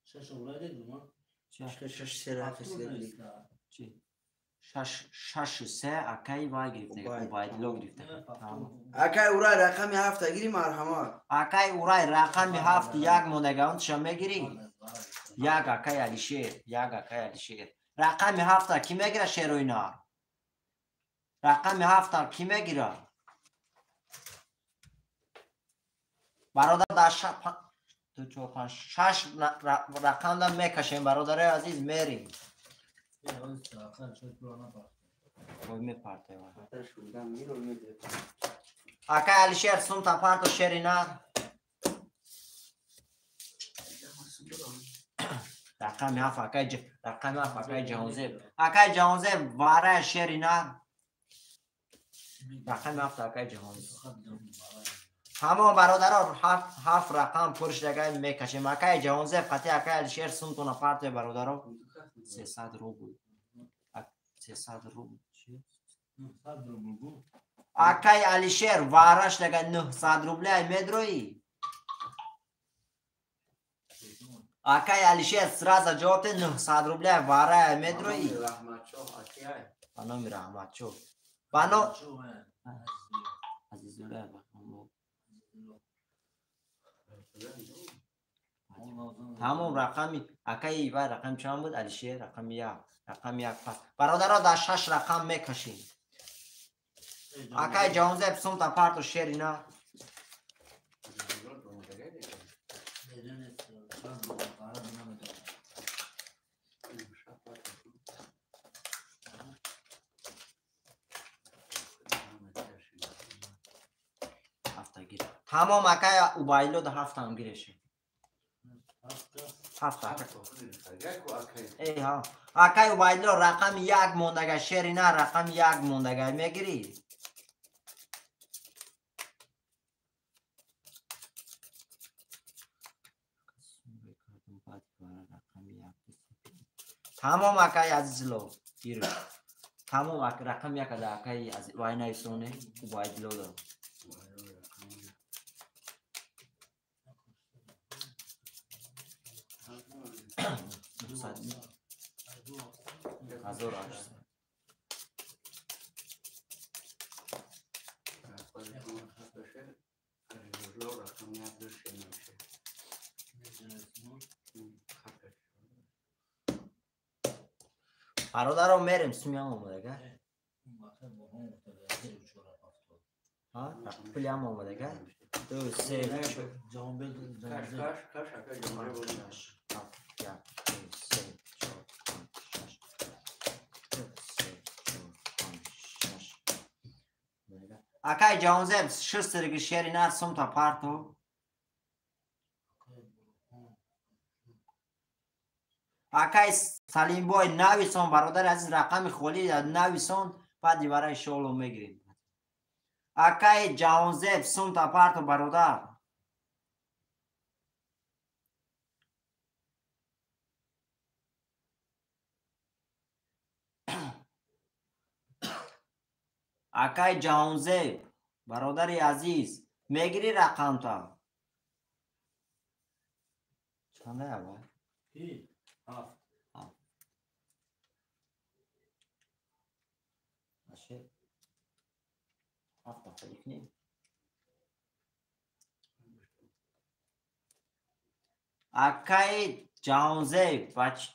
6 اورای دیدم ما. 6 سر چی 6 3 اکای وای گرفته. عبیدالله گرفته. اکای اورای رقم 7 گیری مرحمت. اکای اورای رقم 7 یک موندگه اون چه میگیری. یک اکای علیشیر. یک اکای علیشیر. رقم 7 کی میگیره شیروی نار. رقم 7 کی میگیره. برادر در 2 4 5 6 رقم دم میکشیم برادر عزیز میریم. وای میپرته اکای علیشیر سوم تا پارتو شیری نار. رقم 7 اکای جهانزیب. اکای جهانزیب واره شیری نار. رقم 7 اکای جهانزیب. همه برادران 7 رقم پرش دیگه میکشیم. اکای جهانزیب قطعی اکای علیشیر سوم تو نپارته برادران 300 روبل. 300 روبل. اکای علیشیر وارش دیگه 900 روبل میدروی. اکای علیشیر سراز جوابت 900 روبل واره میدروی. بانو رحمت شو. بانو عزیزالله همون رقمی اکای و رقم چند بود علیشیر رقم 1 رقم 1 برادرها در 6 رقم میکشیم. اکای جهانزیب سوم تا پارتو شیری نه. تمام اکای اوبایلو ده هفت هم گیرشه هفت ای ها اکای اوبایلو رقم یک موندگه شیری نه رقم یک موندگه میگیری تمام اکای عزیزلو گیرش تمام رقم یک ده اکای از وای نیسونه اوبایلو ده هزار هشتصد برادرم میریم سمیام اومده گه ها پلی هم اومده گه 2 3 اکای جانزب شسترگی شیری نه سم تا پارتو اکای سلیم بای نویسون برادر از رقم خولی نویسون بعد برای شغلو میگیرید اکای جانزب سم تا پارتو برادر اکای جانزب برادر عزیز میگیری رقم تا چنده اول ماشي هفته خلیکنی اکای جانزه بچ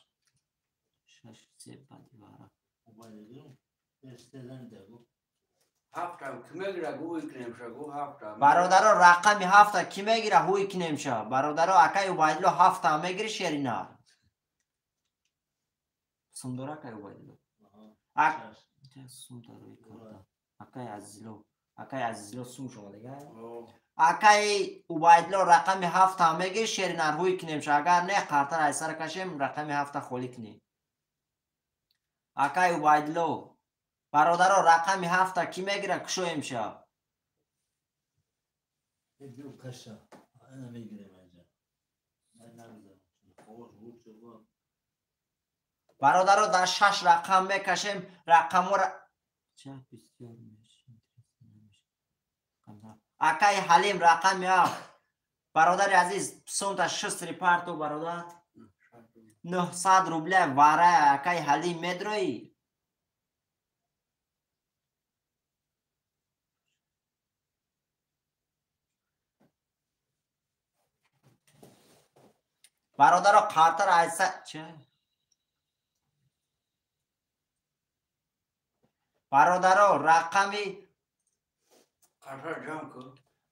شش سه پنج بارا برادر رقم هفته کی میگیره هوی کی نمیشه برادر اکای اوبایدلو هفته میگیری شرینا سندورا اکای اوبایدلو اکای عزیزلو سوم شما دیگه اکای اوبایدلو رقم هفته میگیری شرینا هوی کی نمیشه اگر نه قرطر ایسر کشیم رقم هفته خولی کنی اکای اوبایدلو برادر رقم هفته کی میگیره کشو امشه برادر در 6 رقم میکشیم رقم اکای حلیم رقم هفت برادر عزیز سمت 6 ریپارتو برادر 900 روبله واره اکای حلیم میدروی برادر قطر ایسا چه؟ برادر رقمی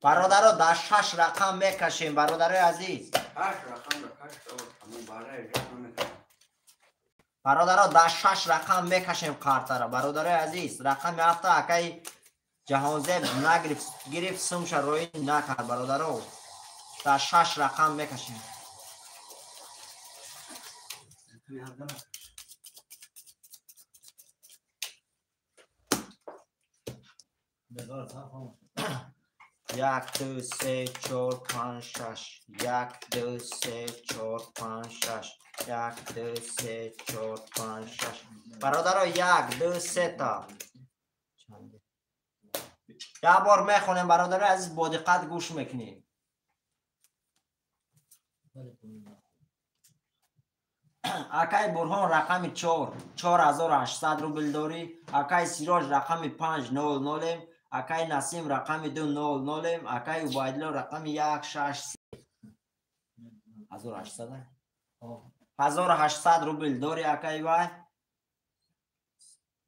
برادر در 6 رقم میکشیم برادر عزیز برادر در 6 رقم میکشیم قطر برادر عزیز رقم هفته اکای جهانزب نگرفت سمش روی نکرد برادر در 6 رقم میکشیم یک دو سه چهار پنج شش یک دو سه چهار پنج شش یک دو سه چهار پنج شش برادر یک دو سه تا یک بار میخونیم برادر عزیز با دقت گوش میکنیم اکای برهان رقم 4800 روبل داری اکای سیراج رقم 500 اکای نسیم رقم 200 اکای اوبایدلو رقم 163 1800 روبل داری اکای وای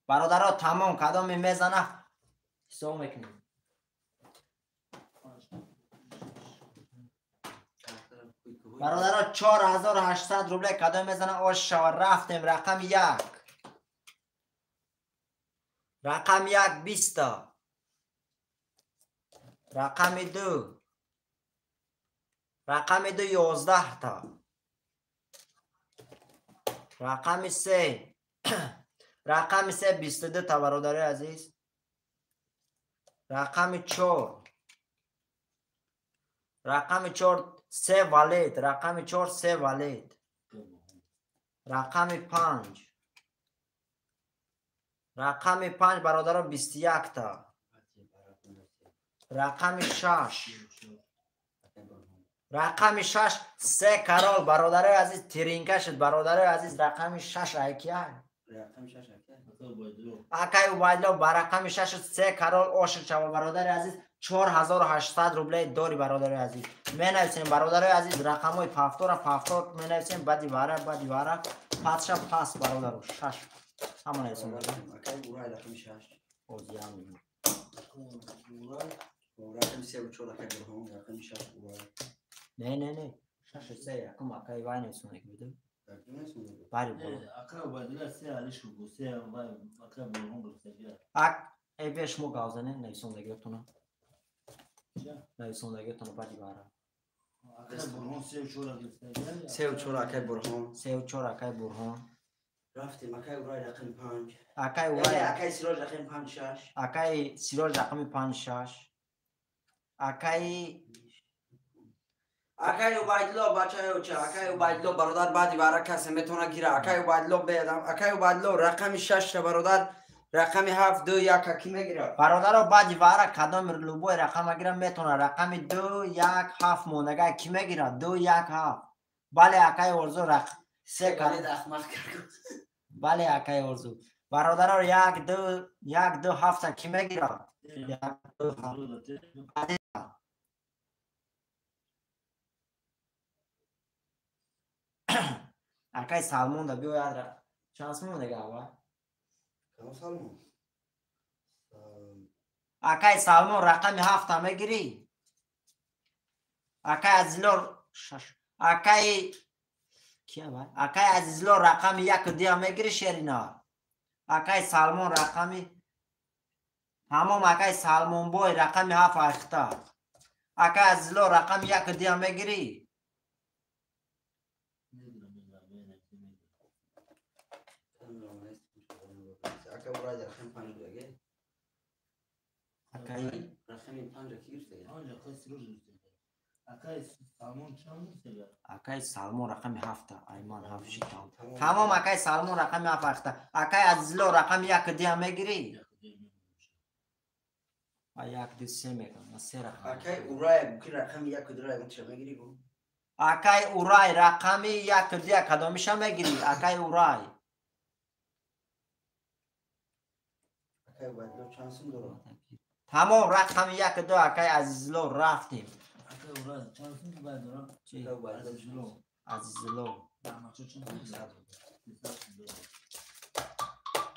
برادرها تمام کدام میزنه حساب میکنیم برادرها 4800 روبل کدام میزنه آش شو رفتیم رقم 1 رقم 1 20 رقم 2 رقم 2 11 تا. رقم 3 رقم 3 22 تا برادر عزیز. رقم 4 رقم 4 3 والد. رقم 4 3 والد. رقم 5 رقم 5 برادر 21 تا. رقم 6 رقم 6 3 کرال برادر عزیز ترینکه شد برادر عزیز. رقم 6 ایکیه رقم 6 اکای وایدلو بر رقم 6 3 کرال عاشق شو برادر عزیز. 4800 روبله داری برادر عزیز. می نویسیم برادر عزیز رقم های پفتور می نویسیم بعدی باره پادشا پاس برادر 6 همون نویسیم اکای اورای رقم 6 اوزیان میگم رقم 3 و 4 اکای برهان رقم 6 اورای نه 6 3 یکم اکای وای نویسیم بده باری برو اکا وایدلا سه علیش کو سه وای اکا برهان گفتگی ای بیش مو گازنه نویسیم دیگه تونو نویسیم دیگه تونو بعدی باره اکا برهان سه و چهار گفتگی 3 و 4 اکای برهان 3 و 4 اکای برهان رفتیم اکای اورای رقم 5 اکای اورای اکای سیراج رقم 5 6 اکای سیراج رقم 5 6 اکای عبیدالله بچه اوچه اکای عبیدالله برادر بعدی باره کسی میتونه گیره اکای عبیدالله بیدم اکای عبیدالله رقم 6 برادر رقم 7 2 1 کی میگیره برادر بعدی باره کدام لوبوی رقم اگرم میتونه رقم 2 1 7 موندگه کی میگیره 2 1 7 بله اکای ارزو رقم 3 کلی احمق کرد بله اکای ارزو برادر 1 2 1 2 7 کی میگیره 1 2 7 اکای سالمون دا بیو یاد شانس مونده اول کدام سالمون اکای سالمون رقم 7 میگیری اکای عزیزلو اکای کیا با اکای عزیزلو رقم 1 دیگه میگیری شیرینا اکای سالمون رقمی همون اکای سالمون بوی رقم 7 اختا اکای عزیزلو رقم 1 دیگه میگیری اکای برای رقم 5 دیگه اکای رقم 5 کی گرفته آنجا کسی رو گفتگی اکا سامون چند میشه اکای سالمون رقم 7 ایمان 7 شیطان تمام اکای سالمون رقم 7 اختا اکای عزیزلو رقم 1 دیگه میگیری یک دو سه میگم سه رقم اکای اورای کی رقم 1 درای اون چه میگیری گو اکای اورای رقمی 1 دیگه کدومش میگیری اکای اورای اکای بدلو چانسون داره تمام رقم 1 2 اکای عزیزلو رفتیم اکا اورا چند میشه باید دارم چی عزیزلو عزیزلو نعمتشو چند میشه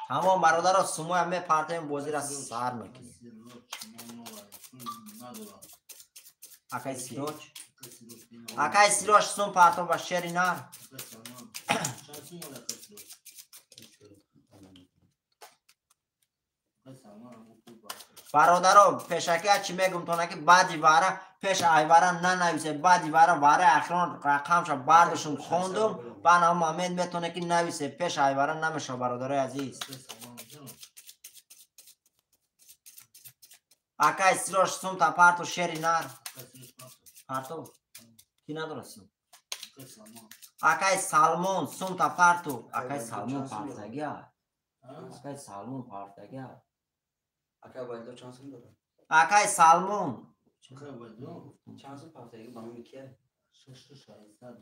تمام برادر سمو همه پارتیم بازی را سر میکنیم اکای سیروچ اکای سیروچ سم پارتو با شری نار برادرو پیشکی چی میگم تو نکی بعدی واره پیش ایواره ننویسه بعدی واره اخران رقمشو بردشون خوندم بنا مامید میتونه که نویسه پیش ایواره نمیشه برادر عزیز اکای سیروش سم تا پارتو شری نار پارتو کی ندارستم اکای سالمون سم تا پارتو اکای سالمون پارتگیا اکای سالمون پارتگیا اکای بدلو چانسون داره اکای سالمون چانسون پافتگی با من کیه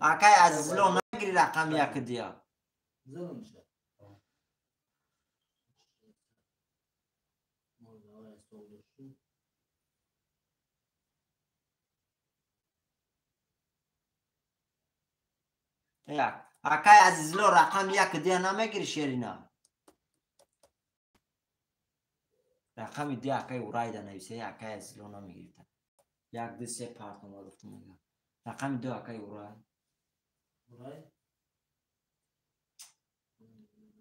اکای عزیزلو نگیری رقم 1 دیگه اکای عزیزلو رقم 1 دیگه نمیگیری شیرینا رقم دیگه اکای اورای دا نویسه اکای عزیزلو نمیگیری 1 2 3 پارتو ما گفتم میگم رقم 2 اکای اورای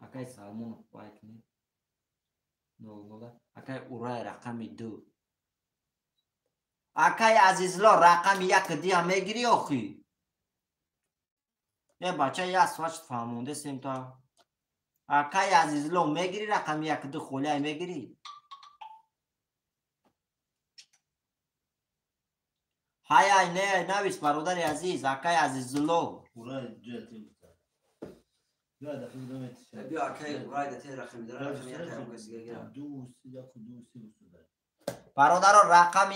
اکای سالمون وایت نی نو اکای اورای رقم 2 اکای عزیزلا رقم یک دیگه میگیری آخی یه بچه یه سواچ فهمونده سیم تا اکای عزیزلا میگیری رقم یک دی خوله میگیری های نه نویس برادر عزیز اکای عزیزلا برای جهتی بیا دفعه دومت بیا اکای برای دتی رقم داره رقم یک هم کسی گیرم دوست یک و دوستی بسوده برادر رقم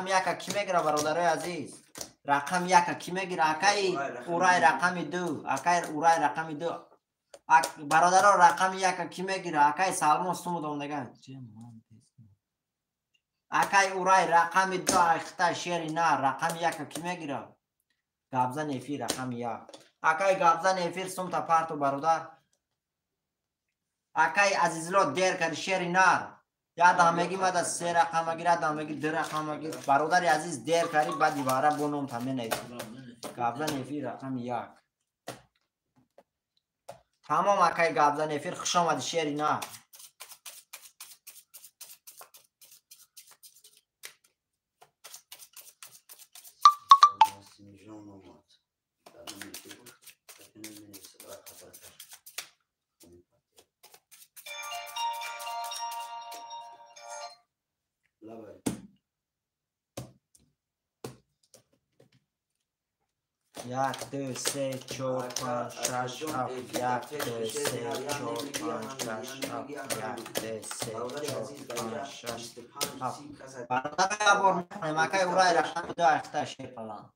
یک کی میگیره برادر عزیز رقم یک کی میگیره اکای اورای رقم دو اکای اورای رقم دو برادر رقم یک کی میگیره اکای سالمون سومو دوندگه اکای اورای رقم دو اختا شیری نه رقم یک کی میگیره گابزا نفی رقم یک اکای گابزا نفیر سوم تا پارتو برادر اکای عزیزلو دیر کر شیری نار یاد همگی مد از سه رقم اگر یاد همگی دو رقم اگر برادر عزیز دیر کردی بعد دیواره بونم تمه نیست گابزا نفیر رقم یک تمام اکای گابزا نفیر خوش آمد شیری نه یک دو سه چهار پنج شش هفت یک دو سه چهار پنج شش هفت یک دو سه چهار پنج شش هفت برادر بار میکنیم اکای اورای رقم دو اختا شیر پلان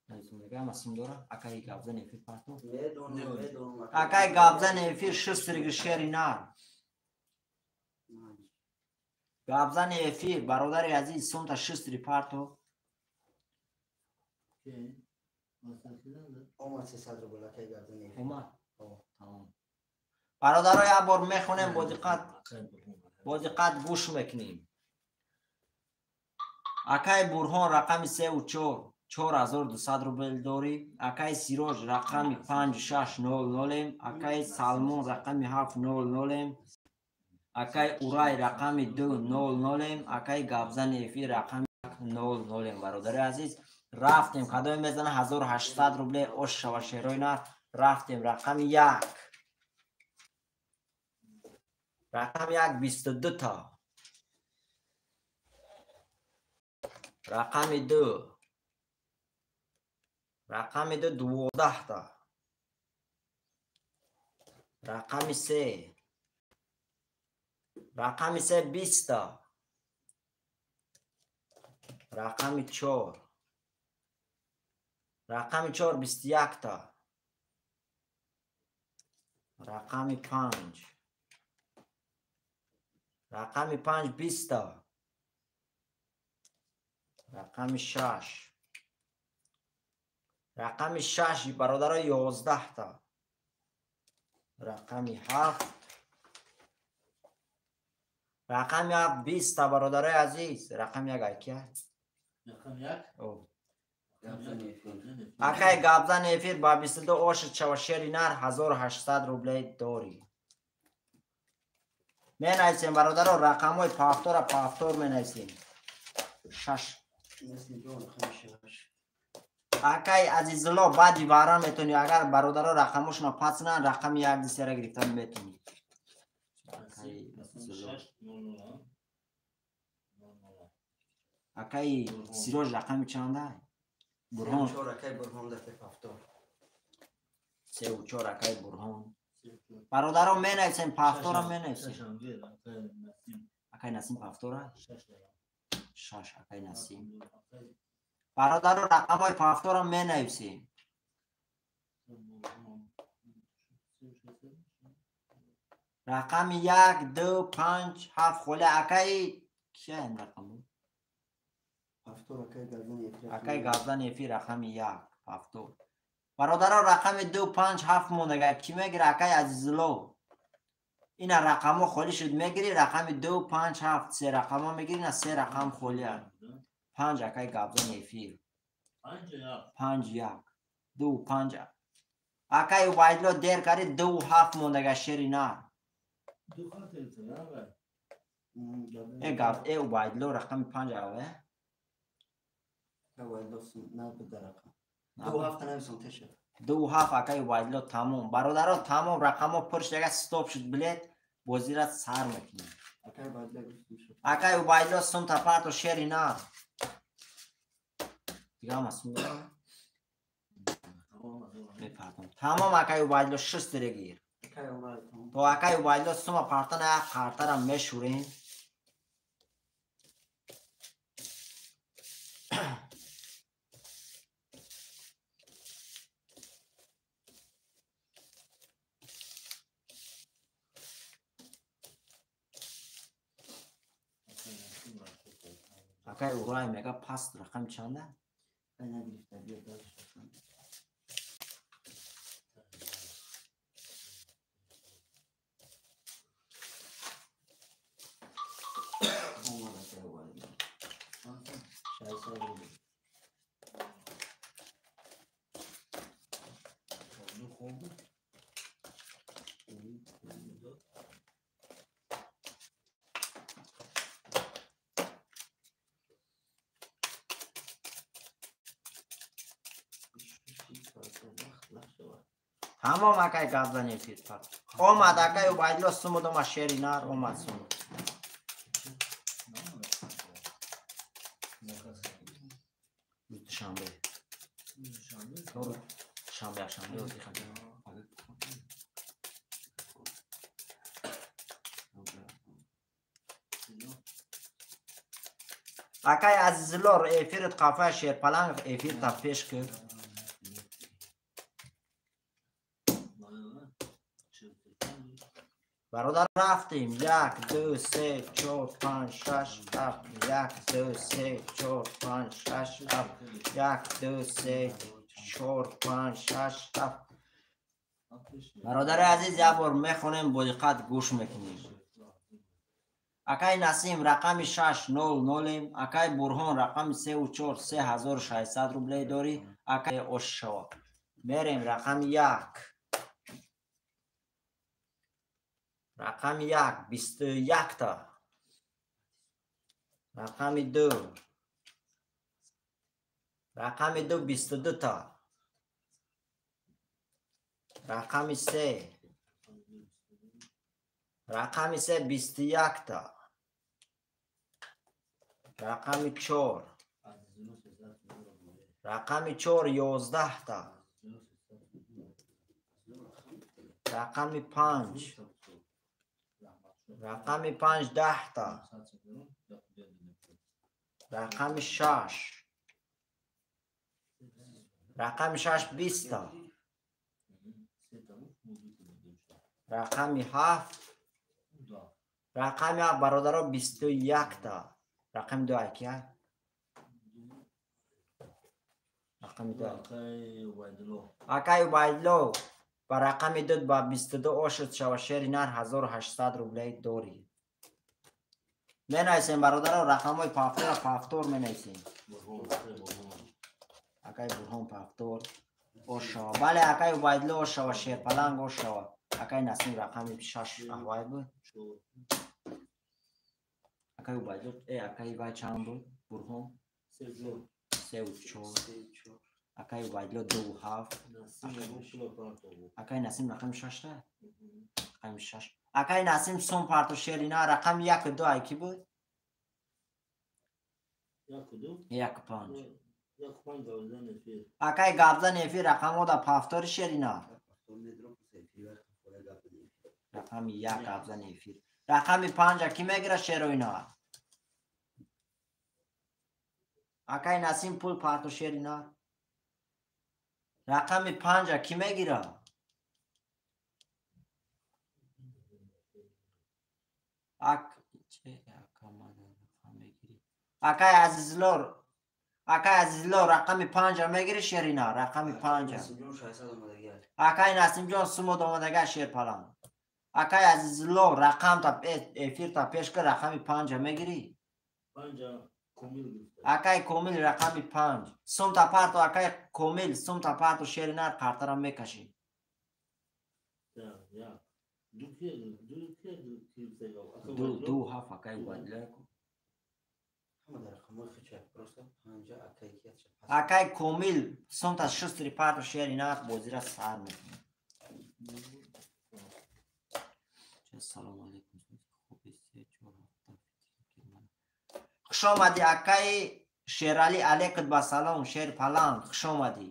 نگم اسم داره اکای گابزا نفیر پاتو اکای گابزا نفیر شسترگ شیری نار گابزا نفیر برادر عزیز سوم تا شستری پارتو اومد 300 رو بالا که گابزا نفیر اومد تمام برادر یه بار میخونیم با دقت گوش میکنیم اکای برهان رقم 3 و 4 4200 روبل داری اکای سیروج رقم 5600 اکای سالمون رقم 700 اکای اورای رقم 200 اکای گابزا نفی رقم 00 برادر عزیز رفتیم کدوم میزنه 1800 روبل اوش و شیروی نار رفتیم رقم یک رقم یک 22 تا رقم دو 12 تا رقم سه 20 تا رقم 4 21 تا رقم 5 20 تا رقم 6 برادر 11 تا رقم 7 20 تا برادر عزیز رقم یک اکیه اکای گابزا نفیر با 22 اوش چوشیری نار 1800 روبل داری می نایسیم برادر رقم های پافتور می نایسیم 6 اکای عزیزالله بعد دیواره میتونی اگر برادر رقمش پس نه رقم یک دیسیره گرفتن میتونی اکای سیروج رقمی چنده؟ برهان 3 و 4 اکای برهان دفته پافتور 3 و 4 اکای برهان برادر می نایسیم پافتور هم می نایسیم اکای نسیم پافتور 6 اکای نسیم برادر رقم های پافتور هم می نایسیم رقم 1 2 5 7 خوله اکای کیا این رقم پافتور اکای گابزا نفی رقم 1 پافتور برادر رقم 2 5 7 مونده کی میگیره اکای عزیزلو این رقم خولی شد میگیری رقم 2 5 7 سه رقم ها میگیری نه سه رقم خولی 5 اکای گابزا نفی 5 1 2 5 اکای وایدلو دیر کاری 2 7 مونده شیری نار ای وایدلو رقم 5 آوه اکای وایدلو نه به رقم نه. 2 هفته نویسم تشه 2 7 اکای وایدلو تمام برادرها تمام رقم پرش دیگه استاپ شد بلیت بازی را سر میکنیم اکای وایدلو گفتم شد اکای وایدلو سم تا پارت و شری نه دیگه هم اسم دارم میپردم تمام اکای وایدلو 6 درگیر اکای وایدلو تو اکای وایدلو سم پارتن یک کارت را میشوریم اکای اورای میگه پاس رقم چنده اکای نگرفته بیا دارش اومد اکای وایدلو 6 تمام اکای گابزن فیت پر اومد اکای وایدلو سم دو ما شری نار اومد سم روز شنبه شنبه روزی خواهد اکای عزیزلار ایفیرت قافه شیر پلنگ ایفیر تا پیش کرد برادر رفتیم 1 2 3 4 5 6 7 1 2 3 4 5 6 7 1 2 3 4 5 6 7 برادر عزیز یه بار میخونیم با دقت گوش میکنیم اکای نسیم رقم 600 اکای برهان رقم 3 و 4 3600 روبلی داری اکای اوشوا میریم رقم 1 رقم 1 21 تا رقم 2 رقم 2 22 تا رقم 3 رقم 3 21 تا رقم 4 رقم 4 11 تا رقم 5 رقم 5 10 تا رقم 6 رقم 6 20 تا رقم 7 رقم 7 برادرها 21 تا رقم 2 اکیه رقم 2 اکای وایدلو با رقم 2 با 22 آشد شو شیر نر 1800 روبلی داری می نایسیم برادرها رقم های پافتور می نایسیم اکای برهان پافتور اوشا بله اکای وایدلو اوشا شیر پلنگ اوشا اکای نسیم رقم 6 احوای بود اکای وایدلو اکای وای چند بود برهان 3 و 4 اکای وایدلو 2 و 7 اکای نسیم رقم 6 ده رقم 6 اکای نسیم سوم پارتو شیرینا رقم 1 و 2 ایکی بود 1 و 5 اکای گابزن ایفی رقم او دا پافتور شیرینا رقم 1 گابزن ایفی رقم 5 اکی میگیره شیروینا اکای نسیم پول پارتو شیرینا رقم 5 اکی میگیره اکای عزیزلو رقم 5 میگیری شیرینا رقم 5 اکای نسیم جان سمو دومدگه شیر پلان اکای عزیزلو رقم تا افیر تا پیش که رقم 5 میگیری اکای کومیل رقم 5 سم تا پارتو اکای کومیل سم تا پارتو شیرینا پارترم میکشی دو هفت اکای وایدلو Hamma da raqamlar xicha. Просто panja akayiyatcha. Акай Комил сумта шустри парту шери нах бозира сар мекунад. Салом алейкум. Хуш омадӣ акаи Шерали алейкум ба салом шер паланд хуш омадӣ.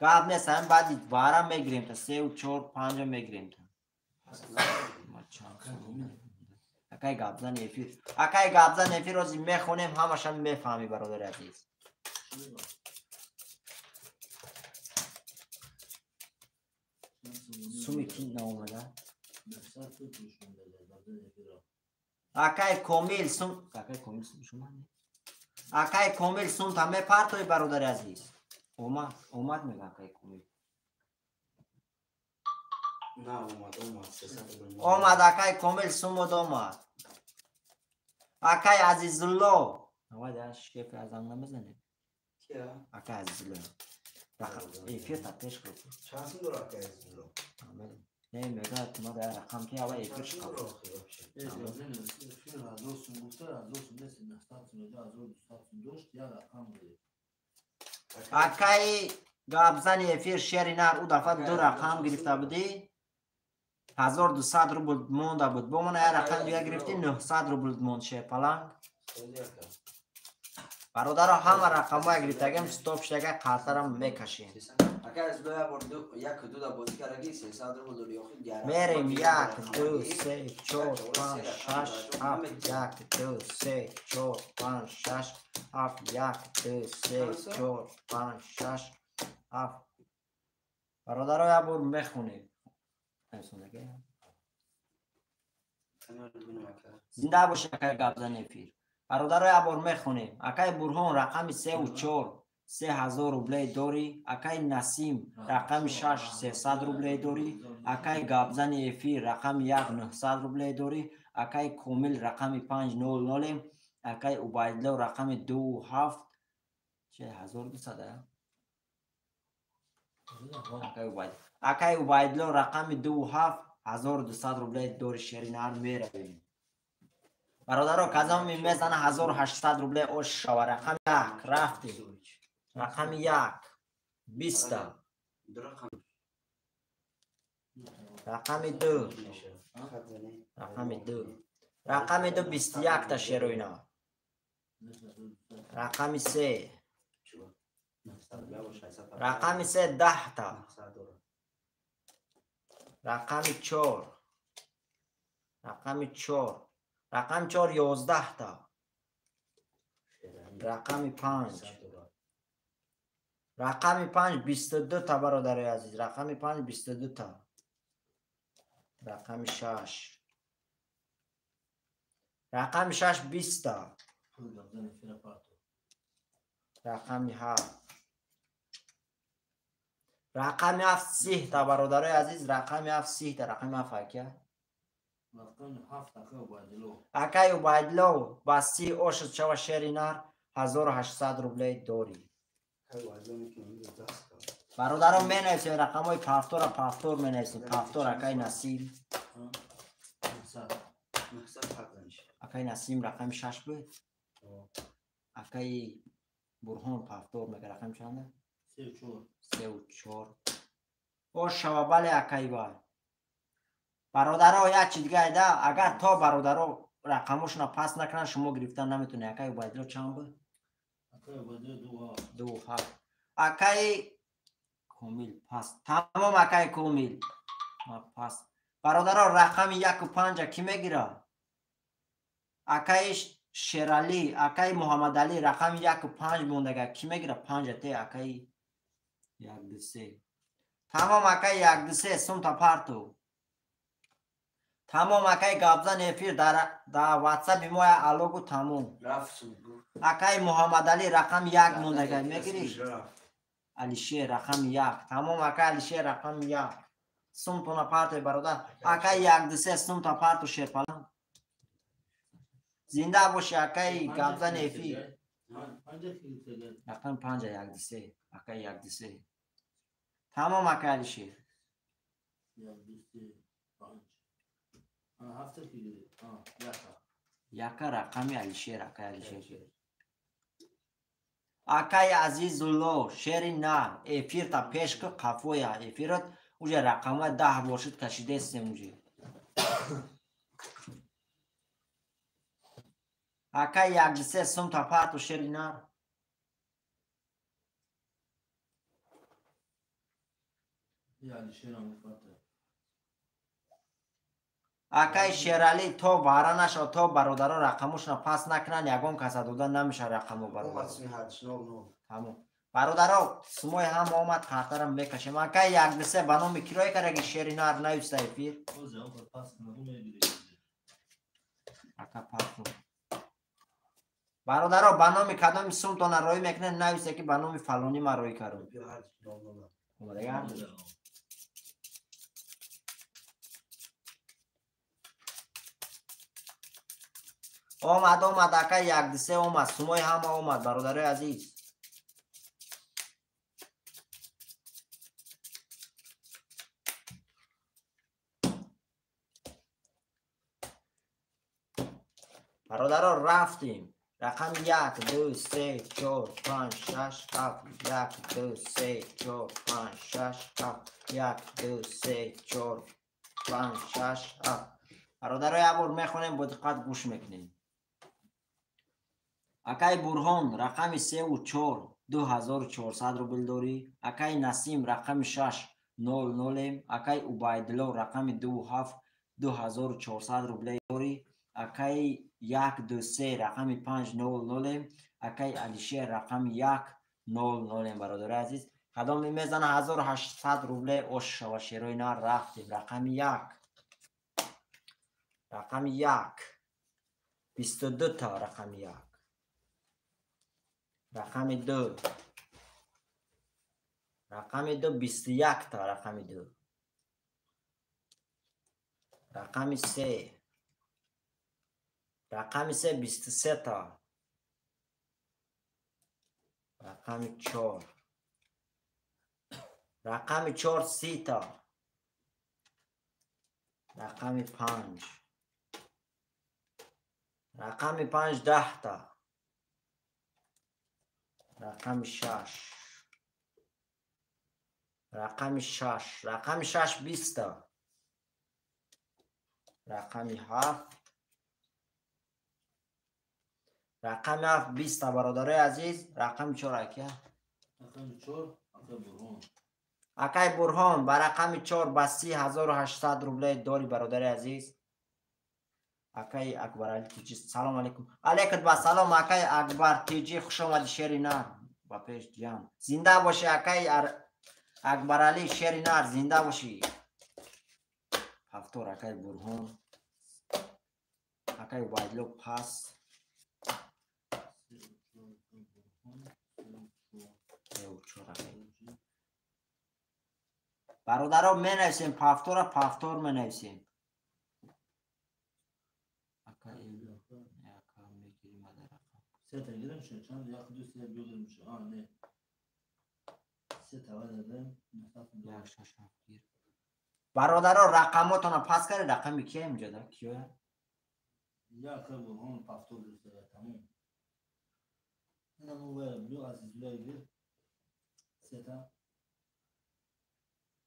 Гап нест ҳамин баъди бара мегирем та 3 4 5 мегирем та. Акай гапзани эфир. Акай гапзани эфир рози мехонем ҳамашам мефаҳмӣ бародари азиз. Суми ки наомада? Акай Комил сум. Акай Комил сум шума. Акай Комил сум та мепартои бародари азиз. Омад мега акай Комил. На омад. Омад акай Комил сумуд омад. Акай Азизулло. Авада шеф азам намазане. Кия? Акай Азизулло. Эфир та пеш куд. Часин дора акай Азизулло. Не мега тумада рақам ки ава эфир шкаф. Акай гапзани эфир шери нар у дафа 2 рақам гирифта будӣ. 1200 рубл монда буд. Бо мана я рақам дига гирифтӣ 900 рубл монд шер паланг. Бародаро ҳама рақамҳоя гирифтагем стопштага қалтарам мекашем. Акай Азизулло я бор як дуда бозӣ кардаги 300 рубл дори охир гара. Мерем 1 2 3 4 5 6 7 1 2 3 4 5 6 7 1 2 3 4 5 6 7. Бародаро я бор мехонем. Зинда бош акай гапзани эфир. Бародаро я бор мехонем. Акай Бурҳон рақами 34 3000 рублей дорӣ. Акай Насим рақами 6 300 рублей дорӣ. Акай гапзани эфир рақами 1 900 рублей дорӣ. Акай Комил рақами 500. Акай Убайдулло рақами 27 1200. Акай Убайдулло рақами 27 1200 рублей дори шеринар меравем. Бародаро казам мезана 1800 рублей ош шава. Рақами 1 рафтем. Рақами 1 20. Рақами 2. Рақами 2. Рақами 2 21 та шероина. Рақами 3. Рақами 3 10 та. Рақами 4. Рақами 4. Рақами 4 11 та. Рақами 5. Рақами 5 22 та бародари азиз. Рақами 5 22 та. Рақами 6. Рақами 6 20 та. Рақами 7. Рақами 7 30 та бародари азиз. Рақами 7 30 та. Рақами 7 акя. Акай Убайдулло ба 30 ошуд шава шеринар 1800 рублей дорӣ. Бародаро менависем рақамҳои пафтор менависем. Пафтор акай Насим. Акай Насим рақами 6 буд. Акай Бурҳон пафтор мега рақами чанда? 3 ош шава бале акай бай. Бародаро як чи дига айда агар то бародаро рақамошуна пас накунанд шумо гирифтан наметонед. Акай Убайдулло чанд буд? Акай Убайдулло 2 Акай Комил пас. Тамом акай Комил. Пас. Бародаро рақами 1 و 5 ки мегира? Акай Шерали, акай Муҳаммадали рақами 1 و 5 мондага ки мегира? 5 те акай 1 2 3. Тамом акай 1 2 3 сум та парту. Тамом акай гапзани эфир дар WhatsApp моя алогу тамом. Акай Муҳаммадали рақами 1 мондага мегири? Алишер рақами 1. Тамом акай Алишер рақами 1. Сум тона парту бародар. Акай 1 2 3 сум та парту шерпалан. Зинда боши акай гапзани эфир. Рақами 5 1 2 3. Акай 1 2 3. Тамом акай Алишер. 1 2 3 5. Hafta ki yaqa. Яка рақами Алишер акай Алишер. акай азизулло шери на эфирта пешка қафоя эфират уже рақама 10 бошид кашидестем уже акай якдисе сум та парту шери на Yani şeram fatı. акай шерали то варанаша то бародаро рақамушна пас накнан ягон каса додан намеша рақаму бародар тамом бародаро сумои ҳам омад хатарам бекашем акай якдисе ба номи кирои караги шеринар нависта эфир O zaman pas kanadı mı edilir? ака парту бародаро ба номи кадоми сумтона роӣ мекунед нависе ки ба номи фалони ма роӣ кардам омад акай якдисе омад сумои ҳама омад бародарои азиз бародаро рафтем рақами 1 2 3 4 5 6 7 1 2 3 4 5 6 7 1 2 3 4 5 6 7 бародаро ябор мехонем бо диққат гӯш мекунем акай бурҳон рақами 3 و 4 2400 рубл дорӣ акай насим рақами 6 00 акай убайдулло рақами 2 و 7 2400 рубле дорӣ акай 1 2 3 рақами 500 акай алишер рақами 100 бародари азиз кадом мезана 1800 рубле ошава шерои на рафтем рақами 1 рақами 1 22 та рақами 1 рақами 2 рақами 2 21 та рақами 2 рақами 3 рақами 3 23 та рақами 4 рақами 4 30 та рақами 5 рақами 5 10 та рақами 6 рақами 6 рақами 6 20 та рақами 7 рақами 7 20 та бародарои азиз рақами 4 ака Akam çor, akam burhon. акай бурҳон ба рақами 4 ба 3800 рубле дори бародари азиз акай акбарали тиҷи салом алейкум алейкум ба салом акай акбар тиҷи хуш омади шери нар ба пеш ҷам зинда боши акай акбарали шери нар зинда боши ҳафтор акай бурҳон акай убайдулло пас бародаро менависем пафтора пафтор менависем Seta girmiş ya, çan yakı düzse görülmüş. Ha ne? Seta var dedim. бародаро рақамотона пас карди рақами кия инҷода киёя Yakı burhon paftor düzse tamam. Ne bu böyle biliyor azizler gibi. Seta.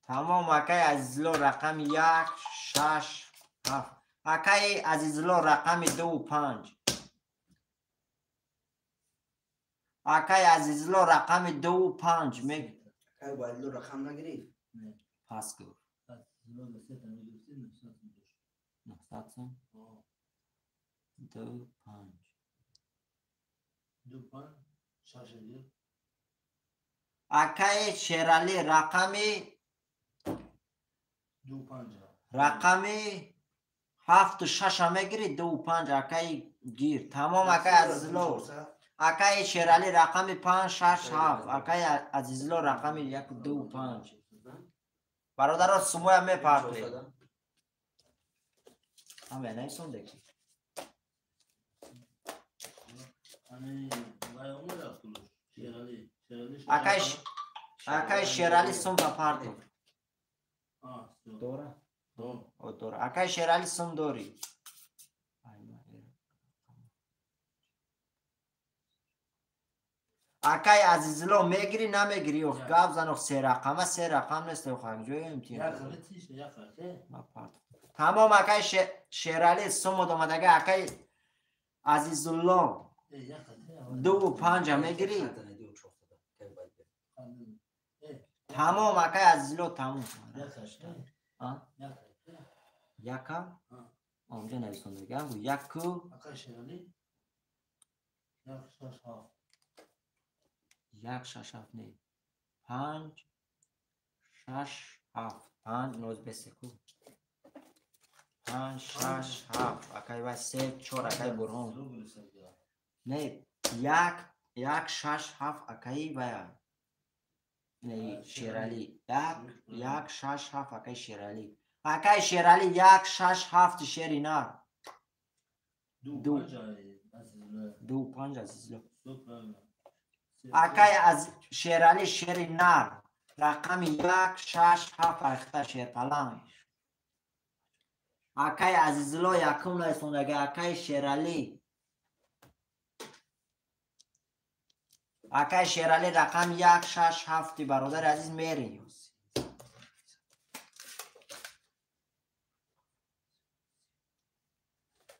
тамом акай азизло рақами 1 6 7 акай азизло рақами 2 5 акай азизло рақами 2 5 мег Akay bayıldı rakam da gireyim. Ne? пас гуфт Azizler de seta ne girsin ne satın dur. 2 5 Dupan şaşırdı. акай шерали рақами Dupanca. рақами 7 6 мегири 2 5 акай гир тамом акай азизло акай шерали рақами 5 6 7 акай азизло рақами 1 2 5 бародаро сумоя мепарте аме найсонdeки Hani bayağı mı yaptılar? Şerali. акай шерали сум ба парто Ha, yok. дора Doğru. о дора акай шерали сум дори اکای عزیزلو میگیری نمیگیری یا گاف زنو سه رقمه سه رقم نیست و خواهیم جوی امتیان تمام اکای شیرالی سومو دومدگه اکای عزیزالله 2 و 5 میگیری تمام اکای عزیزالله تمام یکا اونجا نویسونده گم یکو یک شش هفت نه 5 6 7 5 نوز بسکو 5 6 7 اکای و 3 4 اکای برهان نه یک 6 7 اکای و نه شیرالی یک 6 7 اکای شیرالی اکای شیرالی 1 6 7 شیری نار 2 5 عزیزلو اکای از شیرالی شیری نار رقم 1 6 7 اختا شیر پلنگ اکای عزیزلو یکم نیستوندگه اکای شیرالی رقم 1 6 7 برادر عزیز میری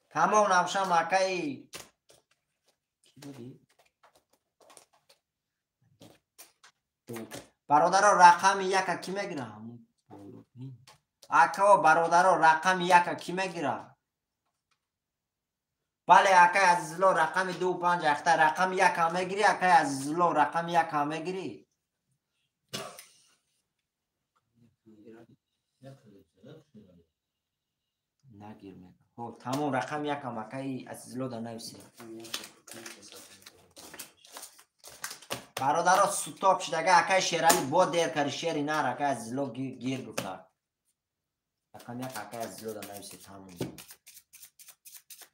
تمام نبشم اکای کی بودی؟ برادر رقم 1 کی میگیره؟ اکا برادر رقم 1 کی میگیره؟ بله اکای عزیزلو رقم 2 5 اختا رقم 1 هم میگیری اکای عزیزلو رقم 1 هم میگیری نگیر میگه خب تمام رقم 1 هم اکای عزیزلو در نویسی برادر ستاپ شدگه اکای شیرالی با دیر کاری شیری نر اکای عزیزلو گیر گفته رقم 1 اکای عزیزلو در نویسی تمام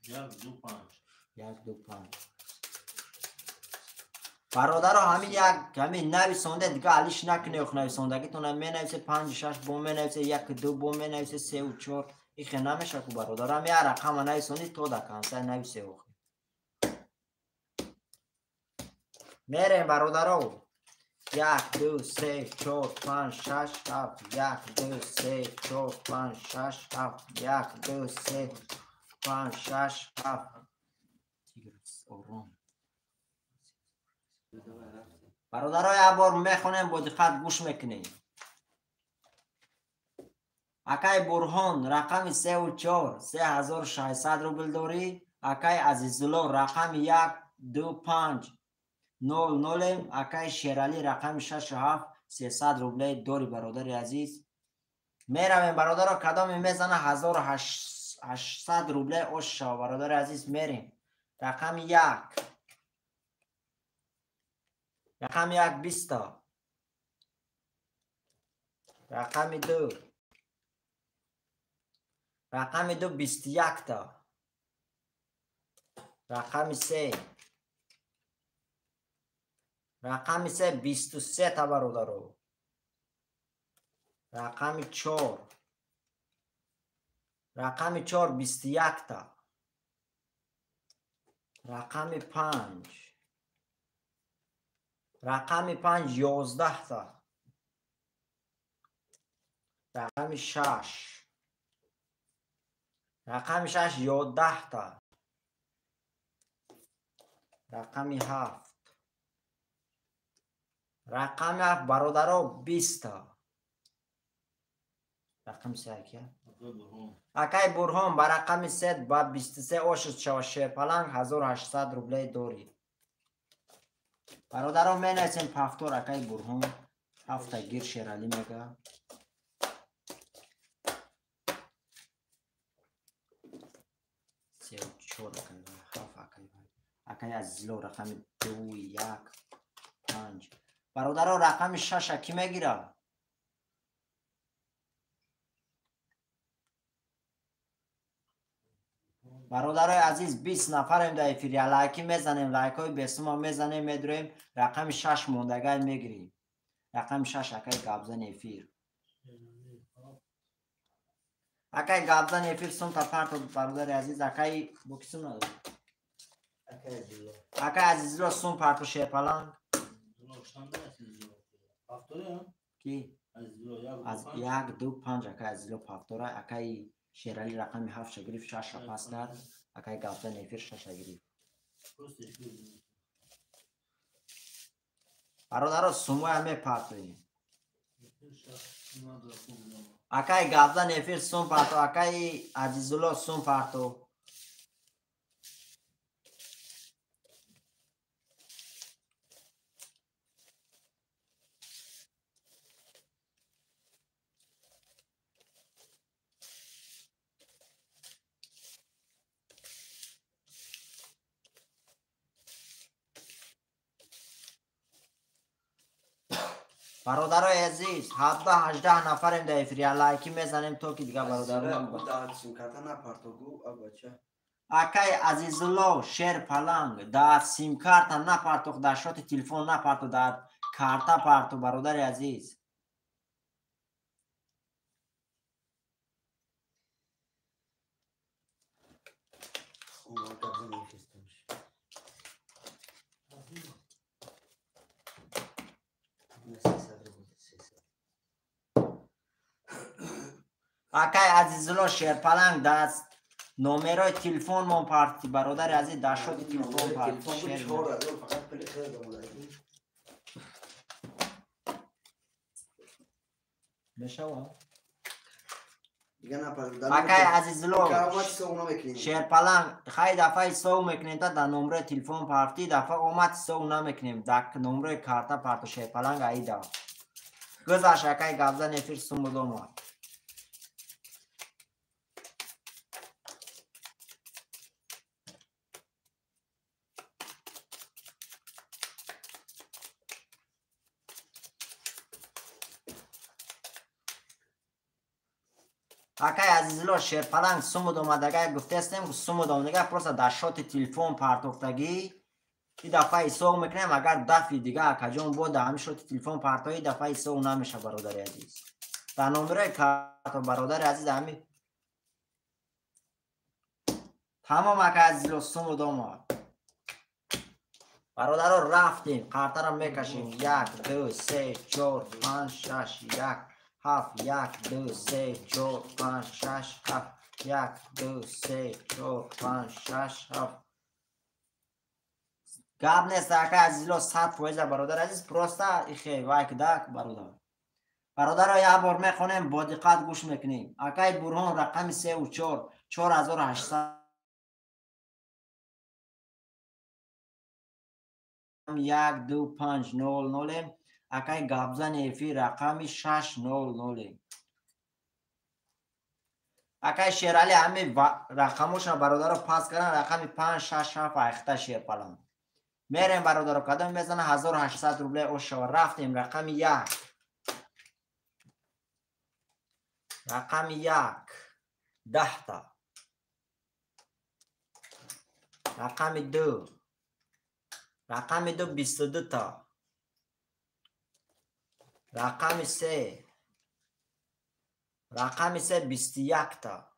1 2 5 1 2 5 برادر همین نویسونده دیگه علیش نکنه اخ نویسوندگی تونه می نویسه 5 6 بوم می نویسه 1 2 بوم می نویسه 3 و 4 ایخ نمیشه که برادر هم یه رقم نویسونی تو در کنسل نویسه اخ میریم برادر 1 2 3 4 5 6 7 1 2 3 4 5 6 7 1 2 3 5 6 7 برادرای یه بار میخونیم با دقت گوش میکنیم اکای برهان رقم 3 و 4 3600 روبل داری اکای عزیزالله رقم 1 2 5 0 0 اکای شیرالی رقم 6 7 300 روبل داری برادر عزیز میرویم برادر کدام میزنه 1800 روبل اوشا برادر عزیز میریم رقم 1 رقم 1 20 تا رقم 2 رقم 2 21 تا رقم 3 رقم 3 23 تا برادر رقم 4 رقم 4 21 تا رقم 5 رقم 5 11 تا رقم 6 رقم 6 11 تا رقم 7 رقم 7 برادر 20 تا رقم 3 که اکای برهان با رقم 3 با 23 اوشت شوشه پلنگ 1800 روبله دوری برادران می نویسیم پفتور اکای برهان هفته گیر شیرالی میگه اکای عزیزلو رقم 2 1 5 برادران رقم 6 کی میگیره برادرای عزیز 20 نفریم در افیری لایکی میزنیم لایک های بسما میزنیم میدرویم رقم 6 موندگی میگیریم رقم 6 اکای گابزن افیر اکای گابزن افیر سون تا پارت برادر عزیز اکای بوکسون نداره اکای عزیز رو سون پارتو شیپلان کی از 1 2 5 اکای عزیزلو پافتوره اکای شیرالی رقم 7 شگریف 6 پاس کرد اکای گابزا نفیر 6 شگریف برادر سمو همه پارتوی اکای گابزا نفیر سم پارتو اکای عزیزلو سم پارتو برادرای عزیز 17 18 نفریم در افریا لایکی میزنیم تو که دیگه برادران اکای عزیزلو شیر پلنگ در سیم کارت نپارتو در شات تلفن نپارتو در کارتا پارتو برادر عزیز اکای عزیزلو شیر پلنگ دست نمره تلفن من پارتی برادر عزیز در شات تلفن پارتی بشوا اکای عزیزلو شیر پلنگ خیلی دفعه سو میکنیم تا در نمره تلفن پارتی دفعه اومد سو نمیکنیم در نمره کارتا پارتو شیر پلنگ ایدا گذاشت اکای گابزا نفیر سوم دوما اکای عزیزلو شیر پلنگ سومود اومدگه گفته استیم سومود اومدگه پروسا در شات تلفن پارتوفتگی این دفعه سو میکنیم اگر دفعی دیگه اکجون بود همین شات تلفن پارتوی دفعه سو نمیشه برادر عزیز در نمره کارتو برادر عزیز همین تمام اکای عزیزلو سومود اومد برادر رو رفتیم کارتا رو میکشیم 1 2 3 4 5 6 1 7 1 2 3 4 5 6 7 1 2 3 4 5 6 7 گاب نیست اکای عزیزلو 100% برادر عزیز پروستا ایخی وایک داک برادر رو یه بار میخونیم با دقت گوش میکنیم اکای برهان رقم 3 و 4 4800 1 2 5 0 0 اکای گابزا نفی رقم 6 0 0 اکای شیرالی همه رقموش برادر رو پاس کردن رقم 5 6 7 اخته شیر پلان میریم برادر رو کدام میزنه 1800 روبله اوشو رفتیم رقم 1 رقم 1 10 تا رقم 2 رقم 2 22 تا رقم 3 رقم 3 21 تا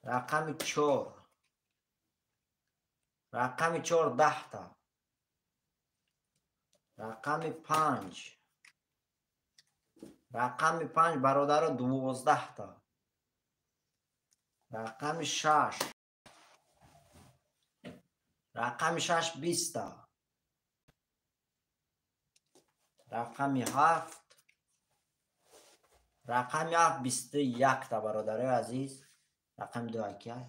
رقم 4 رقم 4 10 تا رقم 5 رقم 5 برادر 12 تا رقم 6 رقم 6 20 تا رقم 7 رقم 7 21 تا برادر عزیز رقم 2 اکای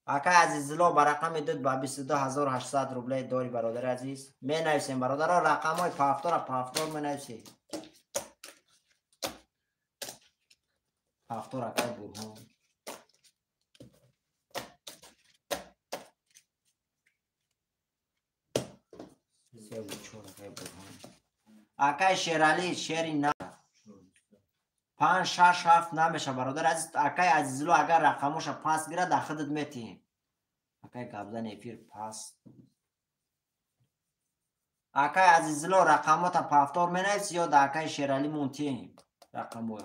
اکای عزیزلو با رقم 2 با 22800 روبله داری برادر عزیز می نویسیم برادر رقم های پافتور می نویسیم پافتور اکای برهان اکای شیرالی شیری نه 5 6 7 نمیشه برادر عزیز اکای عزیزلو اگر رقموش پاس گیره در خودت میتیم اکای گابزا نفیر پاس اکای عزیزلو رقمات پافتور مینویس یا در اکای شیرالی مونتیم رقمو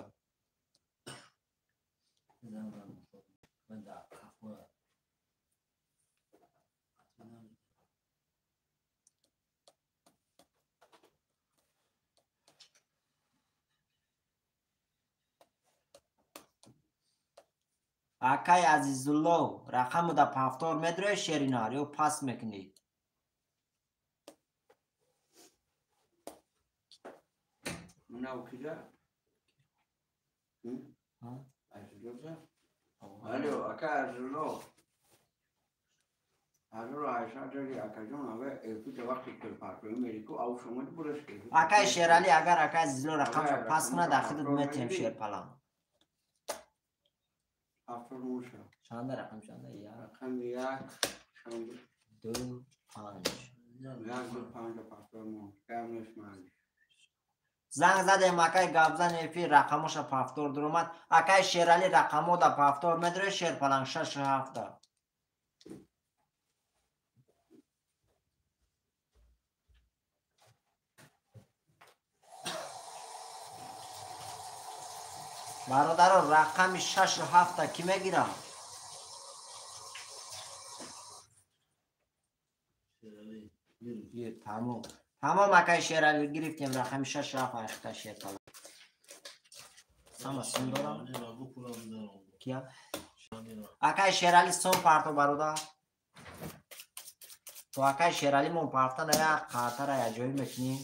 акай азизулло рақаму да пафтор медрои шеринар ё пас мекунӣ Muna ukija? Ajloja? Alo, aka ajlo. Ajlo Ayşe dedi akajon ave ekute vakti kıl farklı Amerika av şomat burası. акай шералӣ агар акай азизулло рақамшо пас кунад дар худуд метем шерпалан Afternoonşa. шанда рақам шанда як Rakam yak. Şamdı. ду панҷ Yak bir panca afternoon. Kamleş mali. занг задем акай гапзан эфир рақамоша пафтор дуромад акай шералӣ рақамо да пафтор медрои шерпалан 6-7 бародаро рақами 6-7 ки мегирам тамом тамом акай шералӣ гирифтем рақами 6-7 шерпалан сама сум дорам кия акай шералӣ сум парто бародар то акай шералӣ мон партана як қатара якҷоӣ мекунем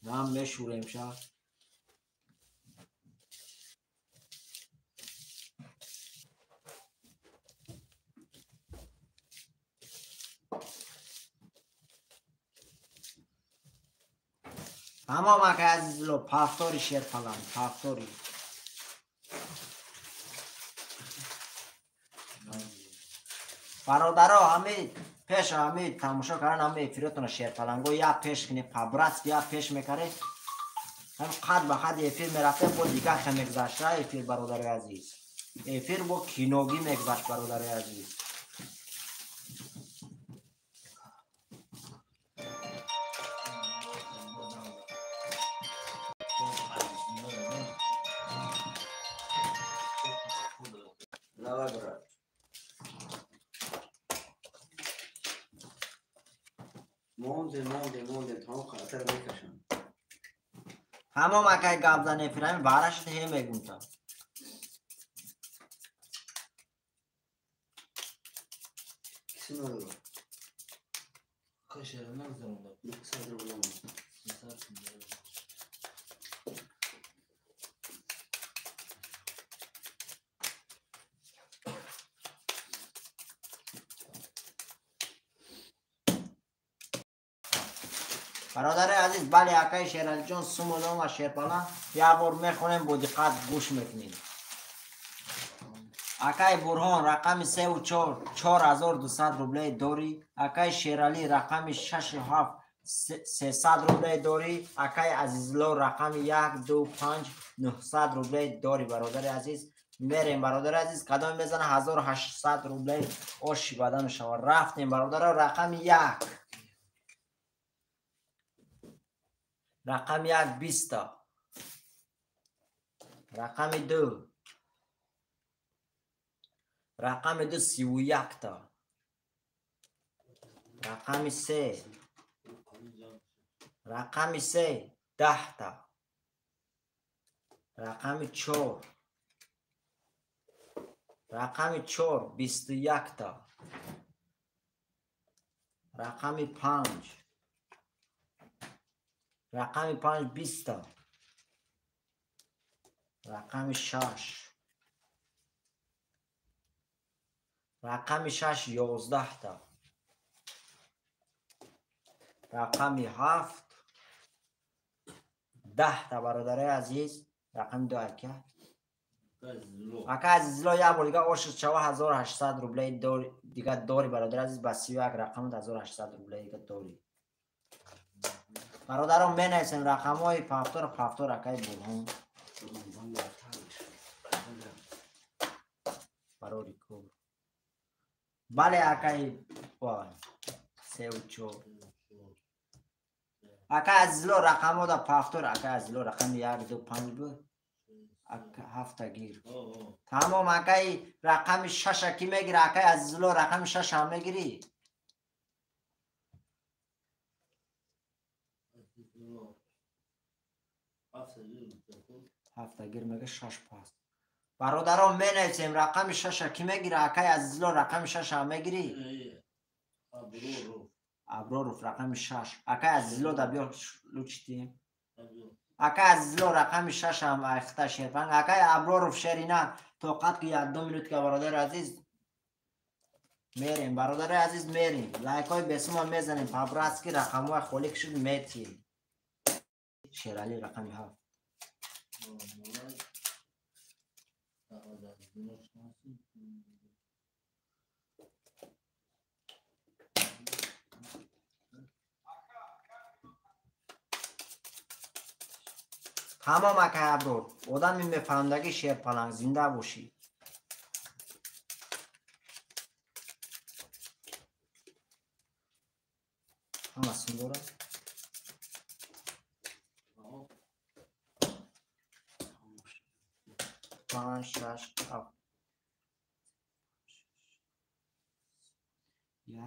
нам мешӯрем ша тамом акай азизулло пафтори шерпалан пафтори бародаро ҳамин пеш ҳамин тамошо кардан ҳамин эфиротона шерпаланго як пеш кунем по-братски як пеш мекаре ҳам қад ба қад эфир мерафтем бо дигар ха мегзашта эфир бародари азиз эфир бо киногӣ мегзашт бародари азиз Monde tamam khatar mekasham. ҳамон акай гап зане фирами барашид ҳе мегунта Kisini alıyor. Kaç yerine güzel Bir kısadır bulamadım. бародари азиз бале акай шералиҷон сумулон ва шерпалан як бор мехонем бо диққат гӯш мекунем акай бурҳон рақами 3-4 рублеи дорӣ акай шералӣ рақами 6-7 300 рублеи дорӣ акай азизулло рақами 1-2-5 900 рублеи дорӣ бародари азиз мерем бародари азиз қадам мезана 1800 рублеи оши бада мешавад рафтем бародаро рақами 1 рақами 20 рақами 2 рақами 2 31 рақами 3 рақами 3 10 рақами 4 рақами 4 21 рақами 5 рақами 5 20 рақами 6 рақами 6 11 рақами 7 10 бародари азиз рақами 2 акай азизло як бор дига ошид шава 1800 рублеи дига дори бародари азиз ба 31 рақами 1800 рублеи дига дори бародарам менависем рақамҳои пафтор акай бурҳон барори кӯр бале акай 3-4 акай азизло рақамҳо да пафтор акай азизло рақами 1-2-5 буд 7 гир тамом акай рақами 6 ки мегира акай азизло рақами 6 ҳам мегирӣ 7 гир мега 6 пас برادران می نویسیم رقم 6 کی میگیره؟ اکای عزیزلو رقم 6 هم میگیری؟ ابرارف رقم 6 اکای عزیزلو دا بیا لوچتیم اکای عزیزلو رقم 6 هم اخته شیرپنگ اکای ابرارف شیرینه طاقت که 1-2 منوت که برادر عزیز میریم برادر عزیز میریم لایک های بسم هم میزنیم پابراس که رقم های خولیک شد میتیم شیرالی رقم 7 تمام اکای ابرار آدم این بفهمدگی شیر پلنگ زنده باشی همه سندوره 5 6 7 1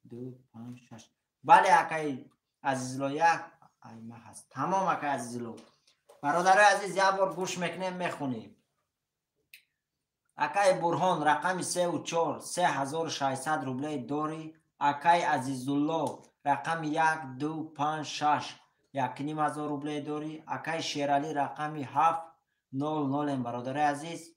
2 5 6 بله اکای عزیزلو یک ایمه هست تمام اکای عزیزلو برادر عزیز یک بار گوش میکنیم میخونیم اکای برهان رقم 3 و 4 3600 روبله داری اکای عزیزالله رقم 1 2 5 6 1,500 روبله داری اکای شیرالی رقم 7 00 برادر عزیز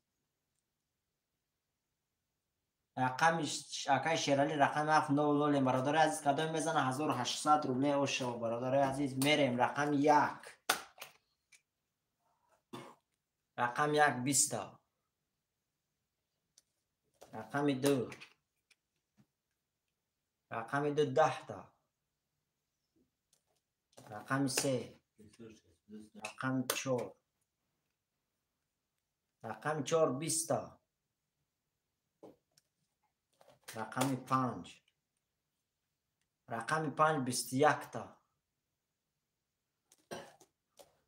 اکای شیرالی رقم 7 00 برادر عزیز کدام میزنه 1800 روبله اوشو برادر عزیز میریم رقم 1 رقم 1 20 رقم 2 رقم 2 10 تا رقم 3 رقم 4 رقم 4 20 تا رقم 5 رقم 5 21 تا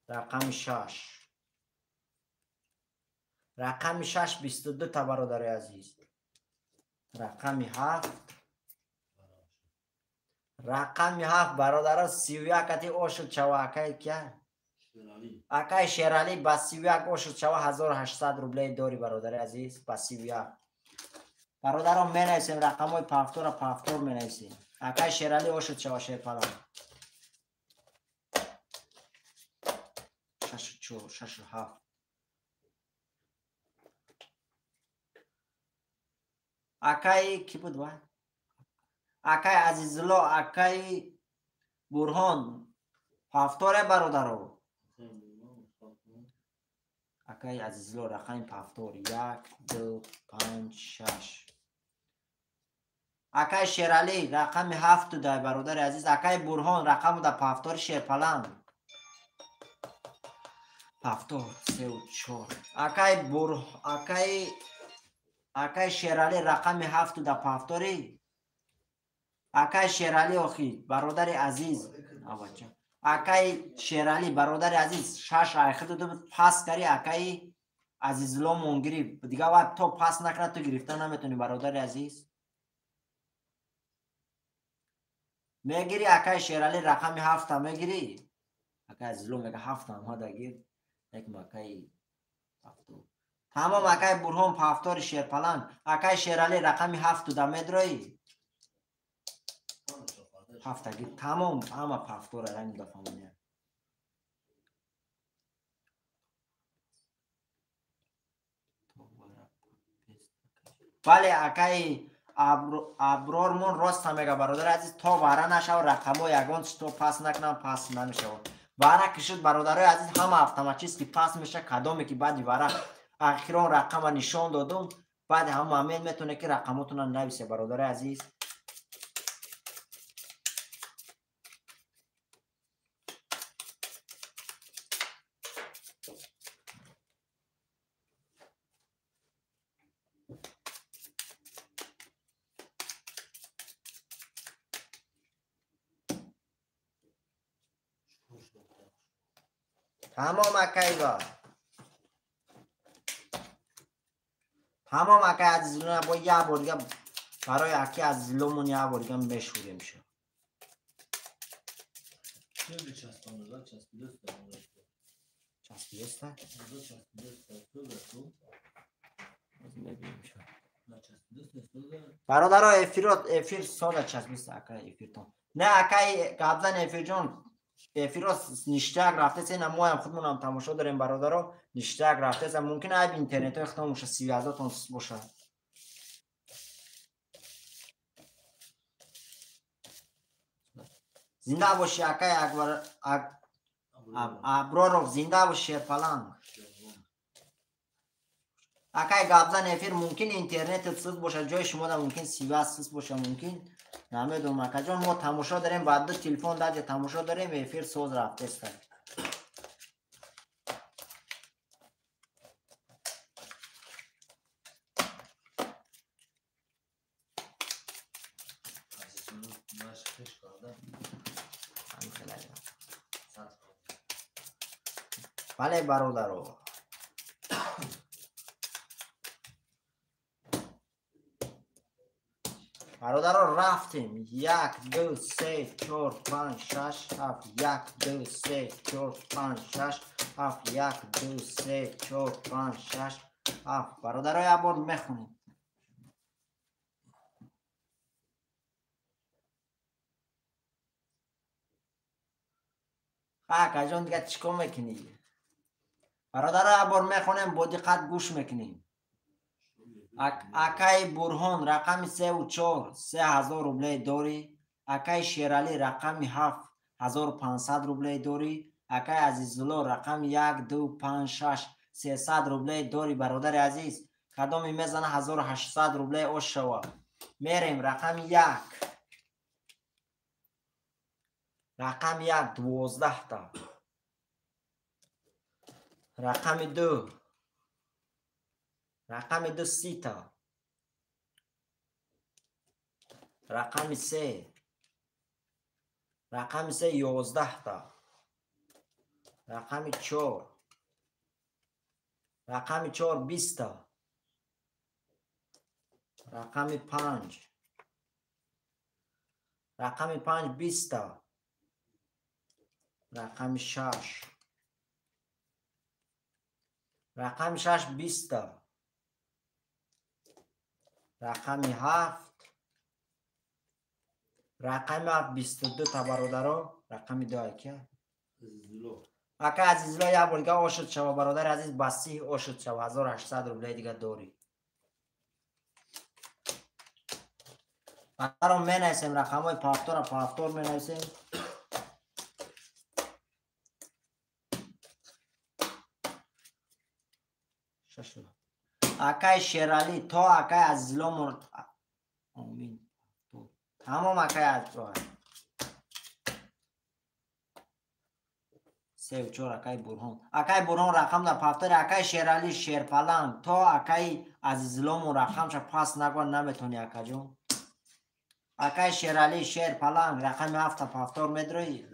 رقم 6 رقم 6 22 تا برادر عزیز رقم 7 رقم 7 برادر 31 کتی اوشد چوا اکای کیا اکای شیرالی با 31 اوشد چوا 1800 روبله داری برادر عزیز با 31 برادران می نویسیم رقم های پافتور می نویسیم اکای شیرالی اوشد چوا شیر پلان 6 4 6 7 اکای کی بود وای اکای عزیزلو اکای برهان پافتور برادرو اکای عزیزلو رقم پافتور 1 2 5 6 اکای شیرالی رقم 7 دای برادر عزیز اکای برهان رقم دا پافتور شیر پلنگ پافتور 3 و 4 اکای شیرالی رقم 7 دا پافتوری اکای شیرالی آخی برادر عزیز اکای شیرالی برادر عزیز 6 آیخه دو پاس کری اکای عزیزلو مونگیری دیگه وقت تو پاس نکنه تو گرفته نمیتونی برادر عزیز میگیری اکای شیرالی رقم 7 میگیری اکای عزیزلو میگه 7 هم داگیر یک مکای پافتور تمام اکای برهان پافتور شیرپلن اکای شیرالی رقم 7 دا میدروی 7 گیر تمام همه پافتور رنگ دفعه بله اکای ابرارمون راست میگه برادر عزیز تا باره نشو رقم ها یگان تو پاس نکنم پاس نمیشه باره کشید برادر عزیز همه автоматически پاس میشه کدامی که بعدی باره اخیران رقم نشان دادون بعد هم امین میتونه که رقماتون نویسه برادر عزیز تمام اکای با تمام اکای عزیزلون با یه بار دیگه برای اکی عزیزلومون یه بار دیگه بشوریم شو چسبیده است؟ میبینیم شو. برادر افیر سال چسبیست اکای افیرتون نه اکای قبلا افیر جان افیر نشتگ رفته سه ما هم خودمون هم تماشا داریم برادر نشتگ رفته سه ممکنه ای اینترنت های ختم موشه 30,000 تون باشه زنده باشی اکای اکبر ابرارو زنده باشی شیرپلنگ اکای قبلا افیر ممکن اینترنت سست باشه جای شما دا ممکن 30 سست باشه ممکن نمیدونم اکا جان ما تماشا داریم بعد تلفن داده تماشا داریم افیر سوز رفته است بله برادرو برادرو رفتیم 1 2 3 4 5 6 7 1 2 3 4 5 6 7 1 2 3 4 5 6 7 برادرو یه بار میخونیم خاک جان دیگه چیکار میکنی برادرو یه بار میخونیم با دقت گوش میکنیم اکای برهان رقم 3 و 4 3000 روبله داری اکای شیرالی رقم 7 1500 روبله داری اکای عزیزالله رقم 1 2 5 6 300 روبله داری برادر عزیز کدامی میزنه 1800 روبله اوش شوا میریم رقم 1 رقم 1 12 تا رقم 2 رقم 2 30 تا رقم 3 رقم 3 11 تا رقم 4 رقم 4 20 تا رقم 5 رقم 5 20 تا رقم 6 رقم 6 20 تا رقم 7 رقم 7 22 تا برادرها رقم 2 که اکا عزیزلا یا بولگا آشد شوا برادر عزیز بسی آشد شوا 1800 روبله دیگه داری برام می نویسیم رقم های پافتور می نویسیم اکای شیرالی تا اکای عزیزلا مرد آمین تمام اکای عزیزلا 3 و 4 اکای برهان رقم در پافتور اکای شیرالی شیرپلنگ تا اکای عزیزلا رقم شا پاس نگوان نمیتونی اکا جون اکای شیرالی شیرپلنگ رقم 7 پافتور میدروی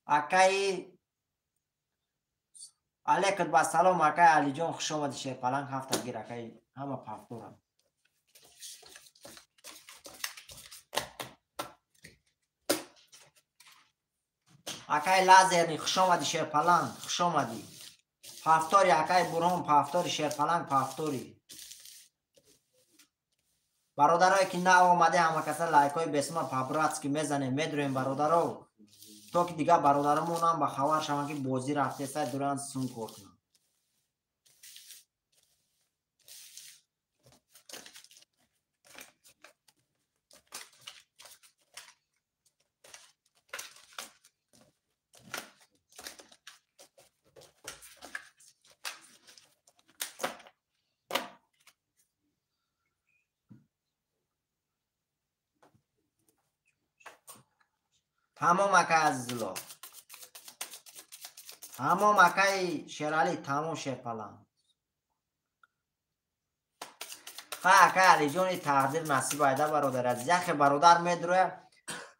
اکای علیکم با سلام اکای علی جان خوش آمدی شیرپلنگ 7 گیر اکای همه پافتور هم اکای لازرنی خوش آمدی شیرپلنگ خوش آمدی پافتوری اکای برهان پافتوری شیرپلنگ پافتوری برادرایی که نه آمده همه کسا لایک های بسما پابراتس که میزنه میدرویم برادرو تو که دیگه برادرمون هم با خبر شما که بازی رفته سر دوران سون کردن تمام اکای عزیزالله تمام اکای شیرالی تمام شیرپلنگ خواه اکای علی جانی تقدیر نصیب ایده برادر عزیز یخ برادر میدروه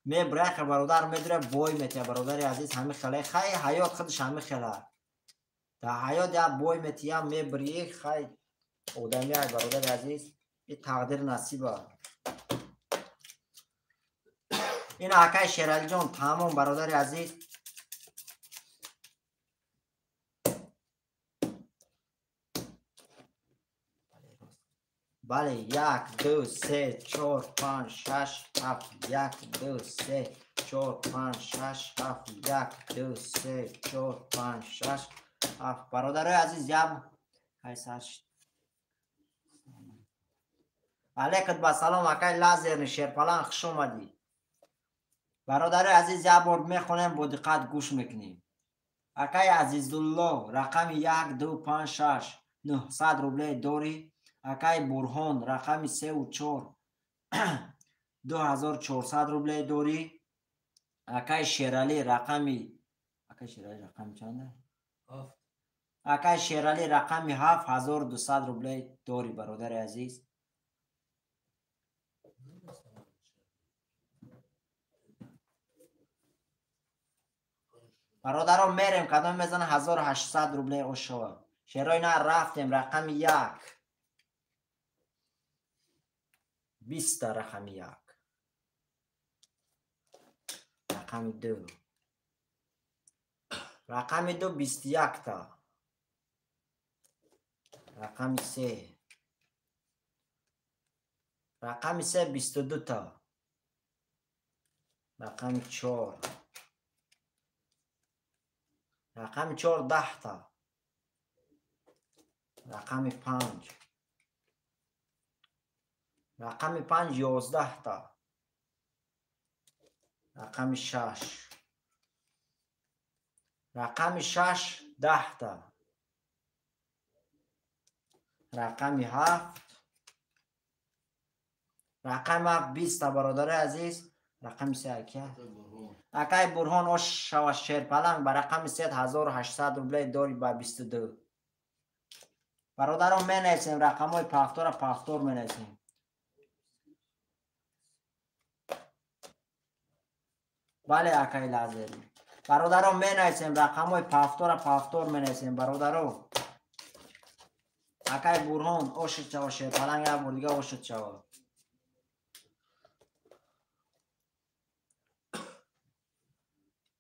میبره برادر میدروه بوی میتیه برادر عزیز همه خیلی خیلی حیات خودش همه خیلی در حیات یا بوی میتیه میبری خیلی آدمی های برادر عزیز این تقدیر نصیبه این اکای شیرالی جان تمام برادر عزیز بله 1 2 3 4 5 6 7 1 2 3 4 5 6 7 1 2 3 4 5 6 7 برادرای عزیز یاب هایساش علیکم با سلام اکای لازر شیرپلان خوش اومدی برادرای عزیز یه بار میخونیم با دقت گوش میکنیم اکای عزیزالله رقم 1 2 5 6 900 روبله دوری اکای برهان رقم 3 و 4 2400 روبله دوری اکای شیرالی رقمی اکای شیرالی رقم چنده؟ اکای شیرالی رقمی 7200 روبله دوری برادر عزیز برادران میریم کدام میزنه 1800 روبله اوشوا شیرای نه رفتیم رقم 1 20 رقم 1 رقم 2 رقم 2 21 تا رقم 3 رقم 3 22 تا رقم 4 رقم 4 10 تا رقم 5 رقم 5 11 تا رقم 6 رقم 6 10 تا رقم 7 رقم 7 20 تا برادر عزیز رقم 3 اکای برهان اوش شوا شیر پلنگ با رقم 3800 روبله دوری با 22 برادران می نیسیم رقم های پافتور پافتور می نیسیم بله اکای لازری برادران می نیسیم رقم های پافتور پافتور می نیسیم برادران اکای برهان اوش شوا شیر پلنگ یا بردگاه اوش شوا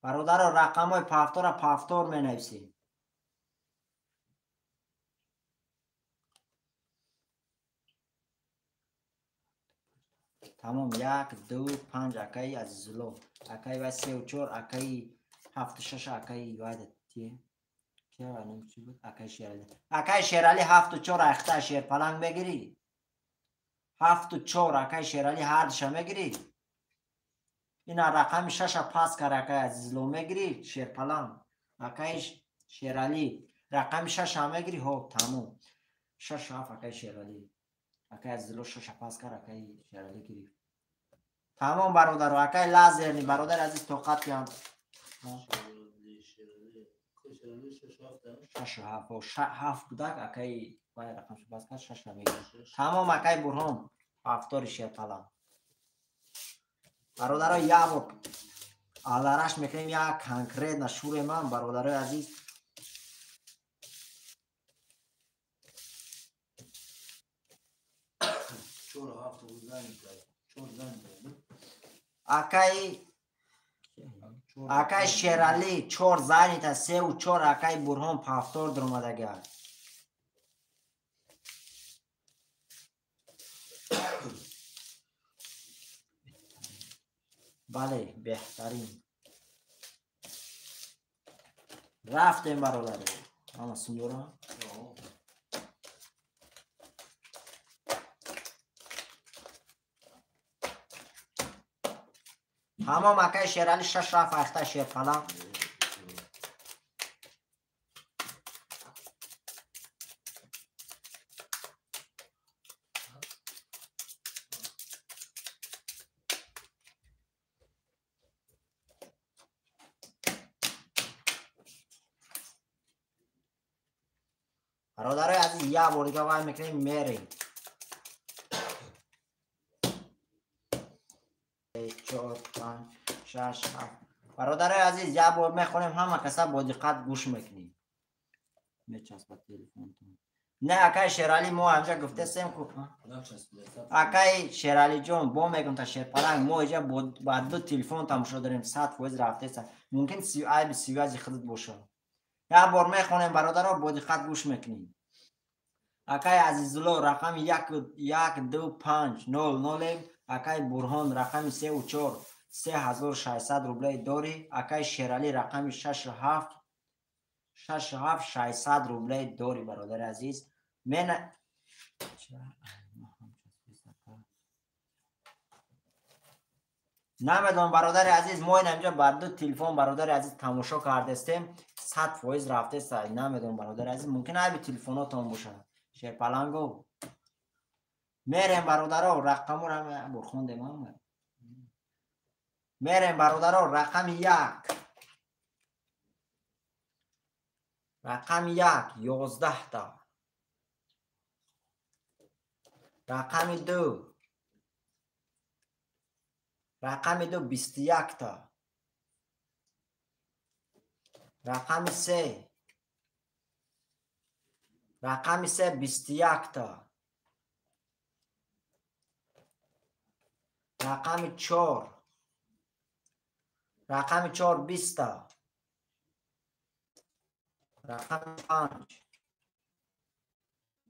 برادر رقم های پافتور می نویسیم تمام 1 2 5 اکای عزیزالله اکای و 3 و 4 اکای 7 6 اکای یاد تیه که الان چی بود اکای شیرالی 7 و 4 اختا شیر پلنگ بگیری 7 و 4 اکای شیرالی هر دشا میگیری این رقم 6 پاس کر اکای عزیزالله میگیری شیر پلنگ اکای شیرالی رقم 6 میگیری هو تمام 6 اکای شیرالی اکای عزیزالله 6 پاس کر اکای شیرالی گیری تمام برادر اکای لازرنی برادر عزیز توقت کن 6 و 7 بودک اکای باید رقم 6 پاس کر 6 میگیری تمام اکای برهان افتار شیر پلنگ برادرای یا آلارش میکنیم یا کنکریت نشور من برادرای عزیز اکای شیرالی 4 زنی تا 3 و 4 اکای برهان پافتور در اومدگه بله بهترین رفتیم برادر اما سنجورا تمام اکای شیرالی 6 رفت اختا شیر پلنگ برادرای عزیز یا بردگاه وای میکنیم میریم 4 5 6 7 برادرای عزیز یا بار میخونیم همه کسا با دقت گوش میکنیم میچسبه تلفن نه اکای شیرالی ما همجا گفته سیم کو اکای شیرالی جون با میگم تا شیر پلنگ ما اینجا با 2 تلفن تماشا داریم 100 فوز رفته ممکن ای سی خودت باشه یا بار میخونیم برادرها با دقت گوش میکنیم Акай Азизулло рақами 125000. Акай Бурҳон рақами 34 3600 рублаи дорӣ. Акай Шералӣ рақами 67600 рублаи дорӣ бародари азиз. Мена намедонам бародари азиз, мо инҷо бар ду телефон бародари азиз тамошо кардастем. 100% рафтест. Намедонам бародари азиз, мумкин айби телефонотон бошад. Шерпаланго мерем бародаро рақамуро бурхондем. Мерем бародаро рақами 1 11 та. Рақами 2 21 та. Рақами 3 21 та. Рақами 4 20 та.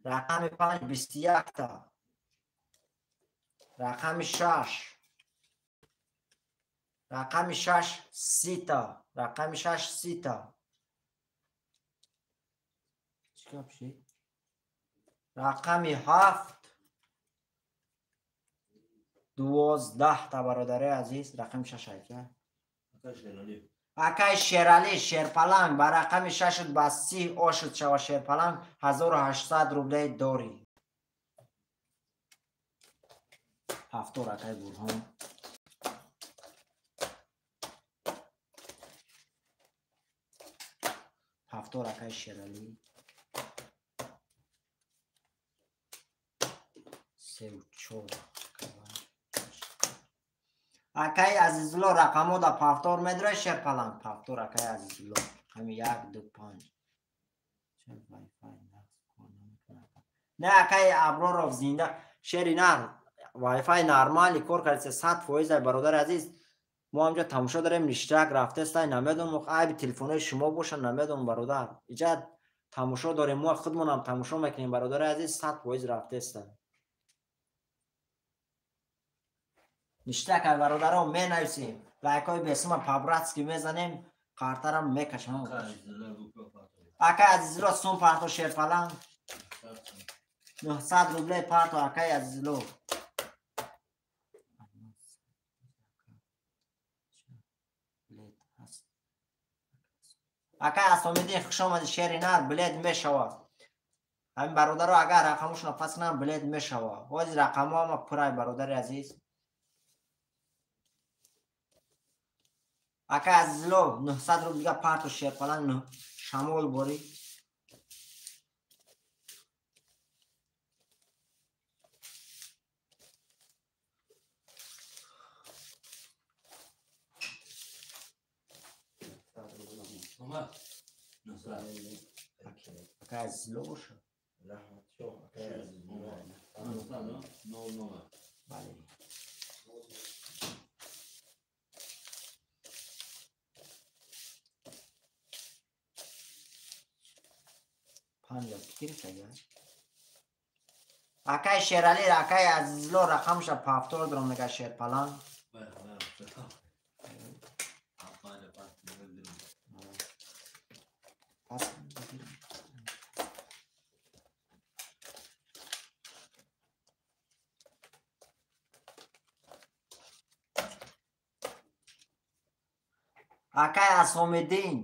Рақами 5 21 та. Рақами 6 30 та. Рақами 6 30 та. рақами 7 12 та бародари азиз. рақами 6 айка Акай Шералӣ Шерпаланг ба рақами 6 ба 30 ошуд шава Шерпаланг 1800 рублаи дорӣ. 70 акай Бурҳон. акай Шералӣ 34. Акай Азизулло рақамо да пафтор медра Шерпаланг. Пафтор акай Азизулло. Ҳами 1 2 5. Не акай Аброров зинда Шеринар. Wi-Fi нормали кор кардеса 100% бародари азиз. мо ҳамҷо тамошо дарем, ништак рафтеста. Намедонам айби телефонои шумо бошад, намедонам бародар. Иҷа тамошо дорем, мо худмонам тамошо мекунем бародари азиз. 100% рафтеста. ништак ай бародаро менависем. Лайкои бесима пабратски мезанем, қартарам мекашам. Акай Азизулло сум парто Шерпаланг 900 рублей парто акай Азизулло. акай Асомиддин хушомади Шеринар билет мешавад. ҳамин бародаро агар рақамошона пас кунам билет мешавад. ҳозир рақамоама пурай бародари азиз. акай Азизулло 900 рублига парто Шерпаланг шамол бори. Акай Азизулло боша. Бале. акай Шералӣ акай Азизулло рақамша пафтор дорам мега Шерпаланг. акай Асомиддин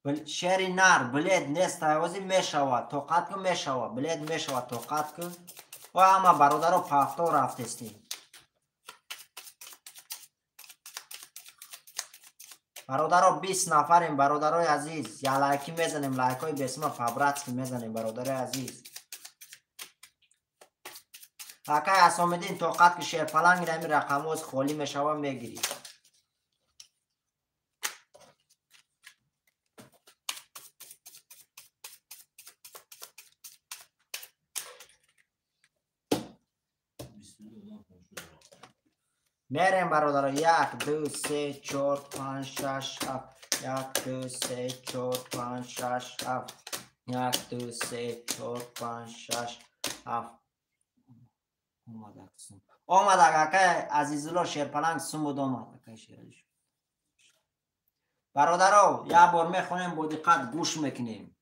Шеринар билет нест тавози мешавад. Тоқат ку мешавад. Билет мешавад. Тоқат ку. Ва ҳама бародаро пафтор рафтестем. бародаро 20 нафарем бародарои азиз. Я лайки мезанем, лайкои бесима пабратски мезанем бародарои азиз. акай Асомиддин тоқат ку Шерпаланг рами рақамоз холӣ мешава мегирӣ. мерем бародаро 1 2 3 4 5 6 7 1 2 3 4 5 6 7 یک دو سه چهار پنج شش هفت آمد اکای عزیزالله شیرپلنگ سمود آمد اکای شیرالی شد. برادرها یک بار میخونیم با دقت گوش میکنیم.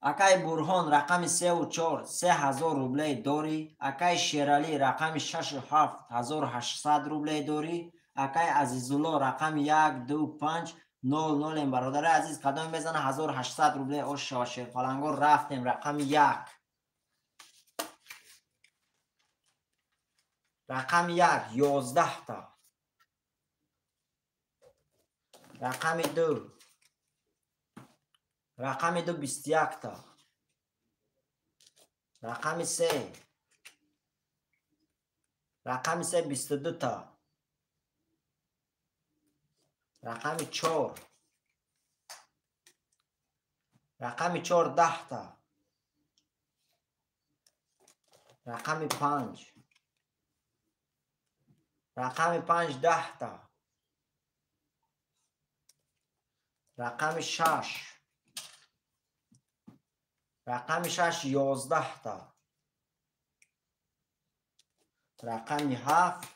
اکای برهان رقم 3 و 4 3000 روبله داری. اکای شیرالی رقم 6 و 7 1800 روبله داری. اکای عزیزالله رقم 1 2 5 00 این برادر عزیز کدام میزنه 1800 روبله. او شیرپلنگا رفتیم رقم 1 رقم 1 11 تا. رقم 2 21 تا. رقم 3 22 تا. رقم 4 10 تا. رقم 5 10 تا. رقم 6 11 تا. رقم 7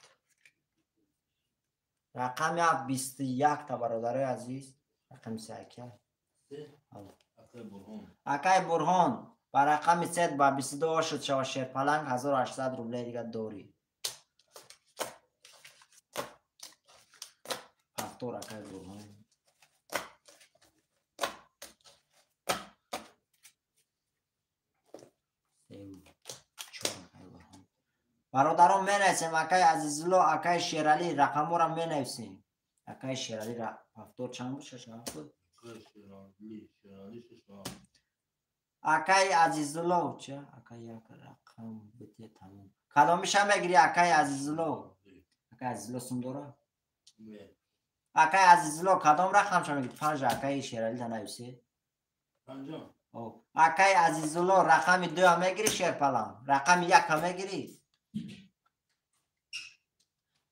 21 تا برادر عزیز. رقم 3 اکای برهان با رقم 3 با 22 شد شو شیرپلنگ 1800 روبله دیگه داری. هفتور اکای برهان برادران می نویسیم. اکای عزیزالله اکای شیرالی رقم را می نویسیم. اکای شیرالی هفتور چند بود؟ 6 هفتور. اکای عزیزالله چه؟ اکای یک رقم بده تمام. کدامیش هم بگیری اکای عزیزالله؟ اکای عزیزالله سم داره؟ اکای عزیزالله کدام رقم شما بگید؟ 5 اکای شیرالی تا نویسی؟ 5 اکای عزیزالله رقم 2 هم میگیری شیرپلنگ؟ رقم 1 هم میگیری؟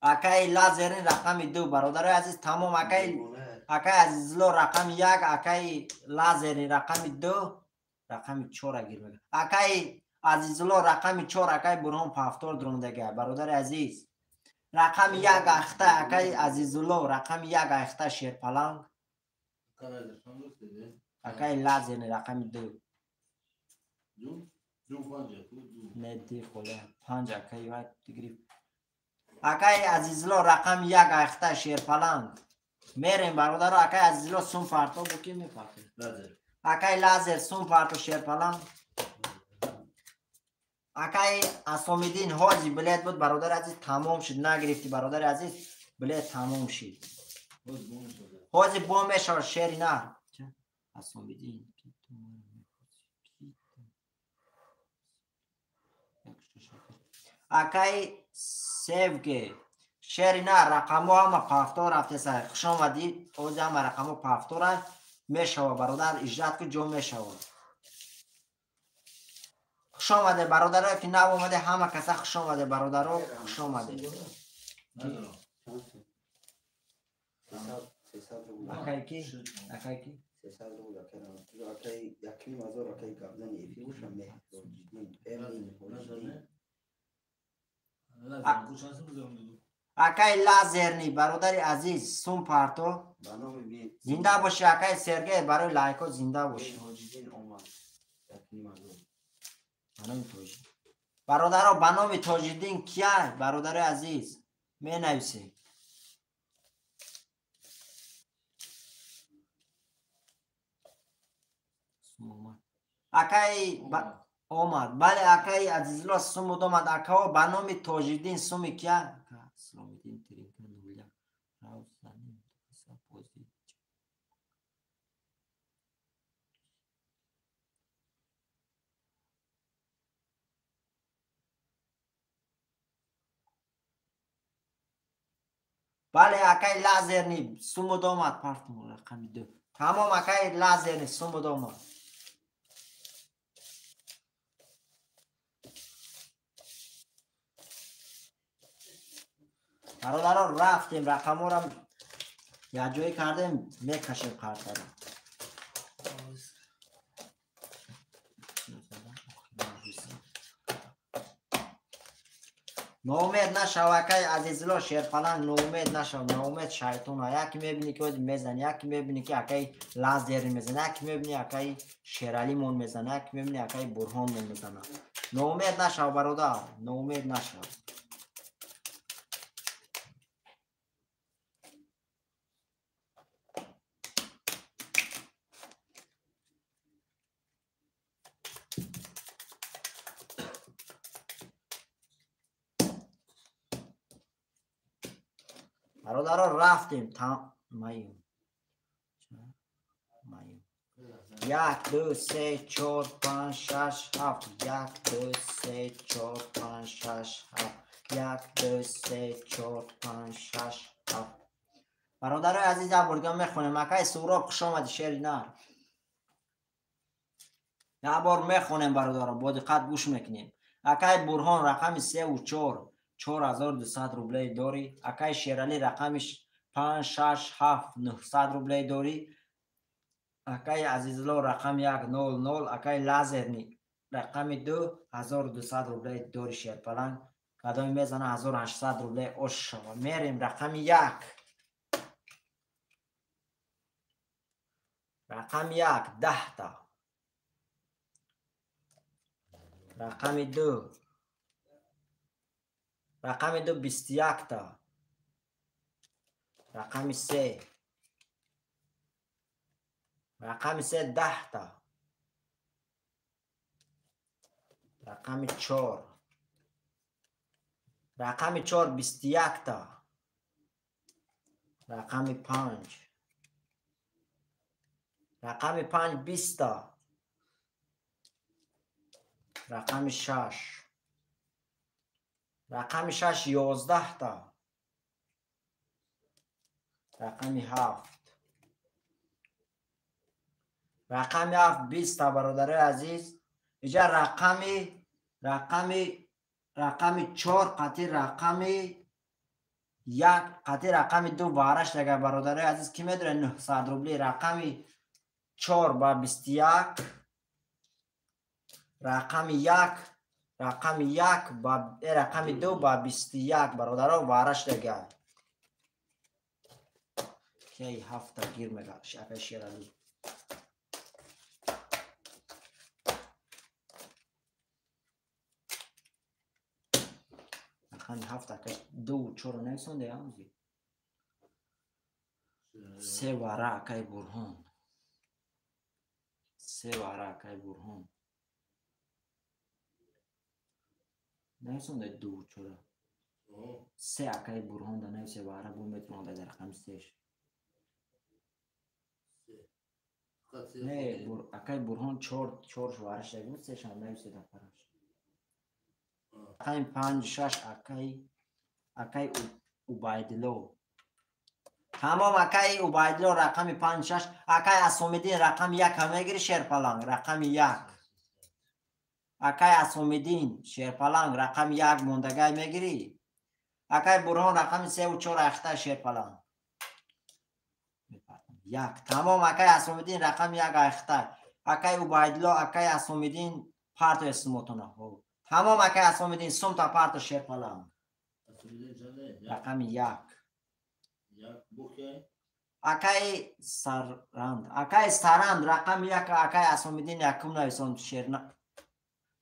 اکای لازرین رقم 2 برادر عزیز تمام. اکای عزیزالله رقم 1 اکای لازرین رقم 2 رقم 4 اگیر. اکای عزیزالله رقم 4 اکای برهان پافتور درندگه برادر عزیز. رقم 1 اخته اکای عزیزالله رقم 1 اخته شیرپلنگ. اکای لازرین رقم 2 نه دی خوله 5 اکای وای دیگری. اکای عزیزالله رقم 1 اخته شیرپلنگ. میریم برادر. اکای عزیزالله سوم پارتو بکی میپاکی. اکای لازر سوم پارتو شیرپلنگ. اکای اسامیدین حاجی بلید بود برادر عزیز تمام شد. نگرفتی برادر عزیز بلید تمام شد. حاجی بومه شد شیری نه اسامیدین. اکای سیوگه شیری نه رقم همه پافتور رفته سر خوش آمدید. اوزی همه رقم پافتور میشوه برادر اجرات که جو میشوه. خوش آمده برادر که نو آمده همه کسا خوش آمده برادر خوش آمده. اکای کی؟ اکای کی؟ 300 روبل اکای یکی مازور اکای گابدن یفی وشم نه اکای لازرنی برادر عزیز سوم پارتو زنده باشی. اکای سرگه برای لایکو زنده باشی. برادر با نام تاجدین کیه برادر عزیز می نویسی. اکای اومد بله اکای عزیزالله سمود اومد. اکا با نام تاجدین سومی کیه اسلامیدین ترینکن نولیا راو زنین سپوزی. بله اکای لازرنی سمود اومد پارتون رقم 2 تمام. اکای لازرنی سمود اومد. برادران رفتیم رقم رو یه جایی کردیم میکشیم کارت رو. نومید نشو اکای عزیزلو شیرپلنگ نومید نشو نومید شیطون ها یکی میبینی که میزنی یکی میبینی که اکای لازری میزنه یکی میبینی اکای شیرالی مون میزنه یکی میبینی اکای برهان مون میزنه نومید نشو برادر نومید نشو برادر رفتیم تا ماییم یک دو سه چهار پنج شش هفت یک دو سه چهار پنج شش هفت یک دو سه چهار پنج شش هفت برادر عزیز برگم میخونیم اکای سوراب خوش آمدی شعری نه یه بار میخونیم برادر با دقت گوش میکنیم اکای برهان رقم 3 و 4 4200 روبلی داری اکای شیرالی رقمش 5 6 7 900 روبلی داری اکای عزیزلو رقم 100 اکای لازرنی رقم 2200 روبلی داری شیرپلنگ کدام میزنه 1800 روبلی اوش میریم رقم 1 رقم 1 10 تا رقم 2 رقم 2 21 تا رقم 3 رقم 3 10 تا رقم 4 رقم 4 21 تا رقم 5 رقم 5 20 تا رقم 6 رقم 6 11 تا رقم 7 رقم 7 20 تا برادر عزیز اینجا رقم 4 قطعی رقم 1 قطعی رقم 2 بارش دیگه برادر عزیز کی میدونه 900 روبلی رقم 4 با 21 رقم 1 با رقم 2 با 21 برادر بارش دیگه کی هفته گیر میگه شکل شیرالی خانی هفته که 2 4 نیسونده همزی 3 واره اکای برهان 3 واره اکای برهان نیسونده 2 4 3 اکای برهان ده نیسه واره بو میتونه ده رقم 3 نه اکای برهان 4 وارش دیگه 3 شم نیسه ده پرش رقم 5 6 اکای اوبایدلو تمام اکای اوبایدلو رقم 5 6 اکای اسومیدین رقم 1 میگیری شیرپلنگ رقم 1 اکای اسومیدین شیرپلنگ رقم 1 موندگی میگیری اکای برهان رقم 3 و 4 اخته شیرپلنگ 1 تمام اکای اسومیدین رقم 1 اخته اکای اوبایدلو اکای اسومیدین پارتو اسموتونه تمام اکای اسومیدین سوم تا پارتو شیرپلنگ رقم 1 اکای سرند رقم 1 اکای اسومیدین یکم نویسون شیر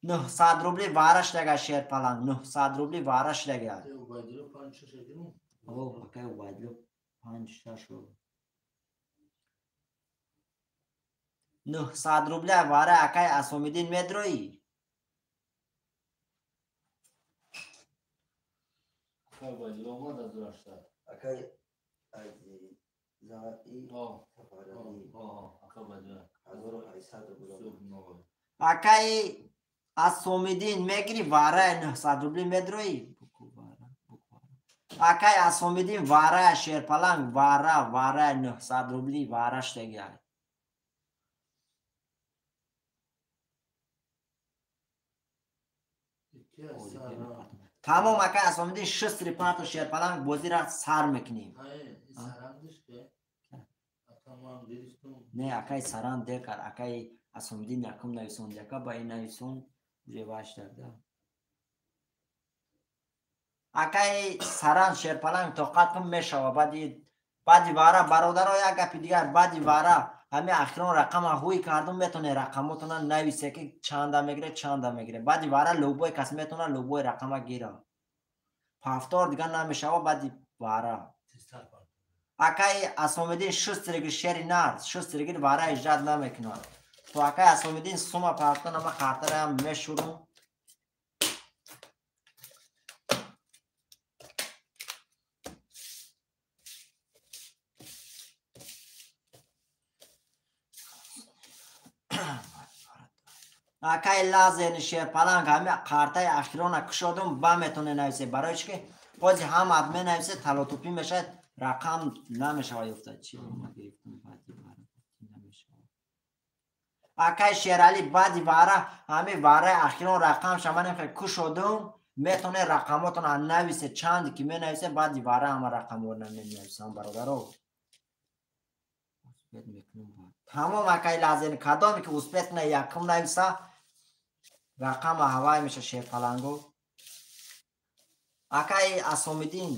900 روبلی وارش دیگه شیرپلنگ 900 روبلی وارش دیگه اکای اوبایدلو 5 6 900 روبلی واره اکای اسومیدین میدروی اکای زائی اکای اسومیدین میگیری واره 900 روبلی میدروی اکای اسومیدین واره شیرپلنگ واره 900 روبلی وارش دیگه تمام اکای اسومیدین 6 ریپارت شیرپلنگ بازی را سر میکنیم نه اکای سران دیگر اکای اسومیدین یکم نویسون دیگر با این نویسون روش داده акай саран шерпаланг тоқат кун мешава баъди вара бародаро як гапи дигар баъди вара ҳами ахирон рақама ҳуй кардум метоне рақамотона нависе ки чанда мегире баъди вара лӯбой кас метона лӯбой рақама гира пафтор дига намешава баъди вара акай асомидин шустиригир шери нар шустиригир вара иҷад намекунад то акай асомидин сума пафтон ама хартараам мешурум акай лазерни шерпаланг ҳами қартаи ахирона кушодум ба метоне нависе барои чи ки бози ҳамат менависе талотупӣ мешавад рақам намешава ёфтад акай шерали баъди вара ҳами вараи ахирон рақам шаманем ки кушодум метоне рақамотона нависе чанди ки менависе баъди вара ҳама рақамона менависам бародаро тамом акай лазерни кадоме ки успет куна якум нависа рақама ҳавай меша шерпалангу акай асомидин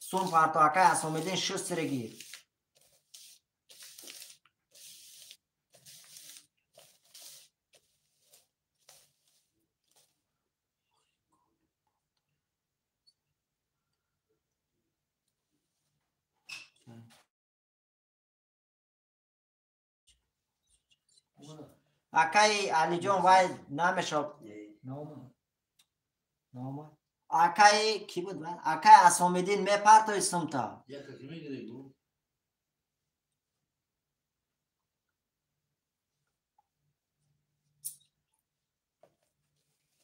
сум парто акай асомидин шустиригир акай алиҷон вай намешав акай ки буд акай асомидин мепартои сумта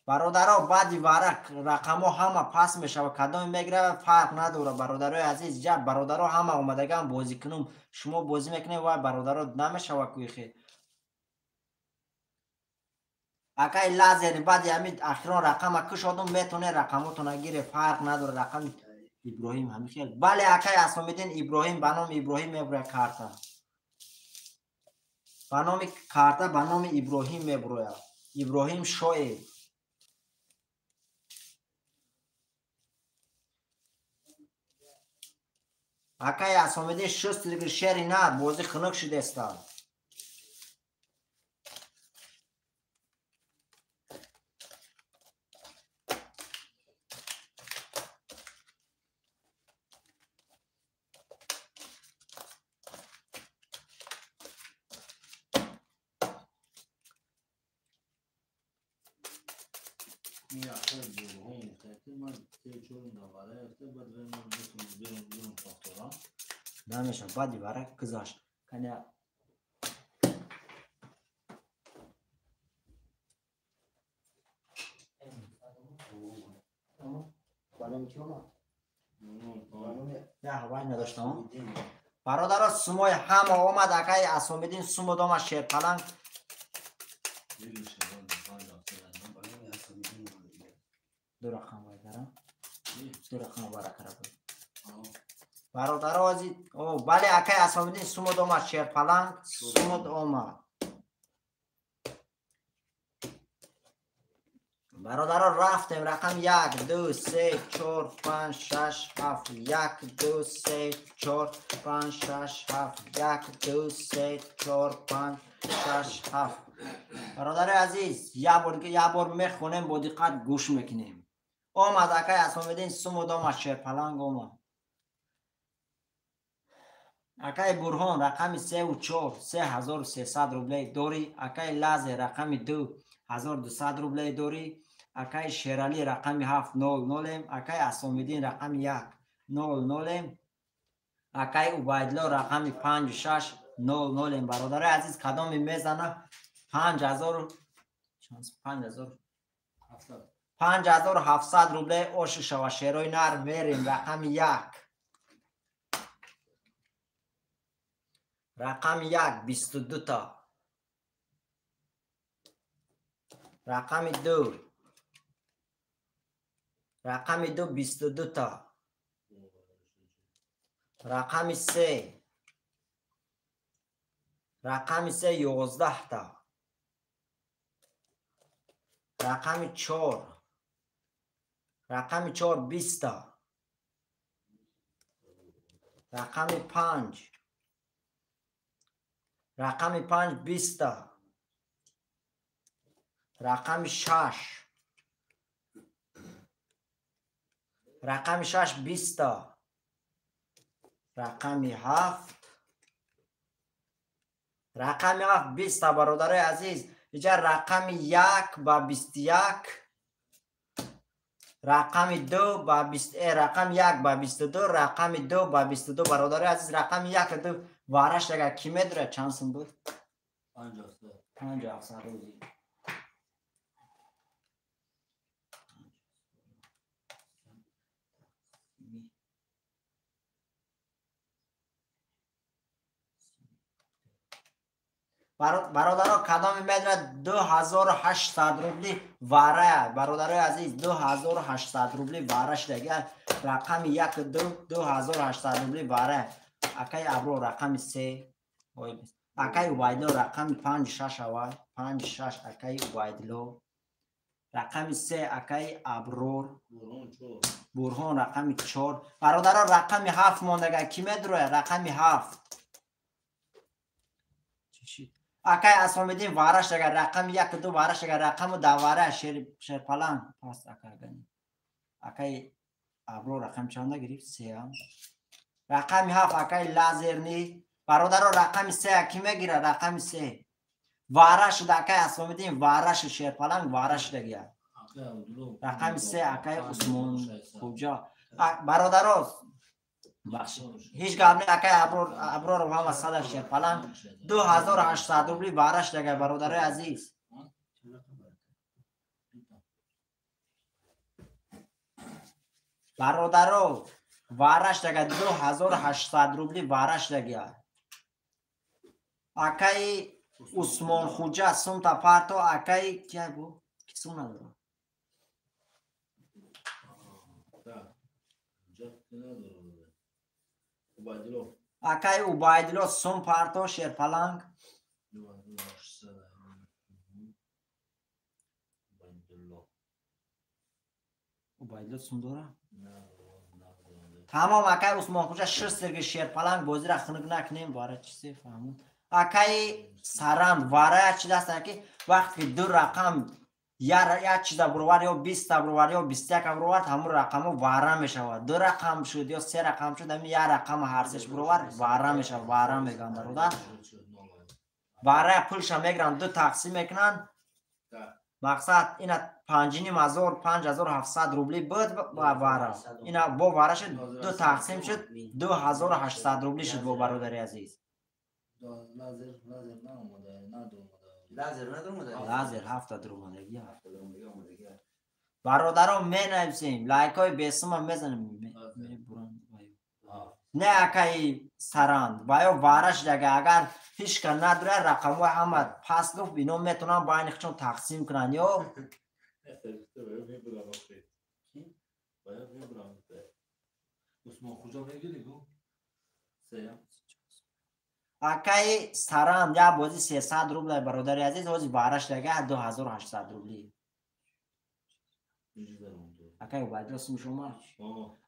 бародаро баъди вара рақамо ҳама пас мешава кадоме мегирава фарқ надора бародарои азиз ҷаб бародаро ҳама омадаган бозӣ кунум шумо бозӣ мекунем вай бародаро намешава кӯихе акай лазерни баъди ҳами ахирон рақама кушодум метоне рақамотона гире фарқ надора рақами иброҳим ҳами хел бале акай асомидин иброҳим ба номи иброҳим меброяд карта ба номи иброҳим меброяд иброҳим шоед акай асомидин шустиригир шери нар бозӣ хунук шудестад намеша баъди вара гузашт кане ҳавай надоштам бародаро сумои ҳама омад акай асомидин суму дома шерпаланг ду рақам вай дарам ду рақам вара кара буд бародаро азиз бале акай асомидин сумуд омад шерпаланг сумуд омад бародаро рафтем рақам 1 2 3 4 5 6 7 1 2 3 4 5 6 7 1 2 3 4 5 6 7 бародари азиз як бор мехонем бо диққат гӯш мекунем омад акай асомидин сумуд омад шерпаланг омад акай бурҳон рақами 3 و 4 3300 рублей дорӣ акай лазер рақами 2 1200 рублей дорӣ акай шералӣ рақами 700 акай асомидин рақами 100 акай убайдулло рақами 5600 бародари азиз кадоме мезана 5700 рублей ошу шава шерои нар мерем рақами 1 рақами 1 22 та рақами 2 22 та рақами 3 11 та рақами 4 رقم 4 20 تا. رقم 5 رقم 5 20 تا. رقم 6 رقم 6 20 تا. رقم 7 رقم 7 20 تا برادرای عزیز. اینجا رقم 1 با 21 رقم 2 با 20 رقم 1 با 22 رقم 2 با 22 برادرای عزیز. رقم 1 2 وارش دیگه کی میدونه چند سوم بود 50 روزی. برادرها کدام میدونه 2800 روبلی واره برادرای عزیز 2800 روبلی وارش دیگه. رقم 1 2 2800 روبلی واره. اکای ابرو رقم 3 اکای وایدلو رقم 5 6 اول 5 6 اکای وایدلو. رقم 3 اکای ابرور برهان رقم 4 برادرها. رقم 7 مونده کی میدونه رقم 7 اکای اسفامیدین وارش دیگه. رقم 1 2 وارش دیگه. رقم 2 واره شیر پلان پاس اکای گنی اکای ابرو رقم چند گرفت 3 رقم 7 اکای لازرنی برادرها. رقم 3 کی میگیره رقم 3 وارش اکای اسفامیدین وارش شیر پلان وارش دیگه. رقم 3 اکای عثمان خوجا برادرها هیچ گام نه اکای ابرو رو هم صد شیر پلان 2800 روبلی وارش دیگه برادرای عزیز. برادرها وارش دیگه 2800 روبلی وارش دیگه. اکای عثمان خوجا سوم تا پارتو اکای کیا بو کی سوم نداره اکای اوبایدلو سوم پارتو شیر پلنگ اوبایدلو سوم داره تمام. اکای عثمان خوجا 6 سرگ شیر پلنگ بازی را خنک نکنیم واره چیزی فهمون. اکای سرند واره چی دست که وقتی دو رقم یا چیز بروار یا 20 بروار یا 21 بروار همون رقم واره میشه. دو رقم شد یا 3 رقم شد همین یا رقم هر سش بروار واره میشه. واره میگن برادر. واره پولش میگیرن 2 تقسیم میکنن. مقصد اینا 5700 روبلی بود با واره. اینا با واره شد 2 تقسیم شد 2800 روبلی شد با برادر عزیز. لازر 7 درمونگی برادران می نویسیم لایک های بیسم هم میزنیم نه اکای سرند باید وارش دیگه. اگر هیچ کن نداره رقم های همه پس گفت بینو میتونم با این خشون تقسیم کنن یا اکای سرند یا بازی 300 روبل برادر عزیز بازی وارش دیگه 2800 روبلی. اکای وایدلو سم شما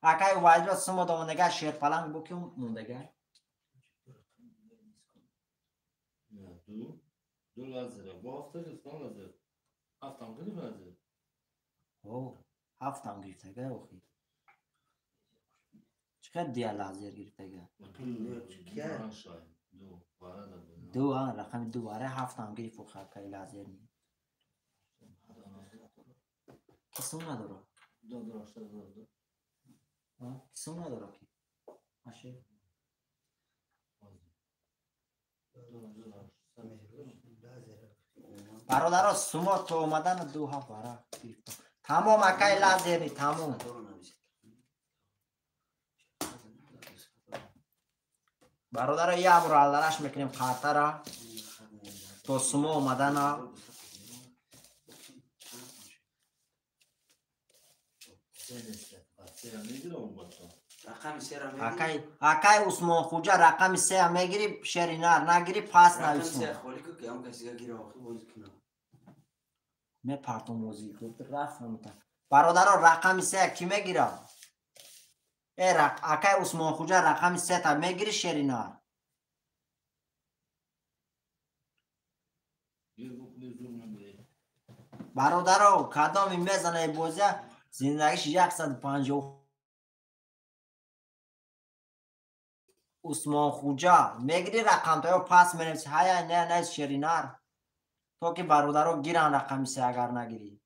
اکای وایدلو سم دومندگه شیر پلنگ بکیم موندگه دو لازره با هفته گفتم لازر هفتم گرفت لازر هفتم گرفتگه اوخی چقدر دیا لازر گرفتگه دو رقم 2 واره هفتم گرفت اوخی اکای لازر نی کسون نداره کسون نداره کی ماشه برادرها سوما تو اومدن 2 هفت واره تمام اکای لازر نی تمام. برادرها یه برو علرش میکنیم خاطره تو سوما اومدن اکای عثمان خوجا رقم 3 میگیری شرینار نگیری پاس نویسون می پارتون موزیک رفت همونتا برادرها رقم 3 کی میگیره؟ اکای عثمان خوجا رقم 3 تا میگیری شیرینار؟ برادرها کدام میزنه بازی زندگیش 150 عثمان خوجا میگیری رقم تا پس منویسی های نه شیرینار تو که برادرها گیرن رقم 3 اگر نگیری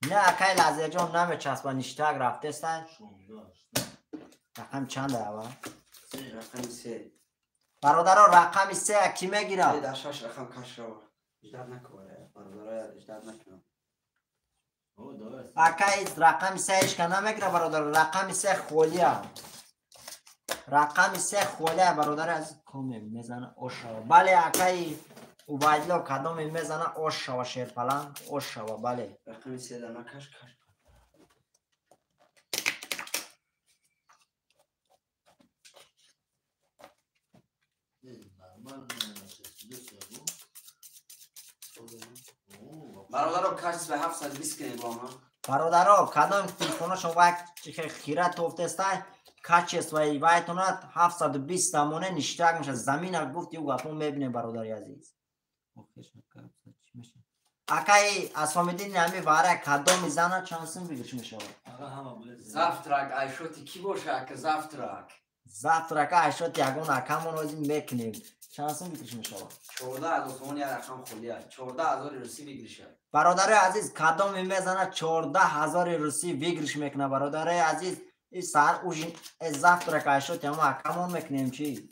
نه اکای لحظه جان نمیچسبه نشتاق رفته استن رقم چنده اول؟ رقم 3 برادرها رقم 3 کی میگیره؟ در 6 رقم کش رو اجداد نکنه برادرها اجداد نکنه اکای رقم 3 اش که نمیگیره برادر رقم 3 خولیه رقم 3 خولیه برادر از کمی میزنه اوشا بله اکای اوبایدلو کدام میزنه اوشا و شیرپلن اوشا بله رقم 3 در نکش کش برادرها کش به 720 کنید با ما برادرها کدام تلفن شما وقت خیره توفته استای کچ و ایوایتونات 720 تمونه نشتاق میشه زمین گفتی او گفتم میبینه برادری عزیز اکای اسفامدین نمی واره کدام میزنه چانسون بگیرش میشه زفترک ایشوتی کی باشه که زفترک زفترک ایشوت یگون اکمون روزی میکنیم چانسون بگیرش میشه 14,000 تومان یک رقم خولیه 14,000 روسی بگیرشه برادر عزیز کدام میزنه 14,000 روسی بگیرش میکنه برادر عزیز این سر اوجین زفترک ایشوت اما اکمون میکنیم چی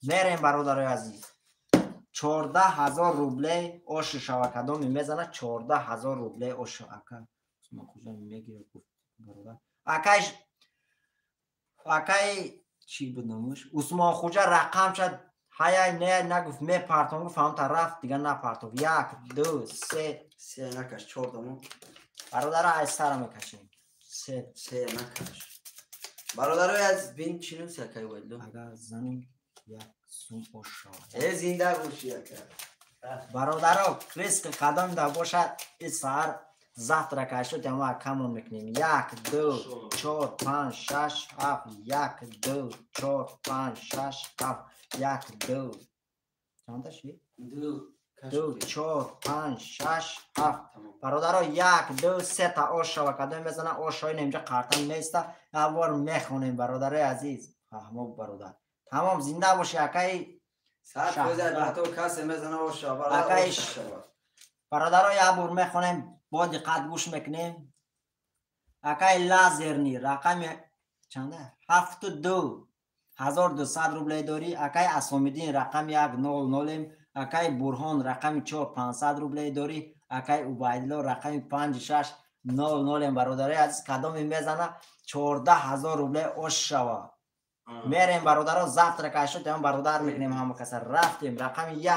میریم برادر عزیز 14,000 روبله اوش شوا کدام میزنه 14,000 روبله اوش اکا ما کجا میگیره برادر اکای چی بود نموش عثمان خوجا رقم شد های نه نگفت می پارتون گفت رفت دیگه نه پارتون 1 2 3 نکش 4 تمام برادر ایستر میکشیم 3 نکش برادرها از بین چی نمیسی اکای ویدلو اگر زنیم یک سوم اوش زنده باشی اکای برادرها ریسک قدم دا باشد این سر زفت را که شد اما کمون میکنیم 1 2 4 5 6 7 1 2 4 5 6 7 1 2 چند تاشی؟ 2 4 5 6 7 برادرها 1 2 3 تا اوش و کدام بزنه اوش های اینجا قرطن میسته اول میخونیم برادر عزیز فهمو برادر تمام زنده باشی اکای ساعت کوزه براتو کسی میزنه و شبار اکایش برادرها یه بور میخونیم با دقت گوش میکنیم اکای لازرنی رقم چنده 72,200 روبله داری اکای اسفامدین رقم 100 اکای برهان رقم 4500 روبله داری اکای اوبایدلو رقم 5600 برادرای عزیز کدام میزنه 14,000 روبله اوش شوا میریم برادرها زفت را کشت هم برادر میکنیم همه کسر رفتیم رقم 1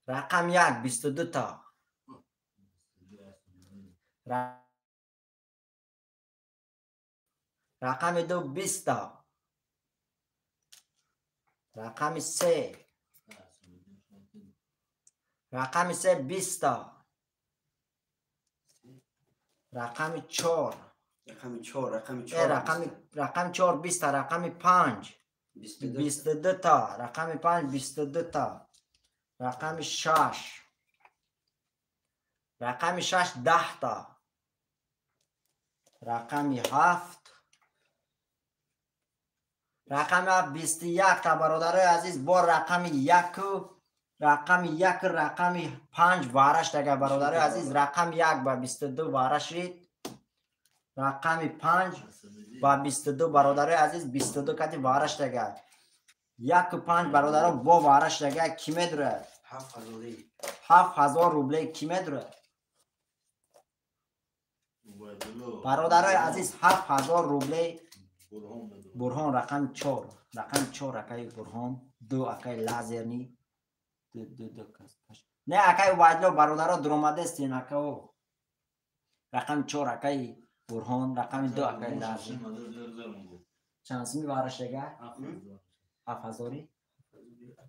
رقم 1 22 تا رقم 2 20 تا رقم 3 رقم 3 20 تا رقم 4 رقم 4 20 تا رقم 5 22 تا رقم 5 22 تا رقم 6 رقم 6 10 تا رقم 7 رقم 21 تا برادرای عزیز با رقم 1 رقم 5 وارش دیگه برادرای عزیز رقم 1 با 22 وارش رید رقم 5 با 22 برادرای عزیز 22 کتی وارش دیگه 1 و 5 برادرها با وارش دیگه کی میدره 7,000 روبله کی میدره برادرای عزیز 7,000 روبله برهان رقم 4 رقم 4 اکای برهان 2 اکای لازرنی 2 کس نه اکای وایدلو برادرها درآمده استین اکاو رقم 4 اکای برهان رقم 2 اکای لازم چند سمی وارش دیگه 7000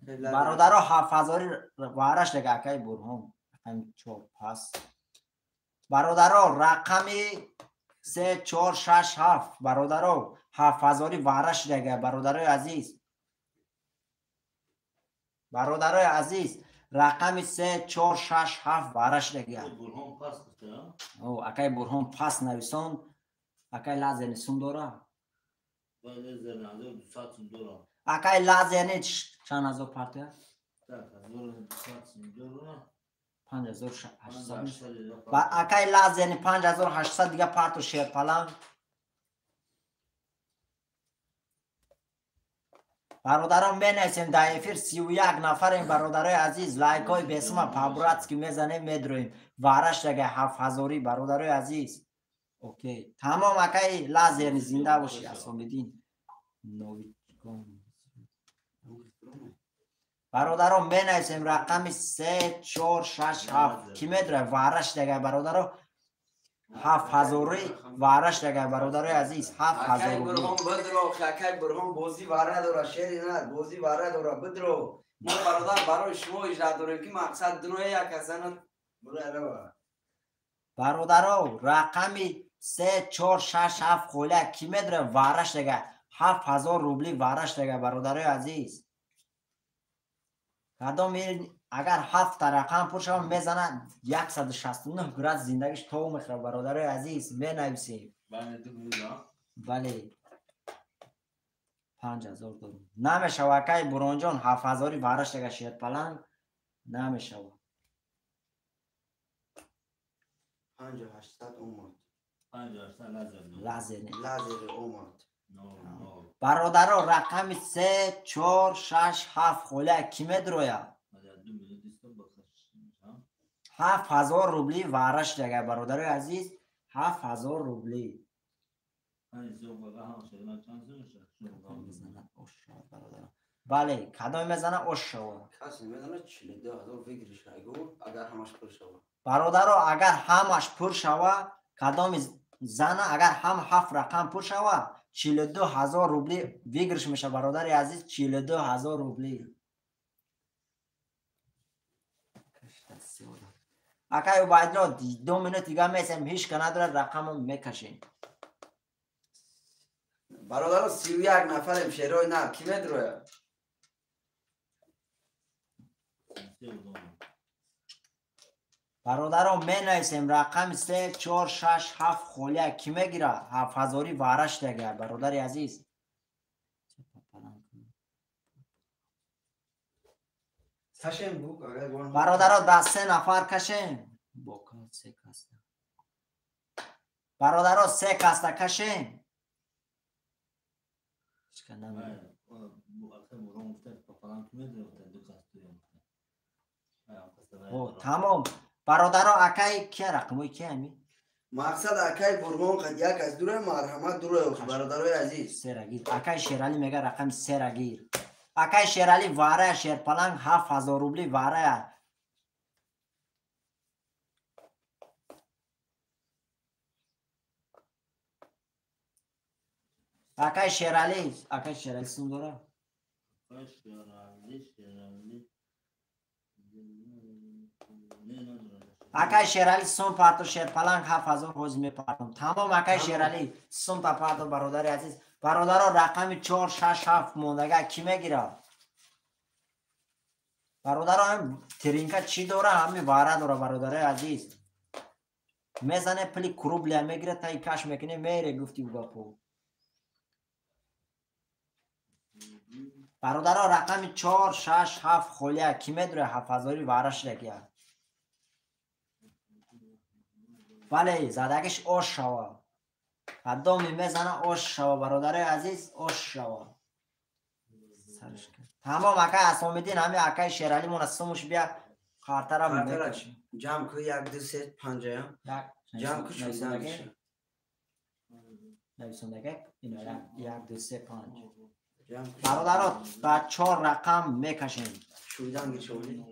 برادرها 7000 وارش دیگه اکای برهان رقم 4 پس برادرها رقمی 3 4 6 7 برادرها 7000 وارش دیگه برادرای عزیز برادرای عزیز رقم 3 4 6 7 وارش دیگه برهان پاس کتا او اکای برهان پاس نویسون اکای لازم سون داره ولی زرنده 200 دلار اکای لازم چند هزار پارتیا tak 200 دلار 5800 و اکای لازم 5800 دیگه پارتو شیر پلان برادران بنویسیم در افیر 31 نفر این برادرای عزیز لایک های بسم پابراتسکی میزنه میدرویم وارش دیگه 7000 برادرای عزیز اوکی تمام اکای لازم زنده باشی اسامیدین برادران بنویسیم رقم 3 4 6 7 کی میدره وارش دیگه برادران 7000 وارش دیگه برادرای عزیز 7000 اکای برهان بدرو اکای برهان بازی واره داره شیری نه بازی واره داره بدرو ما برادر برای شما اجرا داریم که مقصد دنیا یک اصلا برو برادران رقمی 3 4 6 7 خوله کی میدره وارش دیگه 7000 روبلی وارش دیگه برادرای عزیز کدام اگر 7 رقم پر شما میزنه 169 گراد زندگیش تو میخوره برادرای عزیز بنویسیم بله 5000 دلار نمیشه واکای برونجان 7000 وارش دیگه شیر پلنگ نمیشه 5800 اومد 58 لازم لازر اومد برادرها رقم 3 4 6 7 خوله کی میدرویا 7000 روبلی وارش دیگه برادرای عزیز 7000 روبلی بله کدام میزنه اوشوا کسی میدونه 42000 فکرش نگو اگر همش پر شود برادرها اگر همش پر شوه کدام زنه اگر هم 7 رقم پر شوه 42000 روبلی ویگرش میشه برادر عزیز 42000 روبلی اکای وایدلو 2 منوت دیگه میسیم هیچ که نداره رقم میکشیم برادر 31 نفریم شیرای نه کی میدروه برادران می نویسیم رقم 3 4 6 7 خولیه کی میگیره 7000 وارش دیگه برادر عزیز سشن بوک اگر برادران دست 3 نفر کشین برادران 3 کاسته کشین تمام برادران اکای کی رقموی کی همی مقصد اکای برهان قد یک از دوره مرحمت دوره برادرای عزیز سرگیر اکای شیرالی میگه رقم سرگیر اکای شیرالی واره شیر پلنگ 7000 روبلی واره اکای شیرالی سون داره اکای شیرالی سون پارتو شیر پلنگ 7000 روز میپردم تمام اکای شیرالی سون تا پارتو برادر عزیز برادرها رقم 4 6 7 موندگه کی میگیره برادرها هم ترینکا چی داره همین واره داره برادر عزیز میزنه پلی کروبلی میگیره تا کش میکنه میره گفتی گپو برادرها رقم 4 6 7 خولیه کی میدره 7000 وارش دیگه بله زدگش اوش شوا قدام میزنه اوش شوا برادر عزیز اوش شوا تمام اکای اسامیدین همه اکای شیرالی منصمش بیا خاطر هم میکشیم جمع کو 1 2 3 5 جمع کو شویدن میشه نویسندگه اینا 1 2 3 5 جمع کو برادرات با 4 رقم میکشیم شویدن گیر شویدن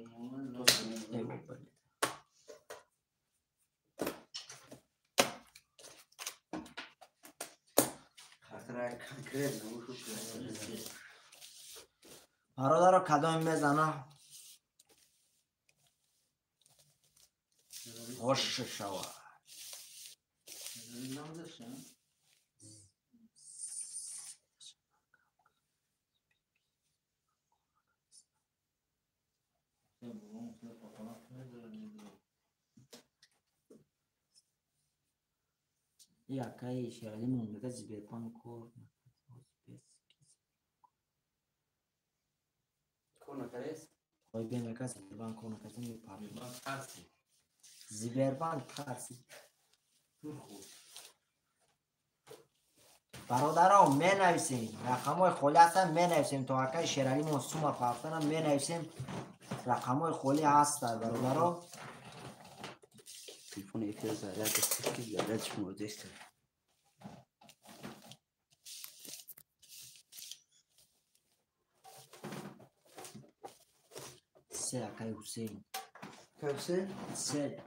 خاطر کنکریت نموشو برادر کدام میزنه خوش شود یا کای شیرالی مونده زیبرپان کور کنه کریس خواهی بین کس زیبرپان کنه کسی میپرد زیبرپان ترسی برادران می نویسیم رقمای خالی هستن می نویسیم تا اکای شیرالی مصوم پافتن می نویسیم رقمای خالی هستن برادران تلفن یکی از زیاد است که زیادش موجود است سه اکای حسین کبسه سه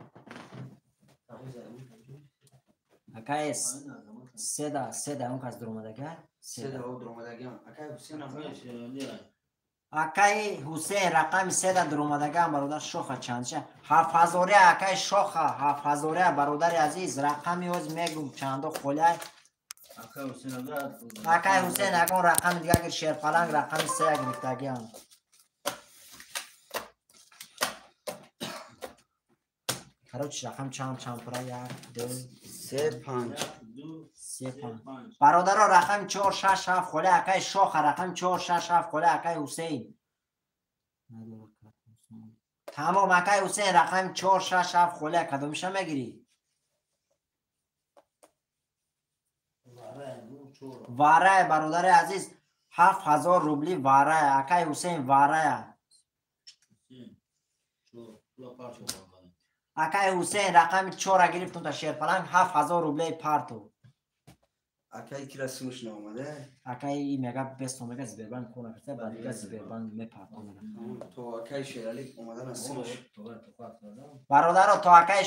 اکای سه دا اون کس درمدگه سه دو درمدگیان اکای حسین هم اکای حسین رقم سه دا درمدگه برادر شوخه چندشه 7000 اکای شوخه 7000 برادر عزیز رقمی از میگم چندو خالی اکای حسین اکون رقم دیگه اگر شیر پلنگ رقم سه اگر گرفتگیان کروچ رقم چند پرا یک دو سه پنج سه پنج برادر رقم 4 6 7 خالی اکای شوخ رقم 4 6 7 خالی اکای حسین تمام اکای حسین رقم 4 6 7 خالی کدومش میگیری واره برادر عزیز 7000 روبلی واره اکای حسین واره اکای حسین رقم 4 گرفتون تا شیر پلنگ 7000 روبلی پارتو اکای کی رسمش نامده اکای این میگه بست میگه زبربان کنه کرده بعد دیگه زبربان میپرتونه تو اکای شیرالی اومدن رسمش برادر تا اکای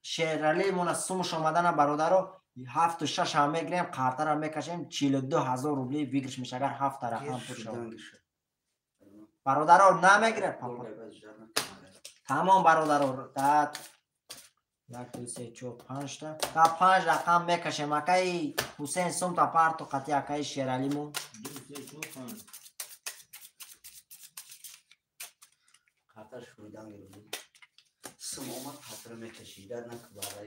شیرالی منصومش اومدن برادر 7 و 6 هم میگیریم قرطه را میکشیم 42000 روبلی ویگرش میشه اگر 7 رقم پر شود برادر نمیگیره تمام برادر داد 1 2 3 4 5 تا 5 رقم میکشیم اکای حسین سوم تا پارتو قطعی اکای شیرالی مون خاطر شویدن گرفتیم سم اومد خاطر میکشید در نک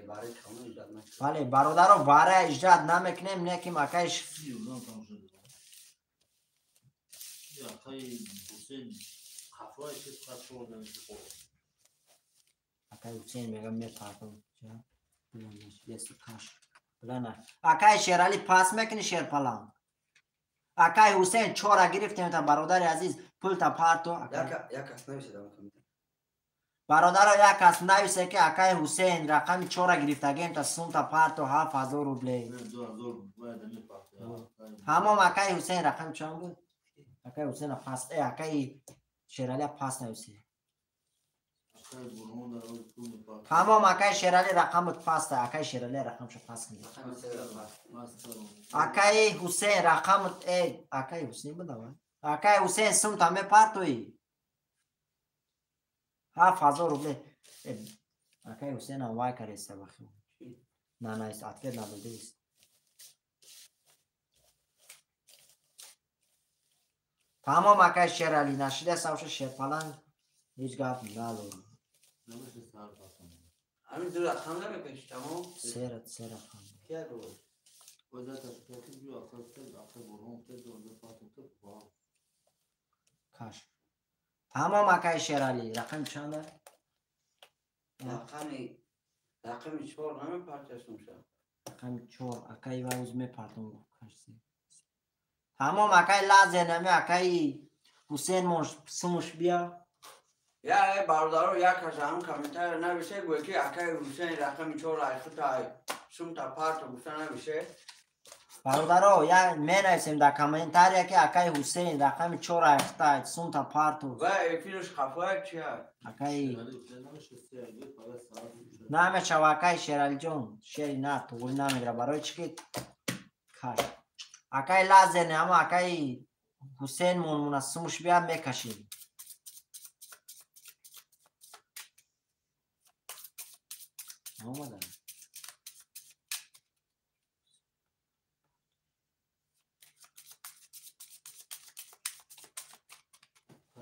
برای کامل ایجاد نک بله برادر واره ایجاد نمیکنیم نکیم اکایش اکای حسین میگم میپردم اکای شیرالی پاس میکنی شیر پلان اکای حسین 4 گرفتیم تا برادر عزیز پول تا پارتو یک کس نمیشه برادر یک کس نویسه که اکای حسین رقم 4 گرفتگیم تا سوم تا پارتو 7000 روبلی تمام اکای حسین رقم چند بود اکای حسین پاس اکای شیرالی پاس نویسه تمام اکای شیرالی رقم پاس اکای شیرالی رقم شو پاس کنید اکای حسین رقم اکای حسین بده اکای حسین سوم تا میپارتوی 7000 روبلی اکای حسین هم وای کاری است بخیر نه است اتکر نبوده است تمام اکای شیرالی نشده سوش شیر پلنگ هیچ گفت ندارم همین دو رقم نمیکنیش تمام سه رقم کیا رو کاش تمام اکای شیرالی رقم چنده رقم 4 همه پارچش میشه رقم 4 اکای واوز میپرتم کاش تمام اکای لازه نمی اکای حسین سموش بیا یا برادرو یک کس هم کامنتر نویسه گوی که اکای حسین رقم 4 ایخوتا سوم تا پارت گوشتا نویسه برادرها یا می نویسیم در کامنتاریا که اکای حسین رقم 4 افتا سونتا پارتو و افیلش خفاک چیه؟ اکای نمیشه سیاگی فقط ساعت میشه. نام شواکای شیرالی جون شیری نه تو گل نمیگیره برای چی کاش اکای لازر نه اما اکای حسین مون سومش بیا میکشیم اومدن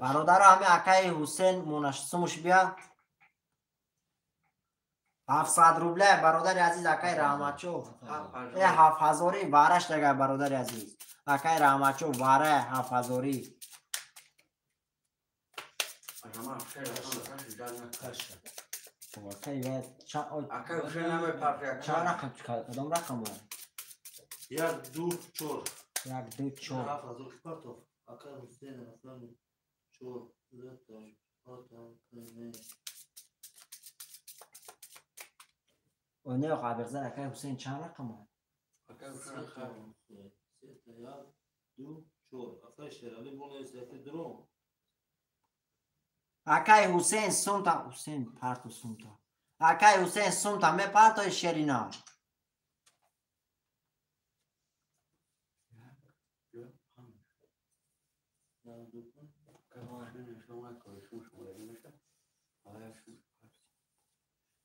برادر همه اکای حسین مونش سومش بیا 700 روبله برادر عزیز اکای رحمتشو 7000 وارش دیگه برادر عزیز اکای رحمتشو واره 7000 اکای حسین همه پرفیک چند رقم کدام رقم یک دو چور یک دو چهار 7000 پارتو اکا حسین اصلا چور زدتم آتم کنه و نه خبرزر اکای حسین چند رقم دو چور اکا شیرالی بونه سیفی درون اکای حسین سومتا حسین پارتو سومتا اکای حسین سومتا می پارتو شیرینا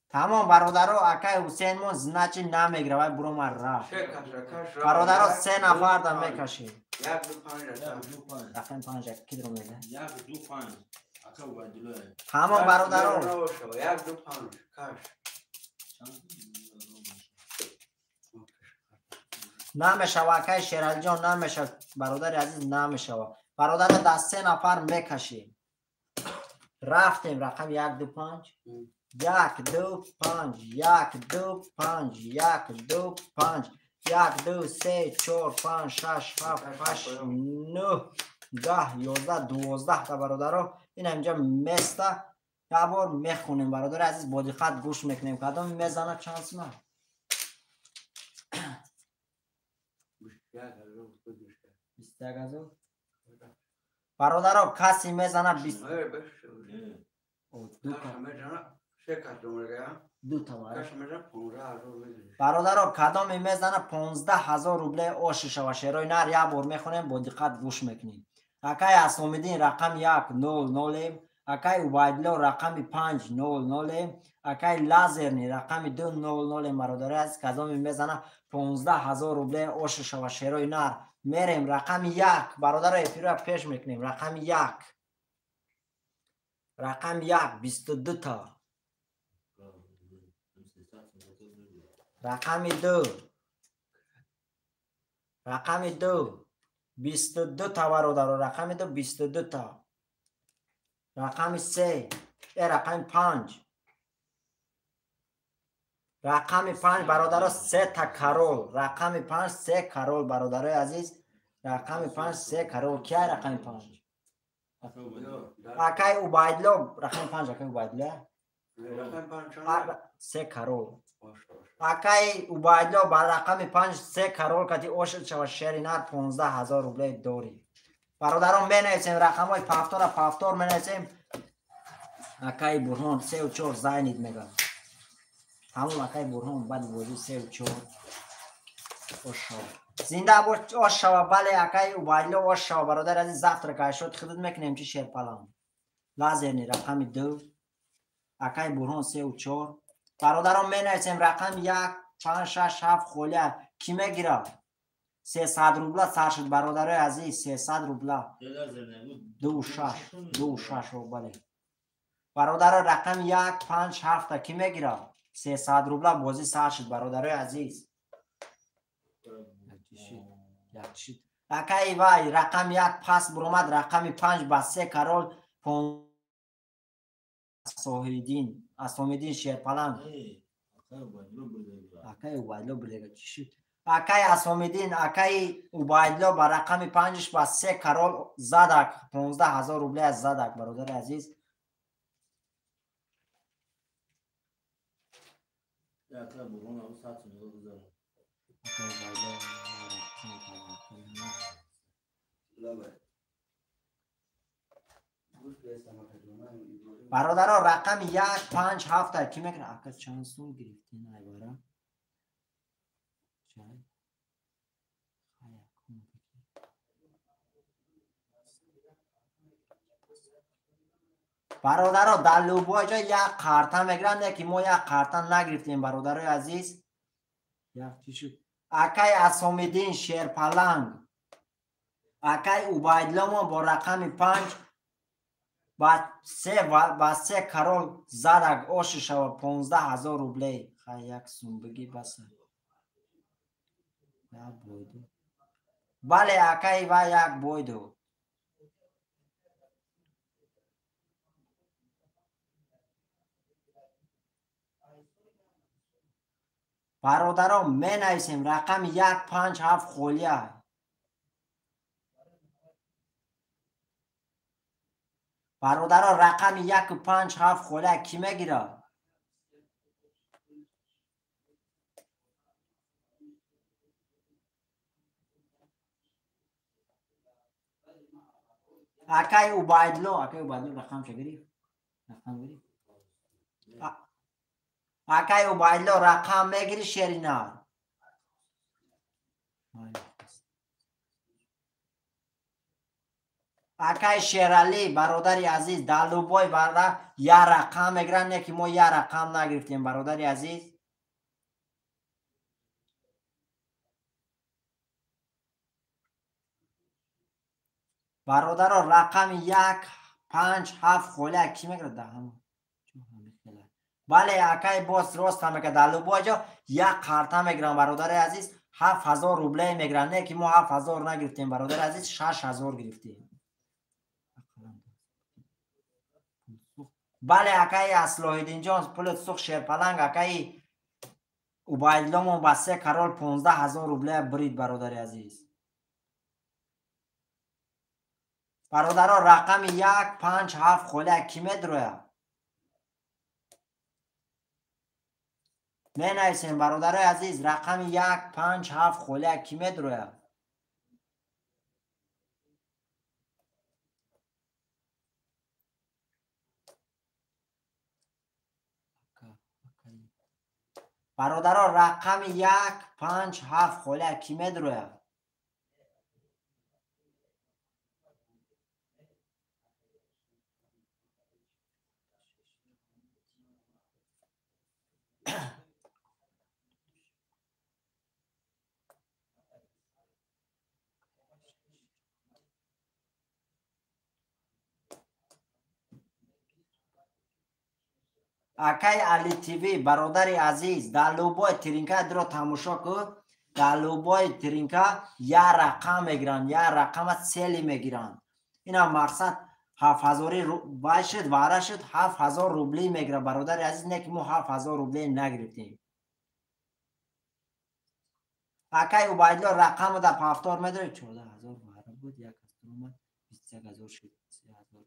تمام برادرها اکای حسین مون زنچی نمیگیره وای برو من رفت برادرها 3 نفر دا میکشیم یک دو پنج دو پنج رقم 5 کی درو میده یک دو پنج اکا وایدلوه تمام برادرها یک دو پنج کاش نمیشه اکای شیرالی جان نمیشه برادر عزیز نمیشه برادر دا 3 نفر میکشیم رفتیم رقم 1 2 5 1 2 5 1 2 5 1 2 5 1 2 3 4 5 6 7 8 9 10 11 12 تا برادرها این اینجا مسته یه بار میخونیم برادر عزیز با دقت گوش میکنیم کدام میزنه چانس نه برادرها کسی میزنه 20 دو تا برادرها کدام میزنه 15000 روبله آشش و شیرای نر یه بار میخونیم با دقت گوش میکنیم اکای اسلامیدین رقم 100 اکای وایدلو رقم 500 اکای لازرنی رقم 200 برادر از کدام میزنه 15000 روبله آشش و شیرای نر میریم رقم 1 برادر افیرا پیش میکنیم رقم 1 رقم 1 22 تا رقم 2 رقم 2 22 تا برادر رقم 2 22 تا رقم 3 رقم 5 رقم 5 برادر 3 تا کرول رقم 5 3 کرول برادر عزیز رقم 5 3 کرول کی رقم 5 اکای اوبایدلو رقم 5 اکای اوبایدلو 3 کرول اکای اوبایدلو با رقم 5 3 کرول کتی اوشل چوا شری نر 15000 روبله دوری برادران بنویسیم رقم های پافتور بنویسیم اکای برهان 3 و 4 زاینید میگم همون اکای برهان بعد بودی 3 و 4 اوشا زنده باش اوشا بله اکای اوبایدلو اوشا برادر از زفت رکای شد خدمت میکنیم چی شیر پلان لازرنی رقم 2 اکای برهان 3 و 4 برادران بنویسیم رقم 1 5 6 7 خولیه کی میگیره 300 روبله سر شد برادر عزیز 300 روبله 2 6 بله برادر رقم 1 5 7 کی میگیره 300 روبله بازی سر شد برادر عزیز اکای وای رقم 1 پس برومد رقم 5 با 3 کرول اسلامیدین شیرپلنگ اکای اوبایدلو بلیگه چی شد اکای اسلامیدین اکای اوبایدلو با رقم 5 با 3 کرول زدک 15000 روبله زدک برادر عزیز اکای برهان او ساعت میگه گذاره برادرها رقم 1 5 7 کی میگه اکا چند سوم گرفتین ایوارا برادرها در لوبای جا یک کارتن میگیرن که ما یک کارتن نگرفتیم برادرای عزیز یک چی شد اکای اسامیدین شیرپلنگ اکای اوبایدلما با رقم 5 با 3 کرول زدگ آشش و 15,000 روبلی خیلی یک سوم بگی بسه بله اکای و یک بویدو برادران می نویسیم رقم 1 5 7 خولیه برادران رقم 1 5 7 خولیه کی میگیره اکای اوبایدلو رقم چه گرفت اکای اوبایدلو رقم میگیری شیرینار اکای شیرالی برادری عزیز دلوبای برادر یا رقم میگیرن نه که ما یا رقم نگرفتیم برادری عزیز برادر رقم 1 5 7 خوله کی میگیره دهم بله اکای باز راست هم که دلوبای جا یک کارتا میگیرن برادر عزیز 7,000 روبله میگیرن نه که ما 7,000 نگرفتیم برادر عزیز 6,000 گرفتیم بله اکای اصلاحالدین جان پولت سوخ شیرپلنگ اکای اوبایدلامون با 3 کرول 15,000 روبله برید برادر عزیز برادرها رقم 1 5 7 خوله کی میدروه می نویسیم برادرای عزیز رقم 1 5 7 خوله کی میدروه برادرها رقم 1 5 7 خوله کی میدروه اکای علی تیوی برادری عزیز در لوبای ترینکا درو تماشا کن در لوبای ترینکا یا رقم میگیرن یا رقم سیلی میگیرن اینا مقصد 7,000 باشد وارشد 7,000 روبلی میگیره برادر عزیز نه که ما 7,000 روبلی نگرفتیم اکای اوبایدلا رقم در پافتار میداره 14,000 بود یک استرومت 23,000 شد 3,000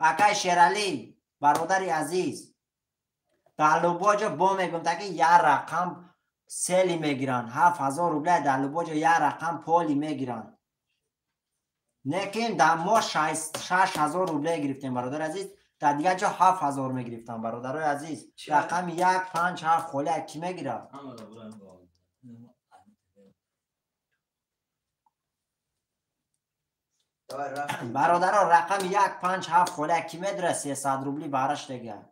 اکای شیرالی برادری عزیز دلوباجا با میگم تا که یا رقم سیلی میگیرن 7,000 روبله دلوباجا یا رقم پولی میگیرن نکن در ما 6,000 روبله گرفتیم برادر عزیز در دیگه جا 7,000 میگرفتم برادر عزیز رقم 1 5 7 خوله کی میگیره برادر رقم 1 5 7 خوله کی میدره 300 روبلی بارش دیگه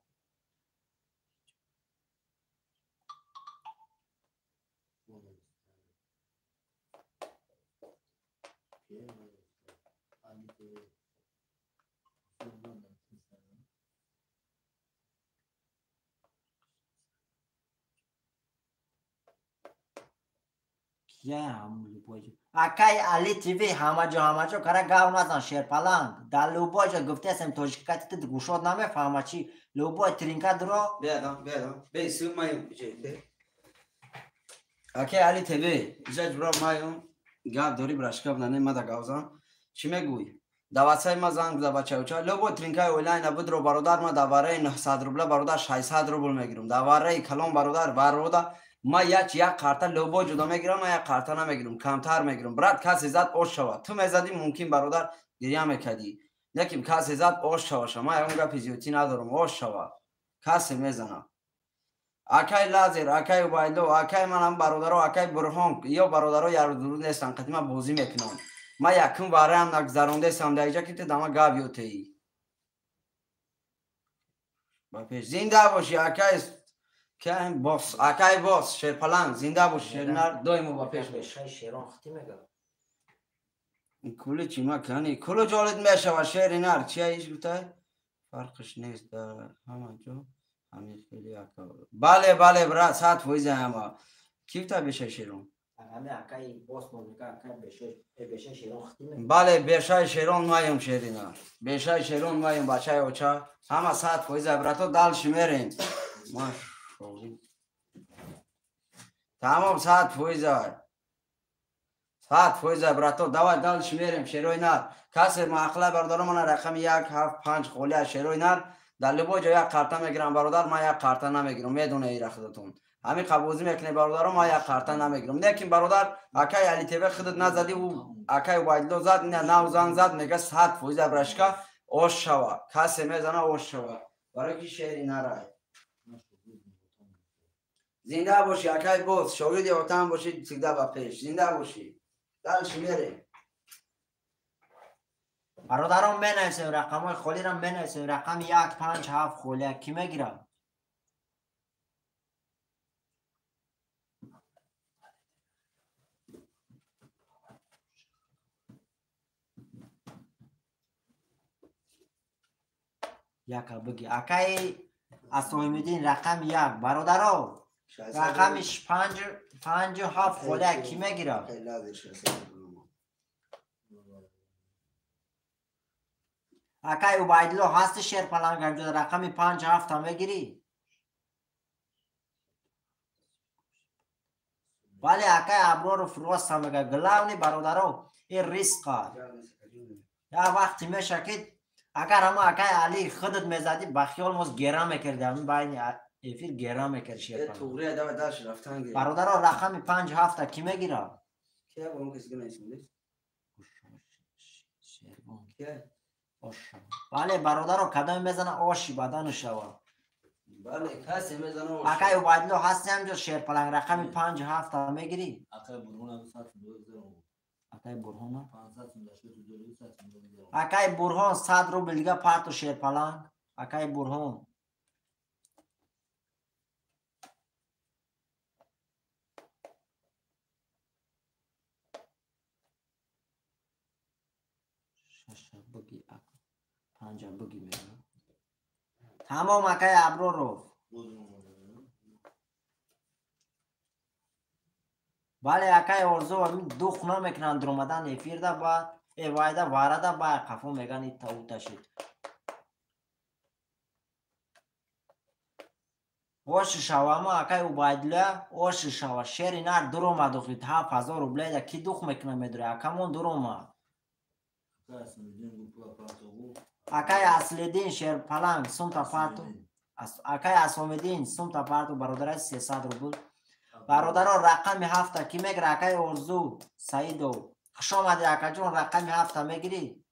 اکای علی تیوی همه جا کاره گاو نزن شیرپلنگ در لوبای جا گفته اسم توجیکتی تو گوشاد نمیفهمه چی لوبای ترینکا درو بیادم بیسو مایم اکای علی تیوی ایجا جبرا مایم گاو دوری براشکاب ننه مده گاوزان چی میگوی دواسای ما زنگ بده بچه اوچا لوبای ترینکای اولاین نبود رو برادر ما دواره 900 روبله برادر 600 روبل میگیرم دواره کلام برادر ما یک قرطه لوبا جدا میگیرم، ما یک قرطه نمیگیرم، کمتر میگیرم. برات کسی زد آش شود، تو میزدی ممکن برادر گریه میکردی، لیکن کسی زد آش شود، ما اون گپ زیوتی ندارم، آش شود کسی میزنه. اکای لازر، اکای وایلو، اکای منم برادرها، اکای برهان یا برادرها یارو درود نیستن، قدیما بازی میکنم. ما یکم باره هم نگذرونده سم دیجا که دما گابیوتی. با پیش زنده باشی اکای که باس، اکای باس شیرپلنگ زنده باشی شیرنر دویم با پیش باش. شیران ختی میگم. این کل چی ما کنی؟ کل جالد میشه و شیرنر چی ایش گفتای؟ فرقش نیست در همه جا. همین خیلی اکا. بله برات ساعت ویزه همه. کی تا بشه شیرون؟ همه اکای باس مونیکا اکای بشه شیران ختی میگم. بله بشه شیرون مایم شیرینه. بشه شیرون مایم بچه اوچا. همه ساعت ویزه براتو دالش میرین. ماشاءالله. تمام ساعت ویزه. ساعت ویزه براتو دالش میریم شیروی نر. کسی معقله بردارم من رقم 175 خوله شیروی نر. در لبو جا یک قرطه میگیرم برادر، ما یک قرطه نمیگیرم، میدونه ای خودتون. همین قبوزی میکنه برادر، ما یک قرطه نمیگیرم. لیکن برادر اکای علی تیوی خودت نزدی و اکای وایدلو زد نه زن زد میگه ساعت ویزه برشکا اوش شوا، کسی میزنه اوش شوا. برای کی شیری نرای. زنده باشی اکای بوس، شاگردی وطن باشی سیده با پیش. زنده باشی. دلش میره. برادران بنویسیم رقمای خالی را بنویسیم. رقم 157 خالی کی میگیرم؟ یک بگی اکای اسلامیدین رقم 1 برادران رقمش 57 خالی کی میگیرم؟ اکای عبیدالله هست شیرپلنگ همجا رقم 57 هم میگیری؟ ولی اکای ابرار فروست هم میگه گلاونی برادران این ریسک یا وقتی میشه که اگر همه اکای علی خودت میزدی بخیال موز گیره میکردی همین باید افیر گیره میکرد شیرپلنگ. برادران رقم 57 کی میگیره؟ کیا با اون کسی که نیستیم بله برادران کدام میزنه آشی بدن شوا. بله کسی میزنه آشی. اکای عبیدالله هستی همجا شیرپلنگ رقم 57 هم میگیری؟ اکای برهان هم ساعت دوزده. اکای برهان؟ 500 داشته تو دوری ساعت دوزده. اکای برهان 100 روبل دیگه پارتو شیرپلنگ. اکای برهان بگی پنجا بگی میگم تمام اکای ابرو رو. بله اکای ارزو همین دوخ نمیکنن در اومدن افیر ده باید ای وایده وارده باید قفو میگن ای تاوتا شد. اوش شوا ما اکای عبیدالله اوش شوا شیری نر در اومد و خید 7000 روبله ده کی دوخ میکنه میدره اکامون در اومد. اکای اصلیدین شیرپلنگ سومتا پارتو اکای اسلامیدین سومتا پارتو برادرای 300 روبل. برادران رقم 7 کی میگیره؟ اکای ارزو سعیدو خوش آمدی اکا جون رقم 7 میگیری؟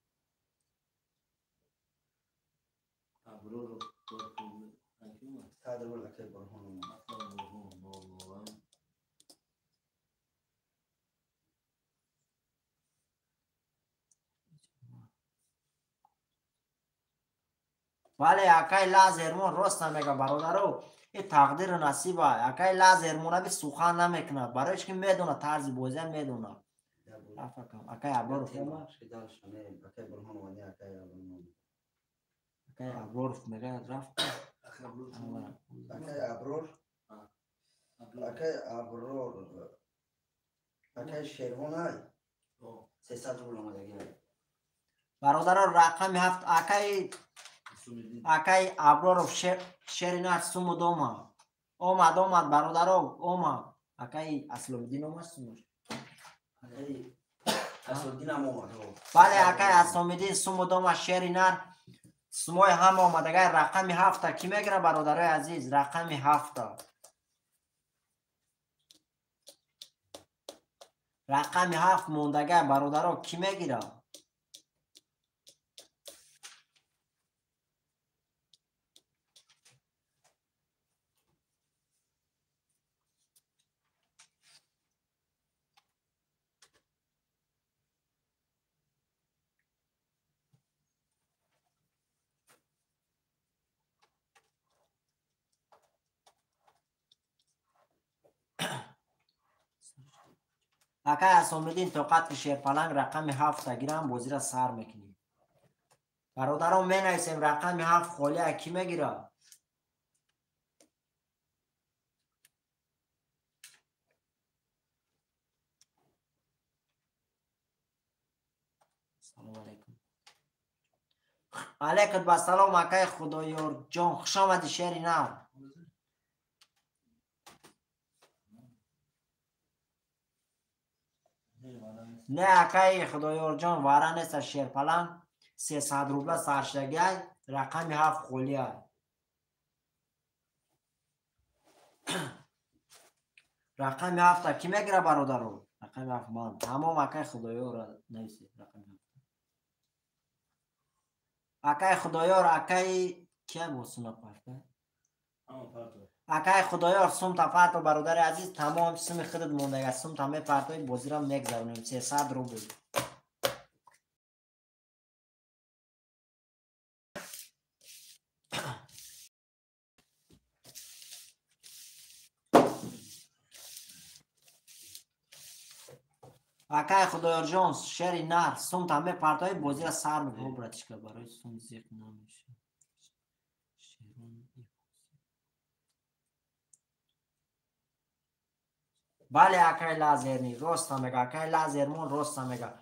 ولی اکای لازرمون راست نمیگه برادرو این تقدیر نصیبه. اکای لازرمونه بی سخن نمیکنه برایش که میدونه طرز بازی میدونه. اکای ابرار فهمه؟ اکای ابرار میگه رفت اکای ابرار اکای ابرار اکای شیرونه 300 روبل اومده. برادران رقم 7 اکای ابرار شیرینه سومو دوما اومد برادران اومد. اکای اسلامیدین اومد سومو اسلامیدین هم اومد. بله اکای اسلامیدین سومو دوما شیرینه سموی هم اومد. اگر رقم 7 کی میگیره برادرای عزیز؟ رقم 7 رقم 7 موندگه برادرها کی میگیره؟ اگه اسامدین طاقت شیر پلنگ رقم 7 گیرم بازی را سر میکنیم. برادران می نویسیم رقم 7 خالی کی میگیره؟ سلام علیکم. علیکم با سلام اکای خدایار جان، خوش آمدی شیری نر. نه اکای خدایار جان واره نیست شیر پلنگ 300 روبله سرشدگی رقم 7 خالی های. رقم 7 کی میگیره برادرو؟ رقم 7 من تمام اکای خدایار نویسید رقم 7. اکای خدایار اکای کی موسونا پرته؟ اکای خدایار سوم تا پرتو برادر عزیز تمام سوم خودت مونده سوم تمام پرتوی بازی را میگذرونیم 300 روبل. اکای خدایار جان شری نر سوم تمام پرتوی بازی را سر میکنه براتش که برای سوم زیق نمیشه. بله اکای لازرنی راست میگه اکای لازرمون راست میگه.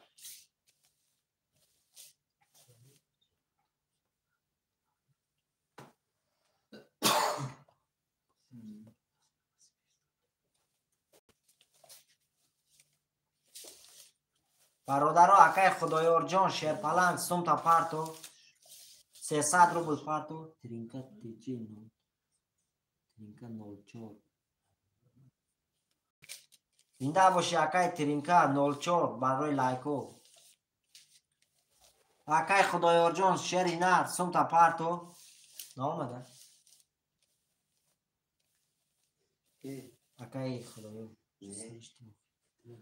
برادرها اکای خدایار جان شیر پلنگ سوم تا پرتو 300 روبل پرتو ترینکا تیجی نو ترینکا 04 زنده باشی اکای ترینکا 04 برای لایکو. اکای خدایار جان شیری نر سوم تا پرتو نامده اکای خدایار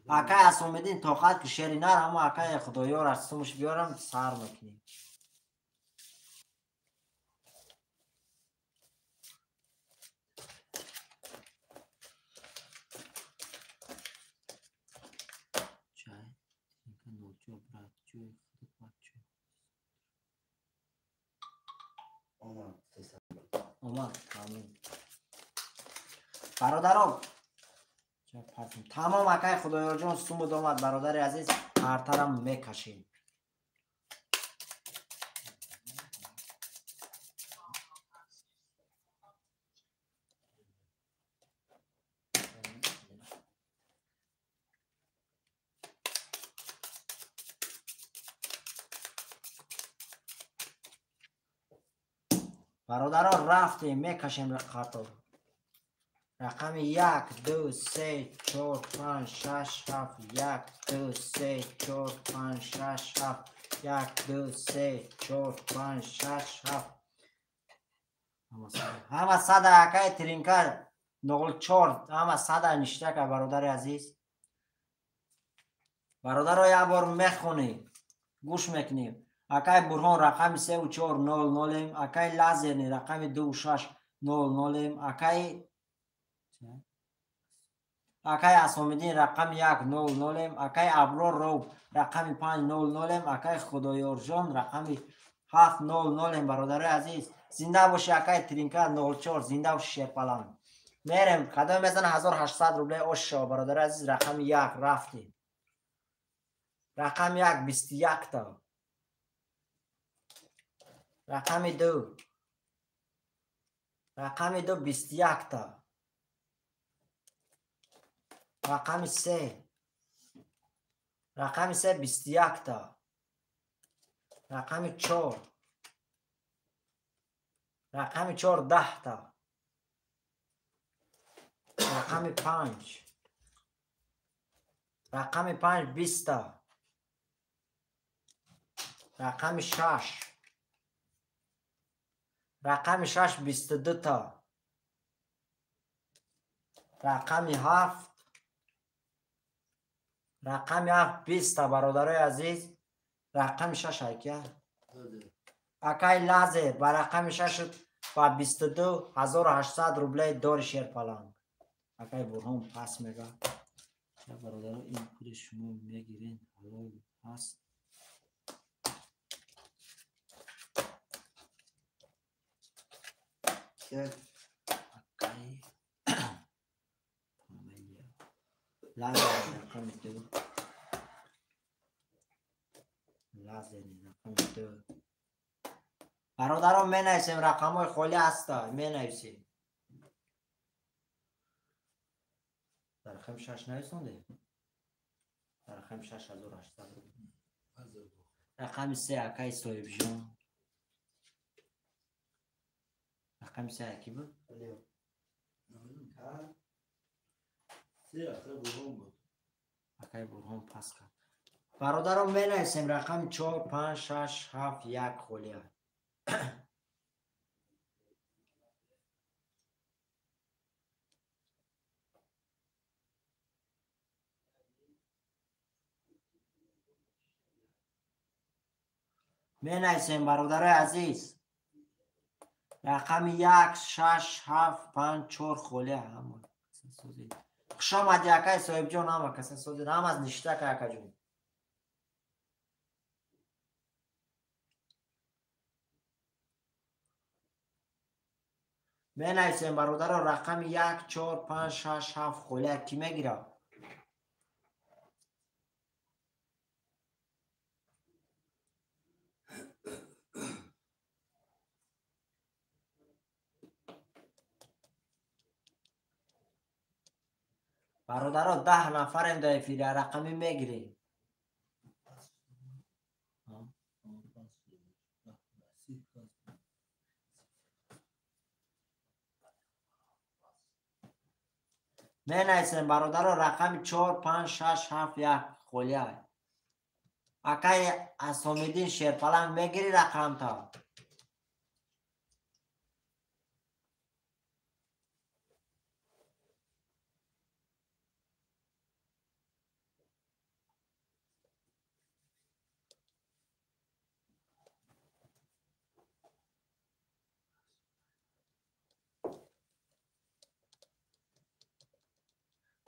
اکای اسامدین طاقت که شیری نر اما اکای خدایار از سومش بیارم سر میکنیم. اومد برادران تمام اکای خدایار جان سوم آمد برادر عزیز پرترم میکشیم. برادران رفتیم میکشیم خطا. رقم 1 2 3 4 5 6 7 1 2 3 4 5 6 7 1 2 3 4 5 6 7 همه صد اکای ترینکا 04 همه صد نشته که برادر عزیز. برادر رو یک بار میخونیم گوش میکنیم. اکای برهان رقم 3400 اکای لازرنی رقم 2600 اکای اسامدین رقم 100 اکای ابرار رو رقم 500 اکای خدایار جان رقم 700 برادر عزیز. زنده باشی اکای ترینکا 04 زنده باشی شیر پلنگ. میرم قدم میزن 1800 روبله اوشا برادر عزیز. رقم 1 رفتیم. رقم 1 21 تا. رقم 2 21 تا. رقم 3 21 تا. رقم 4 10 تا. رقم 5 رقم 5 20 تا. رقم 6. رقم 6 22 تا. رقم 7. رقم 7 20 تا برادرای عزیز. رقم 6 اکیا اکای لازه با رقم 6 با 22,800 روبله دور شیر پلنگ. اکای برهم پس میگه برادر این پول شما میگیرین حلال هست. اکای لازه رقم 2. لازه رقم 2. برادران می نویسیم رقم های خالی هستا می نویسیم. در رقم 6 نویسونده. در رقم 6,800 رقم 3 اکای صاحب جان. رقم 3 اکی بود؟ 3 اکای برهم بود. اکای برهم پس کرد. برادران می نویسیم رقم 4 5 6 7 1 خالی هست. می نویسیم برادر عزیز رقم 1 6 7 5 4 خالی همون خوش آمدی اکای صاحب جان. هم کسی سوزید هم از نشته که اکا جون. می نویسیم برادر رقم 1 4 5 6 7 خالی کی میگیره؟ برادرها 10 نفریم در فیره رقمی میگیریم. می نویسیم برادرها رقم 4 5 6 7 1 خالی های اکای اسامیدین شیرپلنگ میگیری رقم تا.